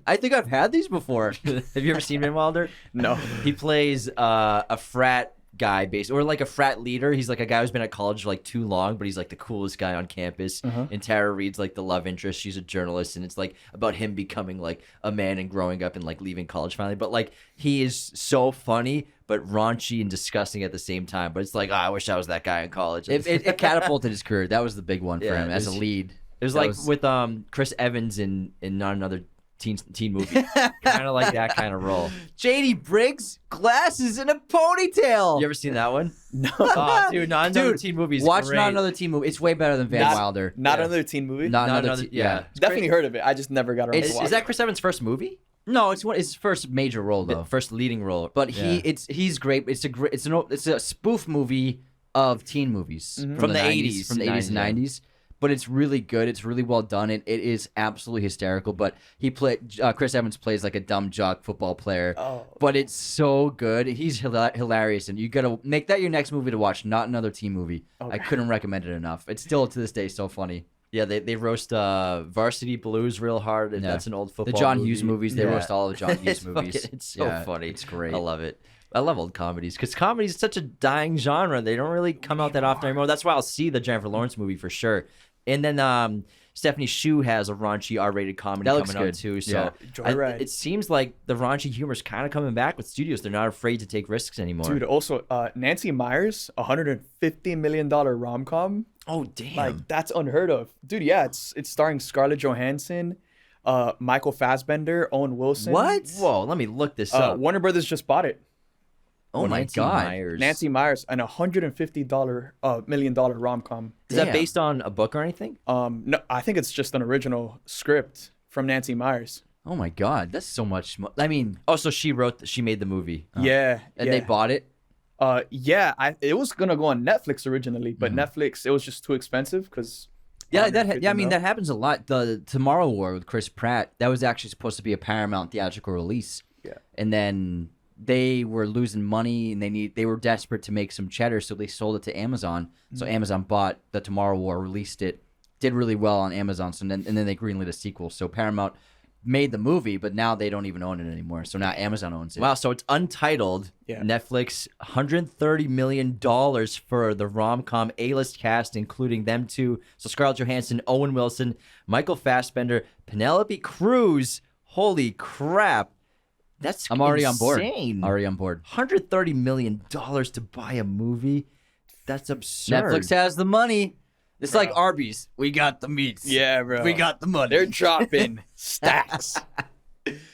I think I've had these before. Have you ever seen Van Wilder? No. He plays a frat guy, or like a frat leader. He's like a guy who's been at college for like too long, but he's like the coolest guy on campus. And Tara Reid's like the love interest. She's a journalist, and it's like about him becoming like a man and growing up and like leaving college finally. But like he is so funny, but raunchy and disgusting at the same time. But it's like, I wish I was that guy in college. It catapulted his career. That was the big one for Yeah, him as a it was- lead. It was That like with Chris Evans in Not Another teen movie. Kind of like that kind of role. JD Briggs, glasses, and a ponytail. You ever seen that one? No. Oh, dude, Not Another Dude, Teen movie is watch great. Not Another Teen Movie. It's way better than Van Wilder. Not Yeah. another teen movie. Not Not another. Another- Yeah. It's Definitely heard of it. I just never got around to Is watch that it. Chris Evans' first movie? No, it's his first major role though. First leading role. But Yeah. he's great. It's a spoof movie of teen movies From the 80s, from the 80s and 90s, 90s. But it's really good. It's really well done. It is absolutely hysterical. But Chris Evans plays like a dumb jock football player. Oh. But it's so good. He's hilarious, and you gotta make that your next movie to watch. Not another teen movie. I couldn't recommend it enough. It's still to this day so funny. Yeah, they roast Varsity Blues real hard. And Yeah. That's an old The football John movie. Hughes movies. They Yeah. roast all the John Hughes It's movies. fucking- it's so Yeah, funny. It's great. I love it. I love old comedies because comedy is such a dying genre. They don't really come out that often anymore. That's why I'll see the Jennifer Lawrence movie for sure. And then Stephanie Hsu has a raunchy R-rated comedy That looks coming out good. too. So Yeah. Joyride. it seems like the raunchy humor is kind of coming back with studios. They're not afraid to take risks anymore. Dude, also Nancy Meyers, $150 million rom-com. Oh damn! Like that's unheard of, dude. Yeah, it's starring Scarlett Johansson, Michael Fassbender, Owen Wilson. What? Whoa, let me look this up. Warner Brothers just bought it. Oh my Nancy God. Meyers. Nancy Meyers, an $150 million rom-com. Is that Damn. based on a book or anything? No, I think it's just an original script from Nancy Meyers. Oh my God, that's so much. I mean, Oh, so she made the movie. Yeah, and yeah. they bought it. It was gonna go on Netflix originally, but Netflix, it was just too expensive because. Yeah, that happens a lot. The Tomorrow War with Chris Pratt, that was actually supposed to be a Paramount theatrical release. Yeah. And then they were losing money and they were desperate to make some cheddar, so they sold it to Amazon. So Amazon bought the Tomorrow War, released it did really well on Amazon. So and then they greenlit a sequel. So Paramount made the movie, but now they don't even own it anymore. So now Amazon owns it. Wow, so it's untitled. Yeah. Netflix, $130 million for the rom-com A-list cast, including them two. So Scarlett Johansson, Owen Wilson, Michael Fassbender, Penelope Cruz. Holy crap. That's I'm already on board. insane. Already on board. $130 million to buy a movie? That's absurd. Netflix has the money. It's like Arby's. We got the meats. Yeah, bro. We got the money. They're dropping stacks.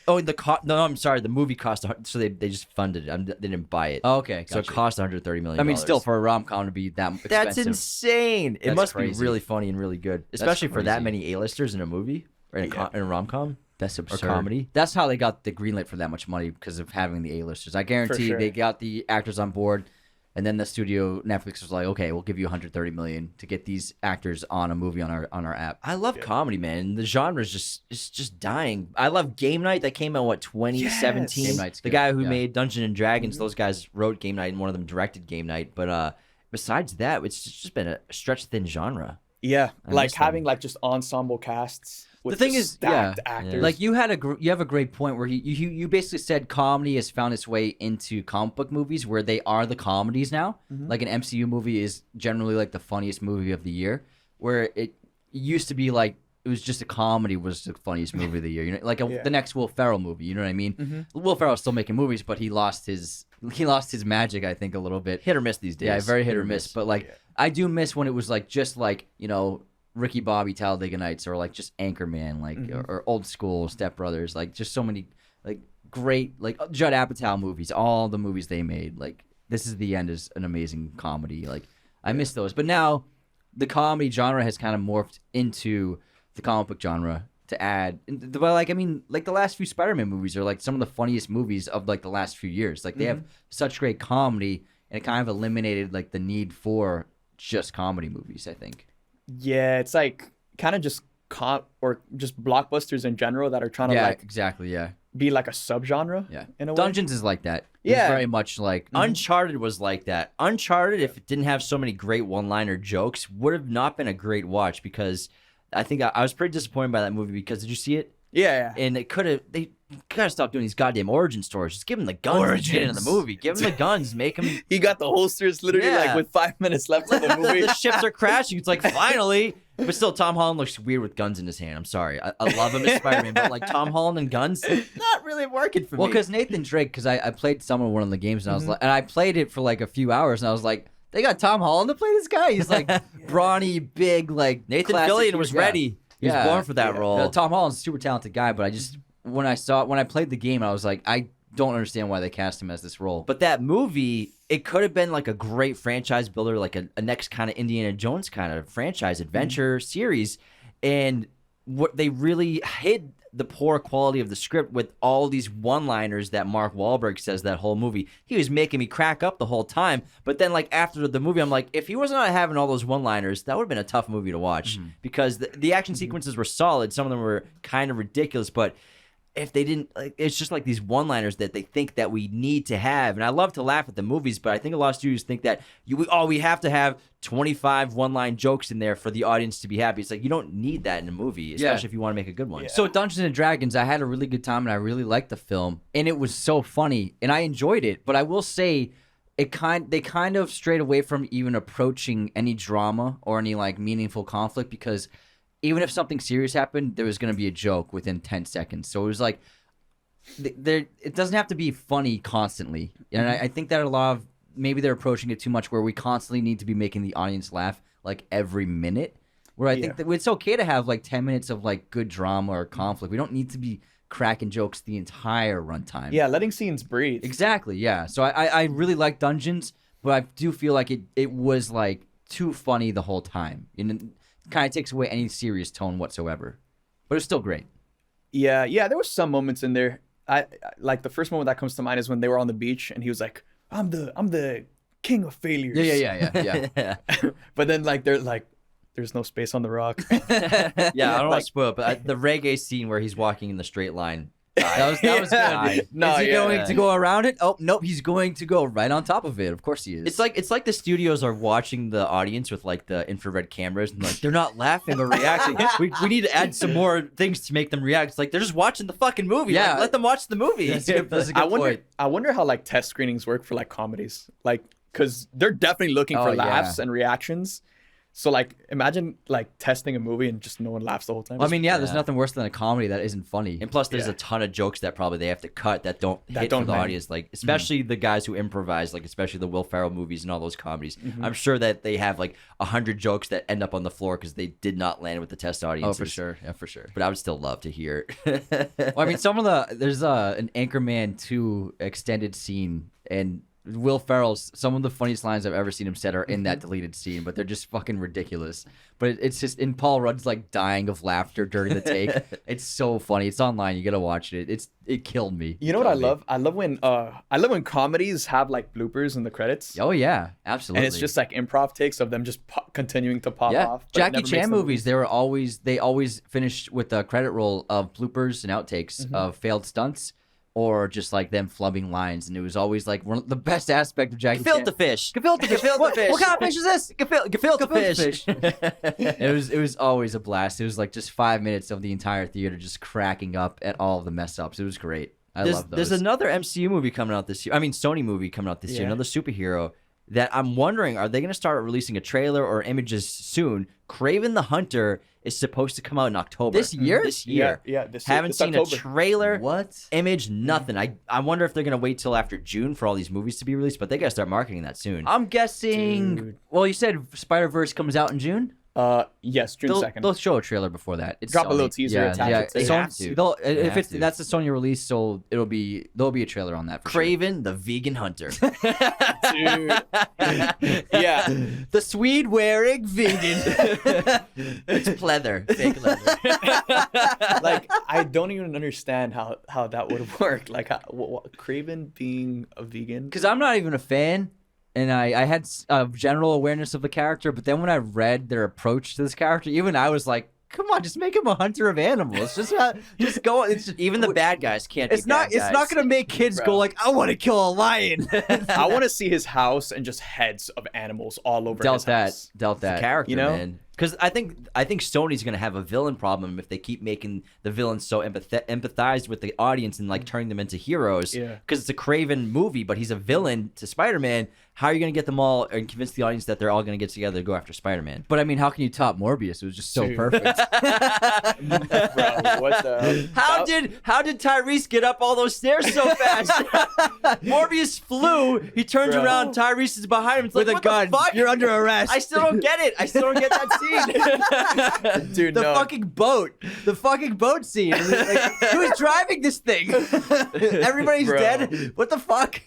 Oh, and no, I'm sorry. The movie cost, so they just funded it. They didn't buy it. Oh, okay. So it Gotcha. cost $130 million. I mean, still for a rom-com to be that expensive. That's insane. It That's must crazy. be really funny and really good, especially for that crazy. many A-listers in a movie or in a rom-com. That's absurd. comedy. That's how they got the greenlit for that much money, because of having the A-listers. I guarantee sure. they got the actors on board, and then the studio Netflix was like, okay, we'll give you $130 million to get these actors on a movie on our app. I love comedy, man. The genre is just dying. I love Game Night. That came out 2017. Game Night's the good, guy who yeah. made Dungeons and Dragons. Those guys wrote Game Night, and one of them directed Game Night. But besides that, it's just been a stretched thin genre. Yeah, I like miss them. having like just ensemble casts. With The thing just is, stacked yeah. actors. Like you have a great point where you basically said comedy has found its way into comic book movies, where they are the comedies now. Like an MCU movie is generally like the funniest movie of the year, where it used to be like it was just a comedy was the funniest movie of the year. You know, like the next Will Ferrell movie. You know what I mean? Will Ferrell's still making movies, but he lost his magic, I think, a little bit. Hit or miss these days. Yeah, very hit or miss. But like I do miss when it was like just like, you know, Ricky Bobby Talladega Nights, or like just Anchorman, like or Old School, Step Brothers, like just so many like great like Judd Apatow movies, all the movies they made. Like This Is the End is an amazing comedy. Like I miss those, but now the comedy genre has kind of morphed into the comic book genre to add. But like I mean, like the last few Spider-Man movies are like some of the funniest movies of like the last few years. Like they have such great comedy, and it kind of eliminated like the need for just comedy movies, I think. yeah, it's like kind of just or just blockbusters in general that are trying to like exactly, yeah. be like a subgenre. Yeah. in a way. Dungeons is like that. Yeah. It's very much like Uncharted was like that. Uncharted, if it didn't have so many great one-liner jokes, would have not been a great watch, because I think I was pretty disappointed by that movie. Because did you see it? Yeah, And they gotta stop doing these goddamn origin stories. Just give them the guns and get into the movie. Give them the guns. Make them. he got the holsters literally Yeah. like with 5 minutes left of the movie. The ships are crashing. It's like, finally. But still, Tom Holland looks weird with guns in his hand. I'm sorry. I love him as Spider-Man, but like Tom Holland and guns, not really working for well, me. because Nathan Drake, because I played some of one of the games, and I was like, and I played it for like a few hours, and I was like, they got Tom Holland to play this guy. He's like brawny, big, like Nathan classic Fillion hero. was Yeah. ready. He was Yeah. born for that role. Tom Holland's a super talented guy, but I just when I played the game, I was like, I don't understand why they cast him as this role. But that movie, it could have been like a great franchise builder, like a next kind of Indiana Jones kind of franchise adventure series. And what they really hid the poor quality of the script with all these one-liners that Mark Wahlberg says that whole movie. He was making me crack up the whole time. But then, like, after the movie, I'm like, if he wasn't having all those one-liners, that would have been a tough movie to watch, because the action sequences were solid. Some of them were kind of ridiculous, but if they didn't, like, it's just like these one-liners that they think that we need to have. And I love to laugh at the movies, but I think a lot of studios think that we have to have 25 one-line jokes in there for the audience to be happy. It's like, you don't need that in a movie, especially if you want to make a good one. Yeah. So Dungeons and Dragons, I had a really good time, and I really liked the film, and it was so funny, and I enjoyed it. But I will say, they kind of strayed away from even approaching any drama or any like meaningful conflict, because even if something serious happened, there was going to be a joke within 10 seconds. So it was like, it doesn't have to be funny constantly. And I think that a lot of, maybe they're approaching it too much, where we constantly need to be making the audience laugh like every minute. Where I think that it's okay to have like 10 minutes of like good drama or conflict. We don't need to be cracking jokes the entire runtime. Yeah, letting scenes breathe. Exactly, yeah. So I really like Dungeons, but I do feel like it was like too funny the whole time. And it kind of takes away any serious tone whatsoever. But it's still great. Yeah, there was some moments in there. I like the first moment that comes to mind is when they were on the beach and he was like, I'm the king of failures. Yeah. But then like they're like, there's no space on the rock. Yeah, I don't want Like- to spoil it, but the reggae scene where he's walking in the straight line, That was good. No, is he yeah. going to go around it? Oh nope, he's going to go right on top of it. Of course he is. It's like the studios are watching the audience with like the infrared cameras and like they're not laughing or reacting. we need to add some more things to make them react. It's like they're just watching the fucking movie. Yeah. Like, let them watch the movie. That's a good point. I wonder how like test screenings work for like comedies, like because they're definitely looking for laughs and reactions. So like imagine like testing a movie and just no one laughs the whole time. Well, I mean, there's nothing worse than a comedy that isn't funny. And plus, there's a ton of jokes that probably they have to cut that don't hit for the audience. Like, especially the guys who improvise, like especially the Will Ferrell movies and all those comedies. I'm sure that they have like 100 jokes that end up on the floor because they did not land with the test audience. Oh, for sure. Yeah, for sure. But I would still love to hear it. Well, I mean, there's an Anchorman 2 extended scene, and Will Ferrell's some of the funniest lines I've ever seen him said are in that deleted scene, but they're just fucking ridiculous. But it's just in Paul Rudd's like dying of laughter during the take. It's so funny. It's online. You gotta watch it. It killed me. You know what I love? I love when comedies have like bloopers in the credits. Oh yeah, absolutely. And it's just like improv takes of them just continuing to pop off. But Jackie Chan movies, they always finished with the credit roll of bloopers and outtakes of failed stunts. Or just like them flubbing lines, and it was always like one of the best aspect of Jackie Chan. Gefilte fish. Gefilte fish. What kind of fish is this? Gefilte fish. It was always a blast. It was like just 5 minutes of the entire theater just cracking up at all of the mess ups. It was great. I love those. There's another MCU movie coming out this year. I mean, Sony movie coming out this year. Another superhero that I'm wondering, are they going to start releasing a trailer or images soon? Kraven the Hunter is supposed to come out in October. This year? This year. Yeah. Haven't seen October. a trailer. What? Image, nothing. I wonder if they're going to wait till after June for all these movies to be released, but they got to start marketing that soon. I'm guessing. Dude. Well, you said Spider-Verse comes out in June? Yes, June 2nd. They'll show a trailer before that. It's Drop a Sony. little teaser, attach it to They have to. If that's a Sony release, so there'll be a trailer on that. For Kraven the Vegan Hunter. Dude. Yeah. The Swede wearing vegan. It's pleather. Fake leather. Like I don't even understand how that would work. Like Kraven being a vegan. Because I'm not even a fan. And I had a general awareness of the character, but then when I read their approach to this character, even I was like, "Come on, just make him a hunter of animals. Just go." It's just, Even the bad guys can't. It's not gonna make kids go like, "I want to kill a lion." I want to see his house and just heads of animals all over his house. Dealt that character, you know? man. Because I think Sony's gonna have a villain problem if they keep making the villains so empathized with the audience and like turning them into heroes. Yeah. Because it's a Kraven movie, but he's a villain to Spider-Man. How are you gonna get them all and convince the audience that they're all gonna get together to go after Spider-Man? But I mean, how can you top Morbius? It was just so Dude. perfect. Bro, what the? How did Tyrese get up all those stairs so fast? Morbius flew. He turns Bro. around. Tyrese is behind him. It's With like, a what gun. the fuck? You're under arrest. I still don't get it. I still don't get that scene. Dude, The no. fucking boat. The fucking boat scene. Like, who's driving this thing? Everybody's Bro. dead. What the fuck?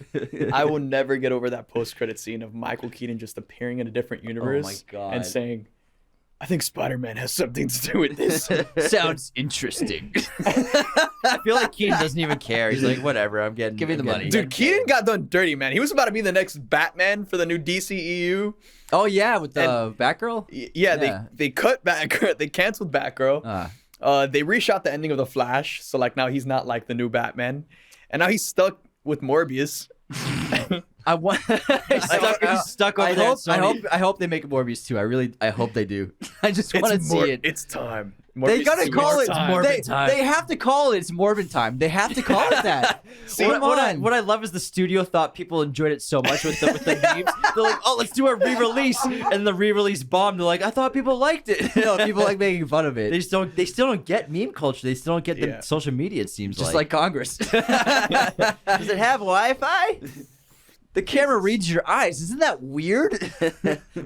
I will never get over that post-credit scene of Michael Keaton just appearing in a different universe my God. and saying, "I think Spider-Man has something to do with this." Sounds interesting. I feel like Keaton doesn't even care. He's like, whatever. I'm getting. Give me the I'm money. getting- Dude, Keaton got done dirty, man. He was about to be the next Batman for the new DCEU. Oh yeah, with the Batgirl. Yeah, they cut Batgirl. They canceled Batgirl. They reshot the ending of The Flash, so like now he's not like the new Batman, and now he's stuck with Morbius. I want. He's stuck over there. I hope they make a Morbius too. I hope they do. I just want to see it. It's time. They Morbius gotta is call it. time. Morbid time. They have to call it. It's Morbid time. They have to call it that. See, Come on. What I love is the studio thought people enjoyed it so much with the memes. They're like, oh, let's do a re-release, and the re-release bombed. They're like, I thought people liked it. You know, people like making fun of it. They still don't get meme culture. They still don't get the Yeah. social media. It seems just like Congress. Does it have Wi-Fi? The camera reads your eyes. Isn't that weird?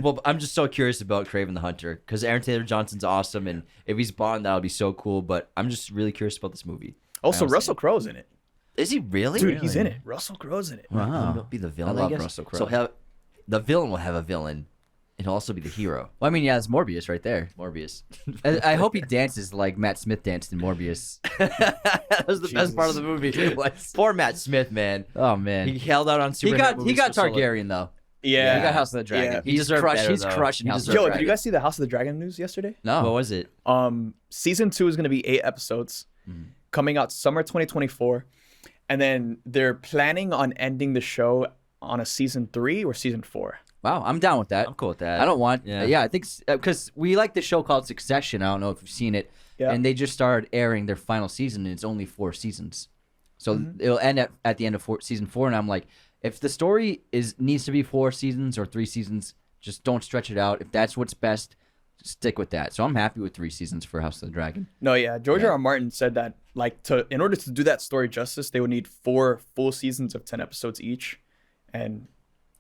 Well, I'm just so curious about Kraven the Hunter because Aaron Taylor Johnson's awesome, and if he's Bond, that'll be so cool. But I'm just really curious about this movie. Also, Honestly. Russell Crowe's in it. Is he really? Dude, he's in it. Russell Crowe's in it. Wow. He'll be the villain. I love guess. Russell Crowe. So the villain will have a villain. He'll also be the hero. Well, I mean, yeah, it's Morbius right there. Morbius. I hope he dances like Matt Smith danced in Morbius. That was the best part of the movie. Poor Matt Smith, man. Oh man, He held out on he Superman. got Targaryen though. Yeah. He got House of the Dragon. Yeah. He He's deserved better, He's though. crushing He House of the deserved Yo, Dragon. did you guys see the House of the Dragon news yesterday? No. What was it? Season 2 is gonna be 8 episodes, coming out summer 2024, and then they're planning on ending the show on a season 3 or season 4. Wow, I'm down with that. I'm cool with that. I don't want. Yeah, I think because we like the show called Succession. I don't know if you've seen it. Yeah. And they just started airing their final season, and it's only 4 seasons. So it'll end at the end of season 4, and I'm like, if the story needs to be 4 seasons or 3 seasons, just don't stretch it out. If that's what's best, stick with that. So I'm happy with 3 seasons for House of the Dragon. No, yeah, George R. R. Martin said that in order to do that story justice, they would need 4 full seasons of 10 episodes each, and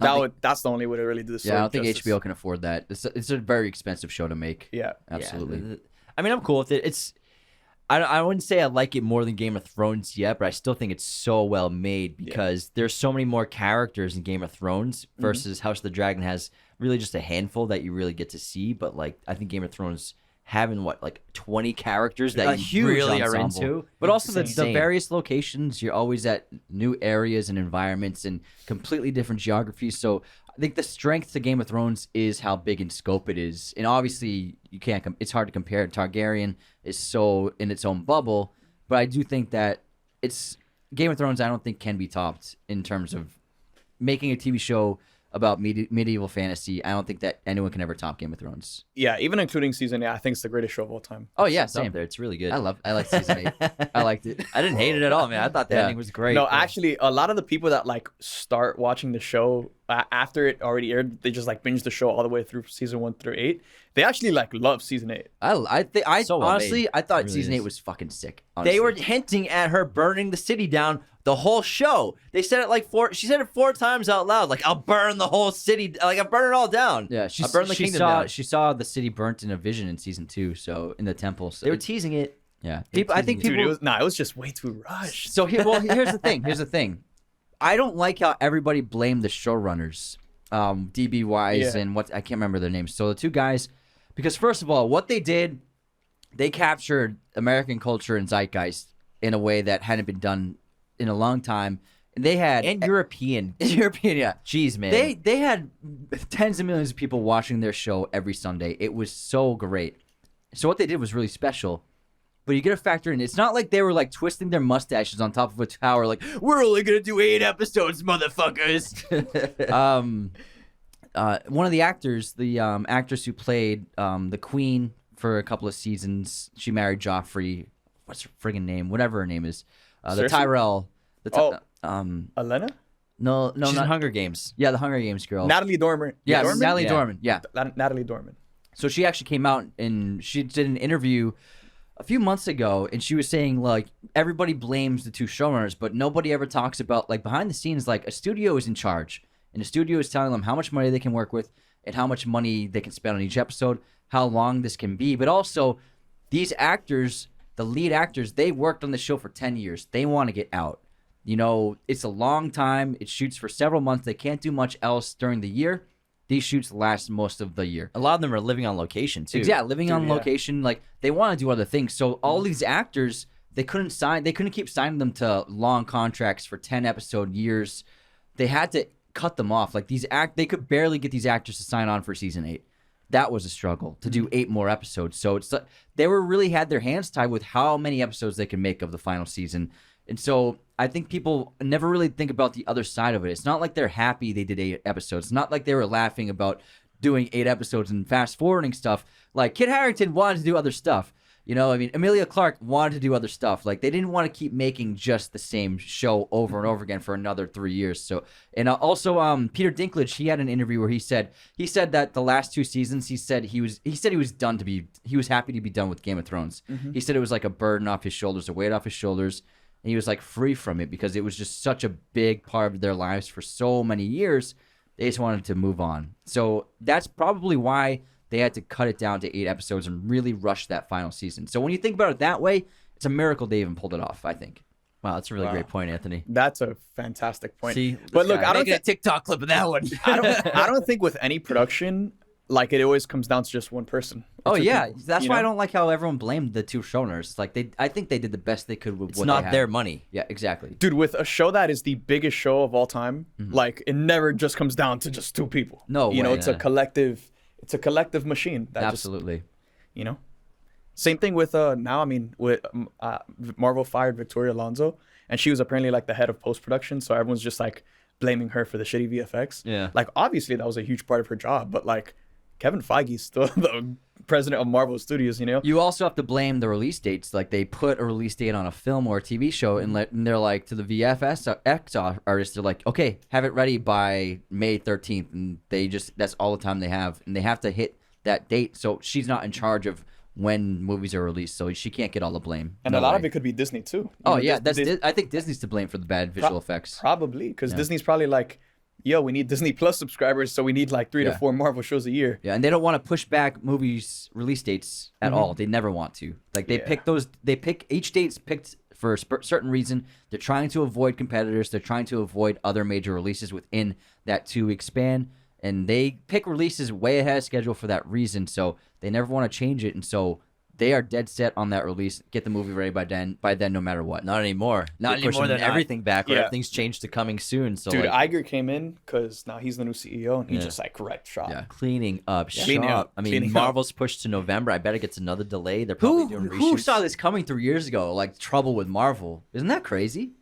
that's the only way to really do the story. Yeah, I don't justice. think HBO can afford that. It's a very expensive show to make. Yeah, absolutely. Yeah. I mean, I'm cool with it. I wouldn't say I like it more than Game of Thrones yet, but I still think it's so well made because there's so many more characters in Game of Thrones versus House of the Dragon has really just a handful that you really get to see. But like, I think Game of Thrones having 20 characters that you really are into, but also the various locations. You're always at new areas and environments and completely different geographies. So I think the strength to Game of Thrones is how big in scope it is, and obviously you can't. It's hard to compare. Targaryen is so in its own bubble, but I do think that Game of Thrones. I don't think can be topped in terms of making a TV show about medieval fantasy. I don't think that anyone can ever top Game of Thrones. Yeah, even including season 8, I think it's the greatest show of all time. Oh yeah, it's same. up there. It's really good. I like season 8. I liked it. I didn't hate it at all, man. I thought the ending was great. No, actually, a lot of the people that start watching the show after it already aired, they just binge the show all the way through season 1 through 8. They actually love season 8. I So well honestly, made. I thought It really season 8 is. was fucking sick. Honestly. They were hinting at her burning the city down the whole show. They said it she said it 4 times out loud. Like, I'll burn the whole city. Like, I'll burn it all down. Yeah, I'll burn the kingdom down. She saw the city burnt in a vision in season 2. So in the temple, so They were teasing it. yeah. I think Dude, people. it was just way too rushed. So here's the thing. Here's the thing. I don't like how everybody blamed the showrunners, DB Wise and I can't remember their names. So the 2 guys, because first of all, what they did, they captured American culture and zeitgeist in a way that hadn't been done in a long time. And they had European, yeah. Jeez, man. They had tens of millions of people watching their show every Sunday. It was so great. So what they did was really special. But you got to factor in, it's not like they were twisting their mustaches on top of a tower, like, we're only gonna do 8 episodes, motherfuckers. One of the actors, the actress who played the Queen for a couple of seasons, she married Joffrey. What's her friggin' name? Whatever her name is. The Cersei? Tyrell. Elena? No, She's not in Hunger Games. Yeah, the Hunger Games girl. Natalie Dormer. Yeah, Dorman? Natalie Yeah. Dorman. Yeah. Natalie Dorman. So she actually came out and she did an interview a few months ago, and she was saying everybody blames the 2 showrunners, but nobody ever talks about behind the scenes. A studio is in charge, and the studio is telling them how much money they can work with and how much money they can spend on each episode, how long this can be. But also, these actors, the lead actors, they worked on the show for 10 years. They want to get out. It's a long time. It shoots for several months. They can't do much else during the year. These shoots last most of the year. A lot of them are living on location too. Yeah, living on location. They want to do other things. So all these actors, they couldn't keep signing them to long contracts for 10 episode years. They had to cut them off. They could barely get these actors to sign on for season 8. That was a struggle to do 8 more episodes. So they really had their hands tied with how many episodes they could make of the final season. And so I think people never really think about the other side of it. It's not like they're happy they did 8 episodes. It's not like they were laughing about doing 8 episodes and fast forwarding stuff. Kit Harington wanted to do other stuff. Emilia Clarke wanted to do other stuff. They didn't want to keep making just the same show over and over again for another 3 years. So, and also Peter Dinklage, he had an interview where he said that the last 2 seasons, he said he was happy to be done with Game of Thrones. Mm-hmm. He said it was like a burden off his shoulders, a weight off his shoulders. And he was free from it because it was just such a big part of their lives for so many years. They just wanted to move on. So that's probably why they had to cut it down to 8 episodes and really rush that final season. So when you think about it that way, it's a miracle they even pulled it off, I think. Wow, that's a really great point, Anthony. That's a fantastic point. See, but look, I don't get a TikTok clip of that one. I don't think with any production, it always comes down to just one person. Oh Two yeah, people, that's why I don't like how everyone blamed the 2 showrunners. I think they did the best they could with It's what not they had. their money. Yeah, exactly. Dude, with a show that is the biggest show of all time, it never just comes down to just 2 people. No way. It's a collective machine. That Absolutely. Just, Same thing with now. I mean, with Marvel fired Victoria Alonso, and she was apparently like the head of post production. So everyone's just like blaming her for the shitty VFX. Yeah. Like obviously that was a huge part of her job, but like Kevin Feige's still the president of Marvel Studios. You know. You also have to blame the release dates. Like they put a release date on a film or a TV show, and they're like to the VFX artists, they're like, okay, have it ready by May 13th, and that's all the time they have, and they have to hit that date. So she's not in charge of when movies are released, so she can't get all the blame. And a lot of it could be Disney too. You Oh know, yeah, I think Disney's to blame for the bad visual effects. Probably because Disney's probably like, yo, we need Disney Plus subscribers, so we need like 3 to 4 Marvel shows a year. Yeah, and they don't want to push back movies release dates at all. They never want to. Like each date's picked for a certain reason. They're trying to avoid competitors. They're trying to avoid other major releases within that 2-week span. And they pick releases way ahead of schedule for that reason. So they never want to change it. And so they are dead set on that release. Get the movie ready by then, no matter what. Not anymore. Not anymore. They're everything back. Or Yeah. everything's changed to coming soon. So Dude, like, Iger came in because now he's the new CEO, and he just like wrecked shop. Yeah. cleaning up Cleaning shop. up. I mean, Cleaning up. Marvel's pushed to November. I bet it gets another delay. They're probably doing reshoots. Who saw this coming 3 years ago? Like trouble with Marvel. Isn't that crazy?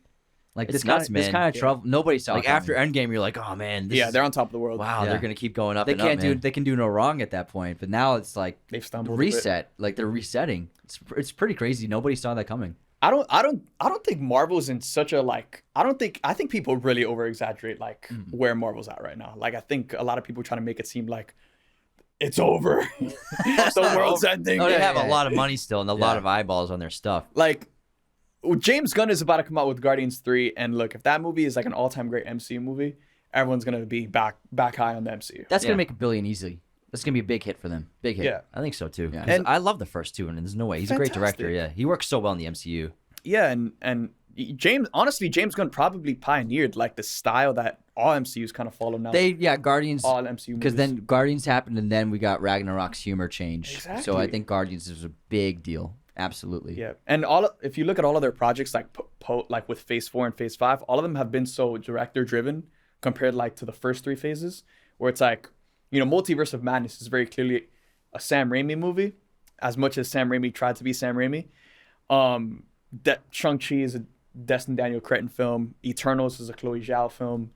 Like It's this nuts, this man. kind of trouble. Nobody saw. Like it coming. after Endgame, you're like, oh man, this Yeah, is- they're on top of the world. wow, Yeah. they're gonna keep going up. They and can't up, do. man. They can do no wrong at that point. But now it's like They've stumbled a bit. reset. Like they're resetting. It's pretty crazy. Nobody saw that coming. I don't think Marvel's in such a like. I think people really over exaggerate like where Marvel's at right now. Like I think a lot of people trying to make it seem like it's over. The world's ending. They yeah, have yeah, a lot of money still and a lot of eyeballs on their stuff. Like James Gunn is about to come out with Guardians 3, and look, if that movie is like an all-time great MCU movie, everyone's gonna be back high on the MCU. That's Yeah. gonna make $1 billion easily. That's gonna be a big hit for them. Big hit. Yeah. I think so too. Yeah. 'Cause And- I love the first two, and there's no way he's a great director. Fantastic. Yeah, he works so well in the MCU. Yeah, and James Gunn probably pioneered like the style that all MCUs kind of follow now. Guardians. all MCU Because movies. then Guardians happened, and then we got Ragnarok's humor change. So I Exactly. think Guardians is a big deal. Absolutely. Yeah, and if you look at all of their projects, like like with Phase 4 and Phase 5, all of them have been so director driven compared like to the first 3 phases, where it's like, you know, Multiverse of Madness is very clearly a Sam Raimi movie, as much as Sam Raimi tried to be Sam Raimi. That Shang-Chi is a Destin Daniel Cretton film. Eternals is a Chloe Zhao film.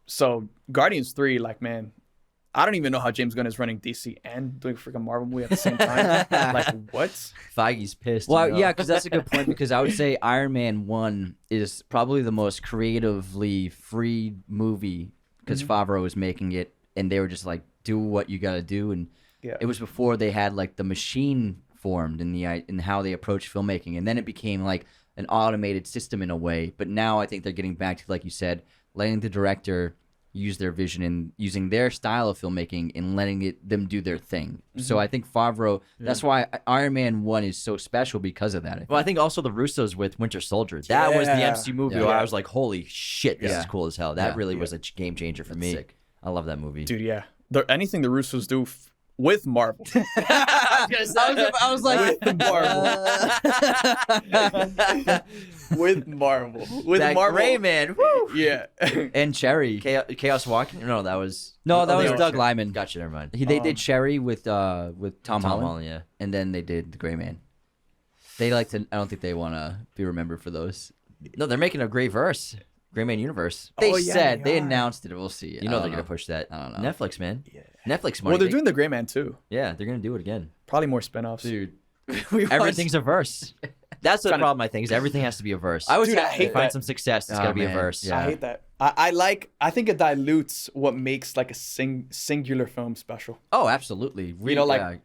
So Guardians 3, like, man, I don't even know how James Gunn is running DC and doing a freaking Marvel movie at the same time. Like, what? Feige's pissed. Well, you know? yeah, because that's a good point. Because I would say Iron Man 1 is probably the most creatively free movie because Favreau was making it, and they were just like, do what you got to do. And Yeah. it was before they had like the machine formed in how they approach filmmaking, and then it became like an automated system in a way. But now I think they're getting back to, like you said, letting the director use their vision and using their style of filmmaking and letting them do their thing. So I think Favreau, that's why Iron Man 1 is so special because of that. Well, I think also the Russos with Winter Soldier. That was the Yeah. MCU movie Yeah. where I was like, holy shit, this Yeah. is cool as hell. That Yeah. really was a game changer for me. sick. I love that movie. Dude, yeah. Anything the Russos do with Marvel. I was like, with Marvel. With that Marvel. Gray Man. Woo! Yeah. and Cherry. Chaos Walking? No, that was... No, that Oh, was they- Doug Liman. Gotcha, never mind. They did Cherry with Tom Tom Holland, Holland, yeah. and then they did The Gray Man. They like to. I don't think they want to be remembered for those. No, they're making a Gray verse. Gray Man universe. They Oh, yeah, said they they are. announced it. We'll see. You I know don't they're going to push that. I don't know. Netflix, man. Yeah. Netflix money. Well, they're doing The Gray Man too. Yeah, they're going to do it again. Probably more spin-offs. Dude, Everything's a verse. That's the Trying to- problem, I think, is everything has to be a verse. I was Dude, I happy. hate Find that. some success, it's Oh, got to be a man. verse. Yeah. I hate that. I think it dilutes what makes like a singular film special. Oh, absolutely. You know, like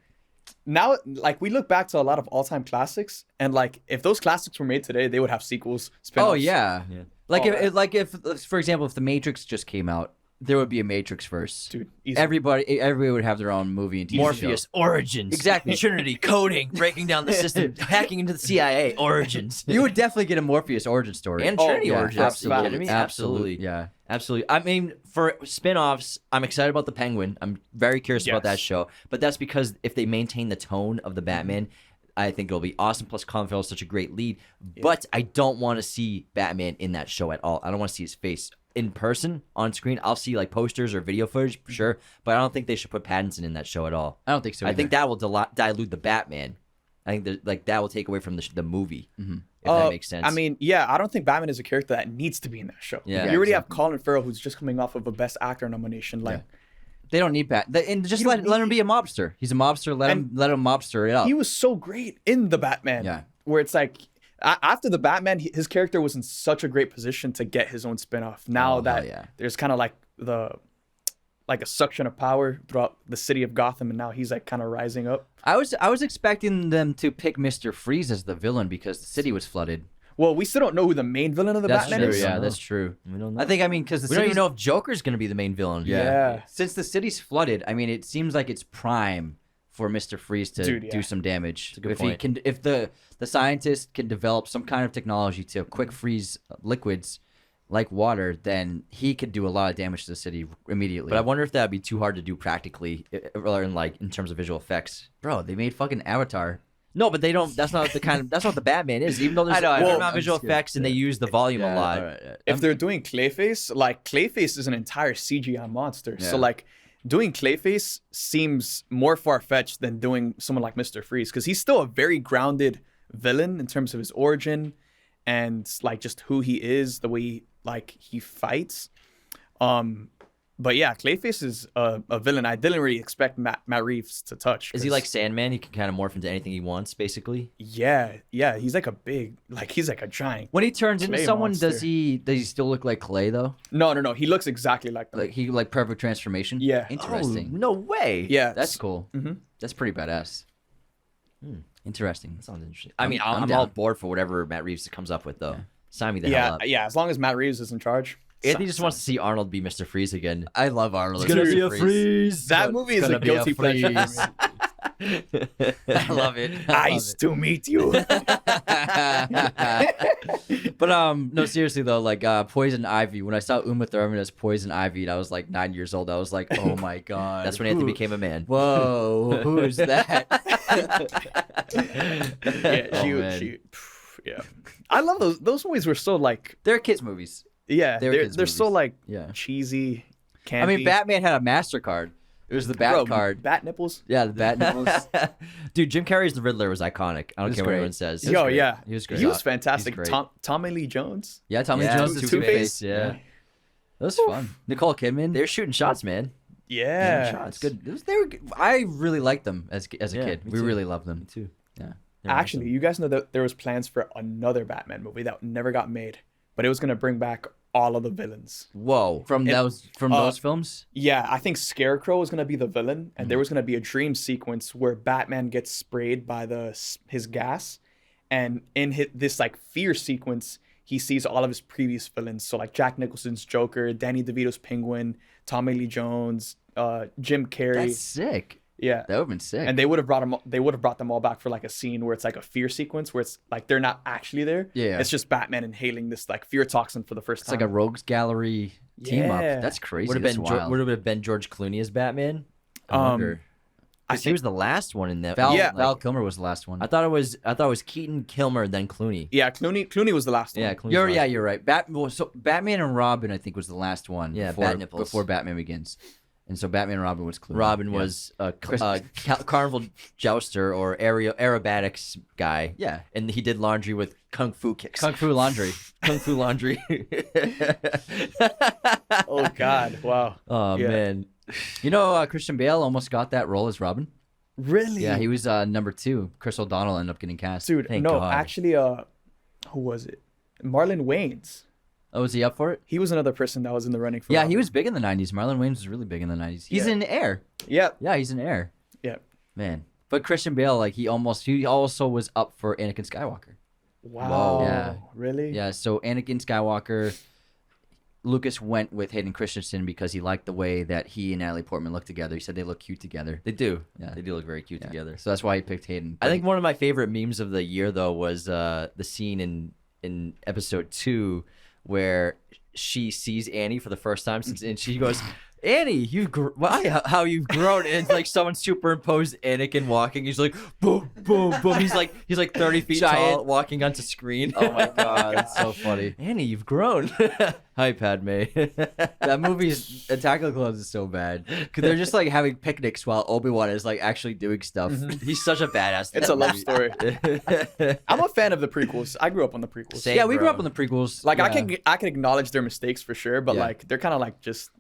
now, like we look back to a lot of all-time classics, and like if those classics were made today, they would have sequels. Spin-offs. oh yeah. Yeah. Like All if for example, if The Matrix just came out, there would be a Matrix verse. dude. Easy. Everybody would have their own movie and TV Morpheus, show. origins. Exactly. Trinity, coding, breaking down the system, hacking into the CIA, origins. You would definitely get a Morpheus origin story. And Oh, Trinity yeah, origins. absolutely. You kidding me? Absolutely. Yeah. Absolutely. I mean, for spin-offs, I'm excited about the Penguin. I'm very curious about that Yes. show. But that's because if they maintain the tone of the Batman, I think it'll be awesome. Plus, Colin Farrell's such a great lead. But I don't want to see Batman in that show at all. I don't want to see his face in person on screen. I'll see like posters or video footage for sure. But I don't think they should put Pattinson in that show at all. I don't think so. I either. think that will dilute the Batman. I think like that will take away from the movie. Mm-hmm. If that makes sense. I mean, yeah, I don't think Batman is a character that needs to be in that show. Yeah, you already have Colin Farrell, who's just coming off of a Best Actor nomination. Like, they don't need and just let him be a mobster. He's a mobster. Let him mobster it up. He was so great in the Batman. Yeah. Where it's like after the Batman, his character was in such a great position to get his own spinoff. Now there's kind of like a suction of power throughout the city of Gotham, and now he's like kind of rising up. I was expecting them to pick Mr. Freeze as the villain because the city was flooded. Well, we still don't know who the main villain of the Batman is. Yeah, that's true. We don't know. I think because we don't even know if Joker's going to be the main villain. Yeah. Since the city's flooded, I mean, it seems like it's prime for Mr. Freeze to do some damage. That's a good point. If the scientist can develop some kind of technology to quick freeze liquids like water, then he could do a lot of damage to the city immediately. But I wonder if that'd be too hard to do practically, rather than like in terms of visual effects. Bro, they made fucking Avatar. No, but they don't. That's not what the Batman is. Even though there's not visual effects and they use the volume a lot. If they're doing Clayface, like Clayface is an entire CGI monster. Yeah. So like doing Clayface seems more far-fetched than doing someone like Mr. Freeze, because he's still a very grounded villain in terms of his origin and like just who he is, the way he fights. But yeah, Clayface is a villain I didn't really expect Matt Reeves to touch. Is he like Sandman? He can kind of morph into anything he wants, basically. Yeah. He's like he's like a giant. When he turns into someone, monster. does he still look like clay though? No. He looks exactly like them. Like perfect transformation. Yeah. Interesting. Oh, no way. Yeah, that's cool. Mm-hmm. That's pretty badass. Interesting. That sounds interesting. I mean, I'm all board for whatever Matt Reeves comes up with, though. Yeah. Sign me the hell up. Yeah, as long as Matt Reeves is in charge. Anthony just wants to see Arnold be Mr. Freeze again. I love Arnold. It's gonna be a freeze. That movie is a guilty pleasure. I love it. Nice to meet you. But no, seriously though, like Poison Ivy. When I saw Uma Thurman as Poison Ivy, I was like 9 years old. I was like, oh my god. That's when Anthony became a man. Whoa, who is that? Yeah. I love those. Those movies were so like they're kids movies. Yeah, they're so like cheesy, campy. I mean, Batman had a MasterCard. It was the Bat card. Bat nipples? Yeah, the Bat nipples. Dude, Jim Carrey's the Riddler was iconic. I don't care what anyone says. Yeah. He was great. He was fantastic. Tommy Lee Jones? Yeah, Tommy Lee Jones. Two-Face. Yeah. That was fun. Nicole Kidman. They were shooting shots, man. Yeah. Shots. Good. They were. I really liked them as a kid. We really loved them. Me too. Yeah. Actually, awesome. You guys know that there was plans for another Batman movie that never got made, but it was going to bring back all of the villains. Whoa. From those films? Yeah, I think Scarecrow was going to be the villain, and there was going to be a dream sequence where Batman gets sprayed by his gas, and in this like fear sequence, he sees all of his previous villains. So like Jack Nicholson's Joker, Danny DeVito's Penguin, Tommy Lee Jones, Jim Carrey. That's sick. Yeah, that would have been sick. And they would have brought them all back for like a scene where it's like a fear sequence where it's like they're not actually there. Yeah, it's just Batman inhaling this like fear toxin for the first time. It's like a rogues gallery team up. That's crazy. Would have been George Clooney as Batman? I wonder. He was the last one in that. Val Kilmer was the last one. I thought it was Keaton, Kilmer, then Clooney. Yeah, Clooney was the last one. Yeah, Clooney. You're right. Batman and Robin, I think, was the last one. Yeah, before Batman Begins. And so Batman and Robin was Clooney. Robin was a carnival jouster or aerobatics guy. Yeah. And he did laundry with kung fu kicks. Kung fu laundry. Kung fu laundry. Oh, God. Wow. Oh, man. You know, Christian Bale almost got that role as Robin. Really? Yeah, he was number 2. Chris O'Donnell ended up getting cast. Dude, Thank God. Actually, who was it? Marlon Wayans. Oh, was he up for it? He was another person that was in the running for Robin. He was big in the 90s. Marlon Wayans was really big in the 90s. He's in Air. Yeah. Yeah, he's in Air. Yeah. Man. But Christian Bale, like, he also was up for Anakin Skywalker. Wow. Whoa. Yeah. Really? Yeah, so Anakin Skywalker, Lucas went with Hayden Christensen because he liked the way that he and Natalie Portman look together. He said they look cute together. They do. Yeah. They do look very cute together. So that's why he picked Hayden. I think one of my favorite memes of the year, though, was the scene in episode 2 where she sees Annie for the first time and she goes, Annie, how you've grown. And it's like someone superimposed Anakin walking. He's like, boom, boom, boom. He's like 30 feet tall, walking onto screen. Oh my god, that's so funny. Annie, you've grown. Hi, Padme. That movie's Attack of the Clones is so bad because they're just like having picnics while Obi-Wan is like actually doing stuff. He's such a badass. It's a love story. I'm a fan of the prequels. I grew up on the prequels. Same, Yeah, we grew bro. up on the prequels. Like yeah. I can acknowledge their mistakes for sure, but Yeah. like they're kind of like just.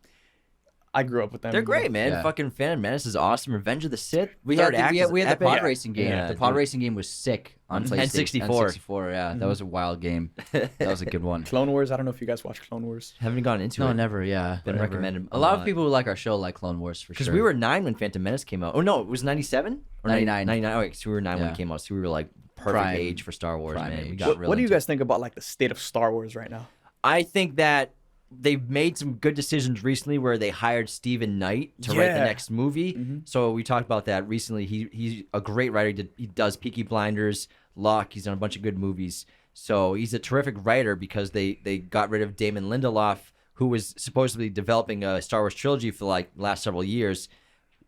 I grew up with them. They're great, man. Yeah. Fucking Phantom Menace is awesome. Revenge of the Sith. We third had act the, is we had the epic. pod racing game. Yeah, the pod dude. racing game was sick on PlayStation. N64. N64, yeah, that was a wild game. That was a good one. Clone Wars. I don't know if you guys watch Clone Wars. Haven't gone into No, it. never. Yeah, Been never. recommended A lot of people who like our show like Clone Wars for sure. Because we were 9 when Phantom Menace came out. Oh no, it was 97 or 99. 99. Oh, wait, so we were 9 when Yeah. it came out. So we were like perfect Prime- age for Star Wars, prime man. We age. got What do you into it. guys think about like the state of Star Wars right now? I think that they've made some good decisions recently where they hired Stephen Knight to write the Yeah. next movie. So we talked about that recently. He's a great writer. He does Peaky Blinders, Locke. He's done a bunch of good movies. So he's a terrific writer because they got rid of Damon Lindelof, who was supposedly developing a Star Wars trilogy for like the last several years.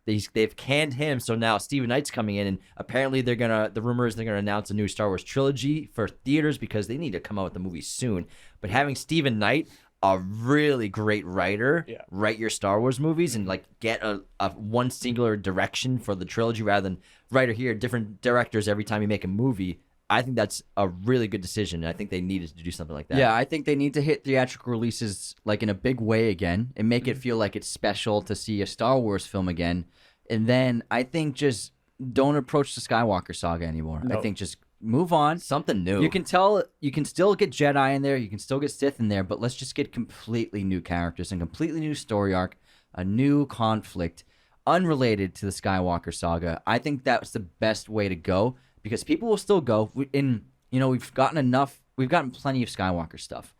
They've canned him, so now Stephen Knight's coming in, and apparently the rumor is they're gonna announce a new Star Wars trilogy for theaters because they need to come out with the movie soon. But having Stephen Knight, a really great writer, write your Star Wars movies and like get a one singular direction for the trilogy rather than writer here, different directors every time you make a movie. I think that's a really good decision. I think they needed to do something like that. Yeah, I think they need to hit theatrical releases like in a big way again and make it feel like it's special to see a Star Wars film again. And then I think just don't approach the Skywalker saga anymore. No. I think just move on. Something new. You can tell you can still get Jedi in there, you can still get Sith in there, but let's just get completely new characters and completely new story arc, a new conflict unrelated to the Skywalker saga. I think that's the best way to go because people will still go. We've gotten plenty of Skywalker stuff.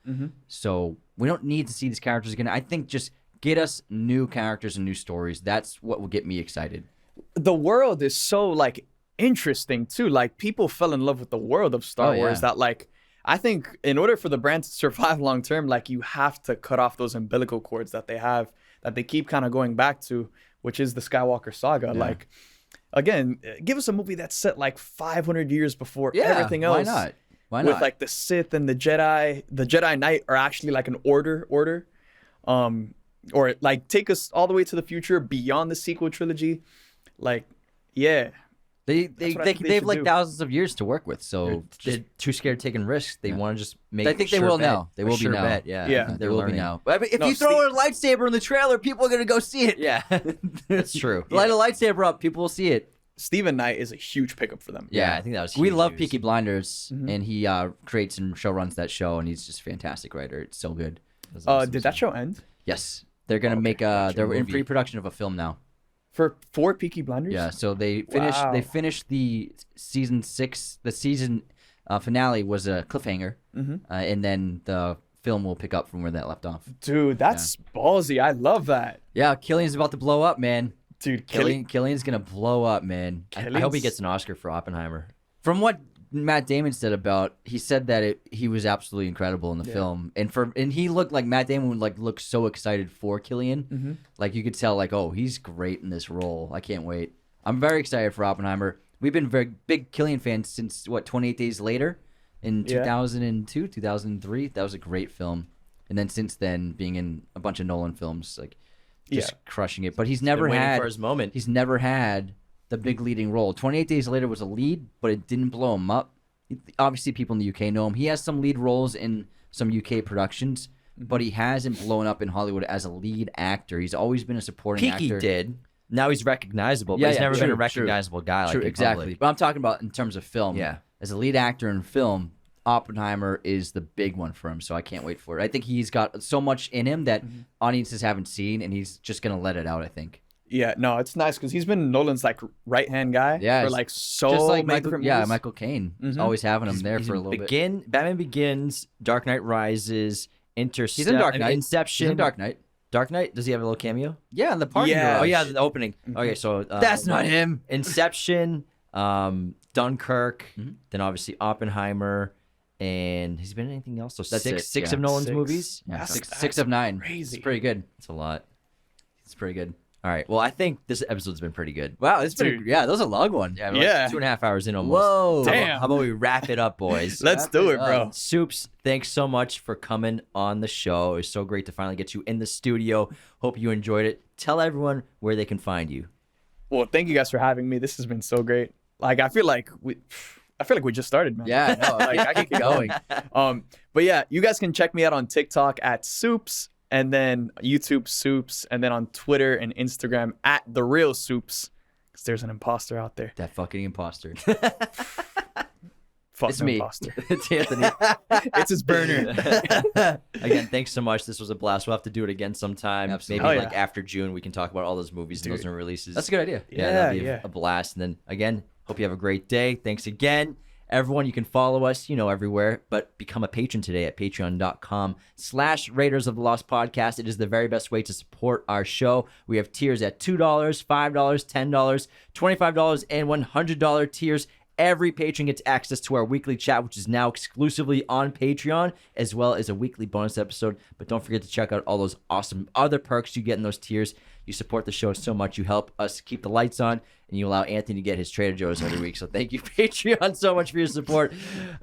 So we don't need to see these characters again. I think just get us new characters and new stories. That's what will get me excited. The world is so like interesting too. Like people fell in love with the world of Star Oh, yeah. Wars that like I think in order for the brand to survive long term, like you have to cut off those umbilical cords that they have that they keep kind of going back to, which is the Skywalker saga. Yeah. Like again, give us a movie that's set like 500 years before everything else. Why not? Why With not? like the Sith and the Jedi Knight are actually like an order. Or like take us all the way to the future beyond the sequel trilogy. Like, yeah. They've should like do. thousands of years to work with, so They're too scared taking risks. They want to just make. I think they sure will bet. now. They will A be sure now. bet, yeah, Yeah. They're They will learning. be now. But if No, you throw a lightsaber in the trailer, people are gonna go see it. Yeah, that's true. Light a lightsaber up, people will see it. Stephen Knight is a huge pickup for them. Yeah, I think that was. We huge love news. Peaky Blinders, and he creates and show runs that show, and he's just a fantastic writer. It's so good. That's awesome. Did that show end? Yes, they're gonna Okay, make gotcha. they're in Movie. pre-production of a film now. For Peaky Blinders? Yeah, so they finished. Wow. They finished the season 6. The season finale was a cliffhanger, and then the film will pick up from where that left off. Dude, that's ballsy. I love that. Yeah, Killian's about to blow up, man. Dude, Killian's gonna blow up, man. I hope he gets an Oscar for Oppenheimer. From what Matt Damon said he said that he was absolutely incredible in the film, and he looked like Matt Damon would like look so excited for Killian, like you could tell like, oh, he's great in this role. I can't wait. I'm very excited for Oppenheimer. We've been very big Killian fans since 28 Days Later in 2002, 2003. That was a great film, and then since then being in a bunch of Nolan films, like just crushing it. But he's never Been waiting had for his moment. He's never had the big leading role. 28 Days Later was a lead, but it didn't blow him up. Obviously, people in the UK know him. He has some lead roles in some UK productions, but he hasn't blown up in Hollywood as a lead actor. He's always been a supporting Peaky actor. did. Now he's recognizable, but Yeah, he's yeah, never been true, a recognizable guy like True, in exactly. public. But I'm talking about in terms of film. Yeah. As a lead actor in film, Oppenheimer is the big one for him, so I can't wait for it. I think he's got so much in him that audiences haven't seen, and he's just going to let it out, I think. Yeah, no, it's nice because he's been Nolan's like right hand guy Yeah, for like so Just like many Michael, different yeah, movies. Michael Caine. Always having him there He's for a in little bit. Batman Begins, Dark Knight Rises, Interstellar. He's in Dark Knight. Inception. He's in Dark Knight. Dark Knight? Does he have a little cameo? Yeah, in the party Yeah. garage. Oh, yeah, the opening. Okay, so... That's not him. Inception, Dunkirk, then obviously Oppenheimer, and has he been in anything else? So That's six it, yeah. of Nolan's 6. movies? Yeah, That's six of 9. crazy. It's pretty good. That's a lot. It's pretty good. All right. Well, I think this episode's been pretty good. Wow, it's been that was a long one. Yeah, we're like 2.5 hours in almost. Whoa. Damn. How about we wrap it up, boys? Let's do it, bro. Supes, thanks so much for coming on the show. It was so great to finally get you in the studio. Hope you enjoyed it. Tell everyone where they can find you. Well, thank you guys for having me. This has been so great. Like, I feel like we just started, man. Yeah, no, Like, I can keep going. But yeah, you guys can check me out on TikTok at Supes, and then YouTube Supes, and then on Twitter and Instagram at The Real Supes, because there's an imposter out there. That fucking imposter. Fuck It's the me. imposter. It's Anthony. It's his burner. Again, thanks so much. This was a blast. We'll have to do it again sometime. Absolutely. Maybe Oh, like after June, we can talk about all those movies and those new releases. That's a good idea. Yeah, that'd be Yeah. a blast. And then again, hope you have a great day. Thanks again. Everyone, you can follow us, everywhere, but become a patron today at patreon.com/Raiders of the Lost Podcast. It is the very best way to support our show. We have tiers at $2, $5, $10, $25, and $100 tiers. Every patron gets access to our weekly chat, which is now exclusively on Patreon, as well as a weekly bonus episode. But don't forget to check out all those awesome other perks you get in those tiers. You support the show so much. You help us keep the lights on, and you allow Anthony to get his Trader Joe's every week. So thank you, Patreon, so much for your support.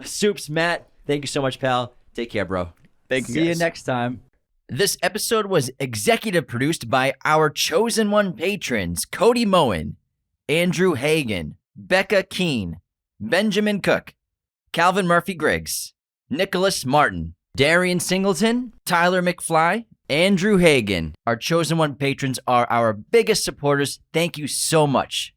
Supes, Matt, thank you so much, pal. Take care, bro. Thank you, See you guys. next time. This episode was executive produced by our chosen one patrons, Cody Moen, Andrew Hagan, Becca Keene, Benjamin Cook, Calvin Murphy Griggs, Nicholas Martin, Darian Singleton, Tyler McFly, Andrew Hagan. Our chosen one patrons are our biggest supporters. Thank you so much.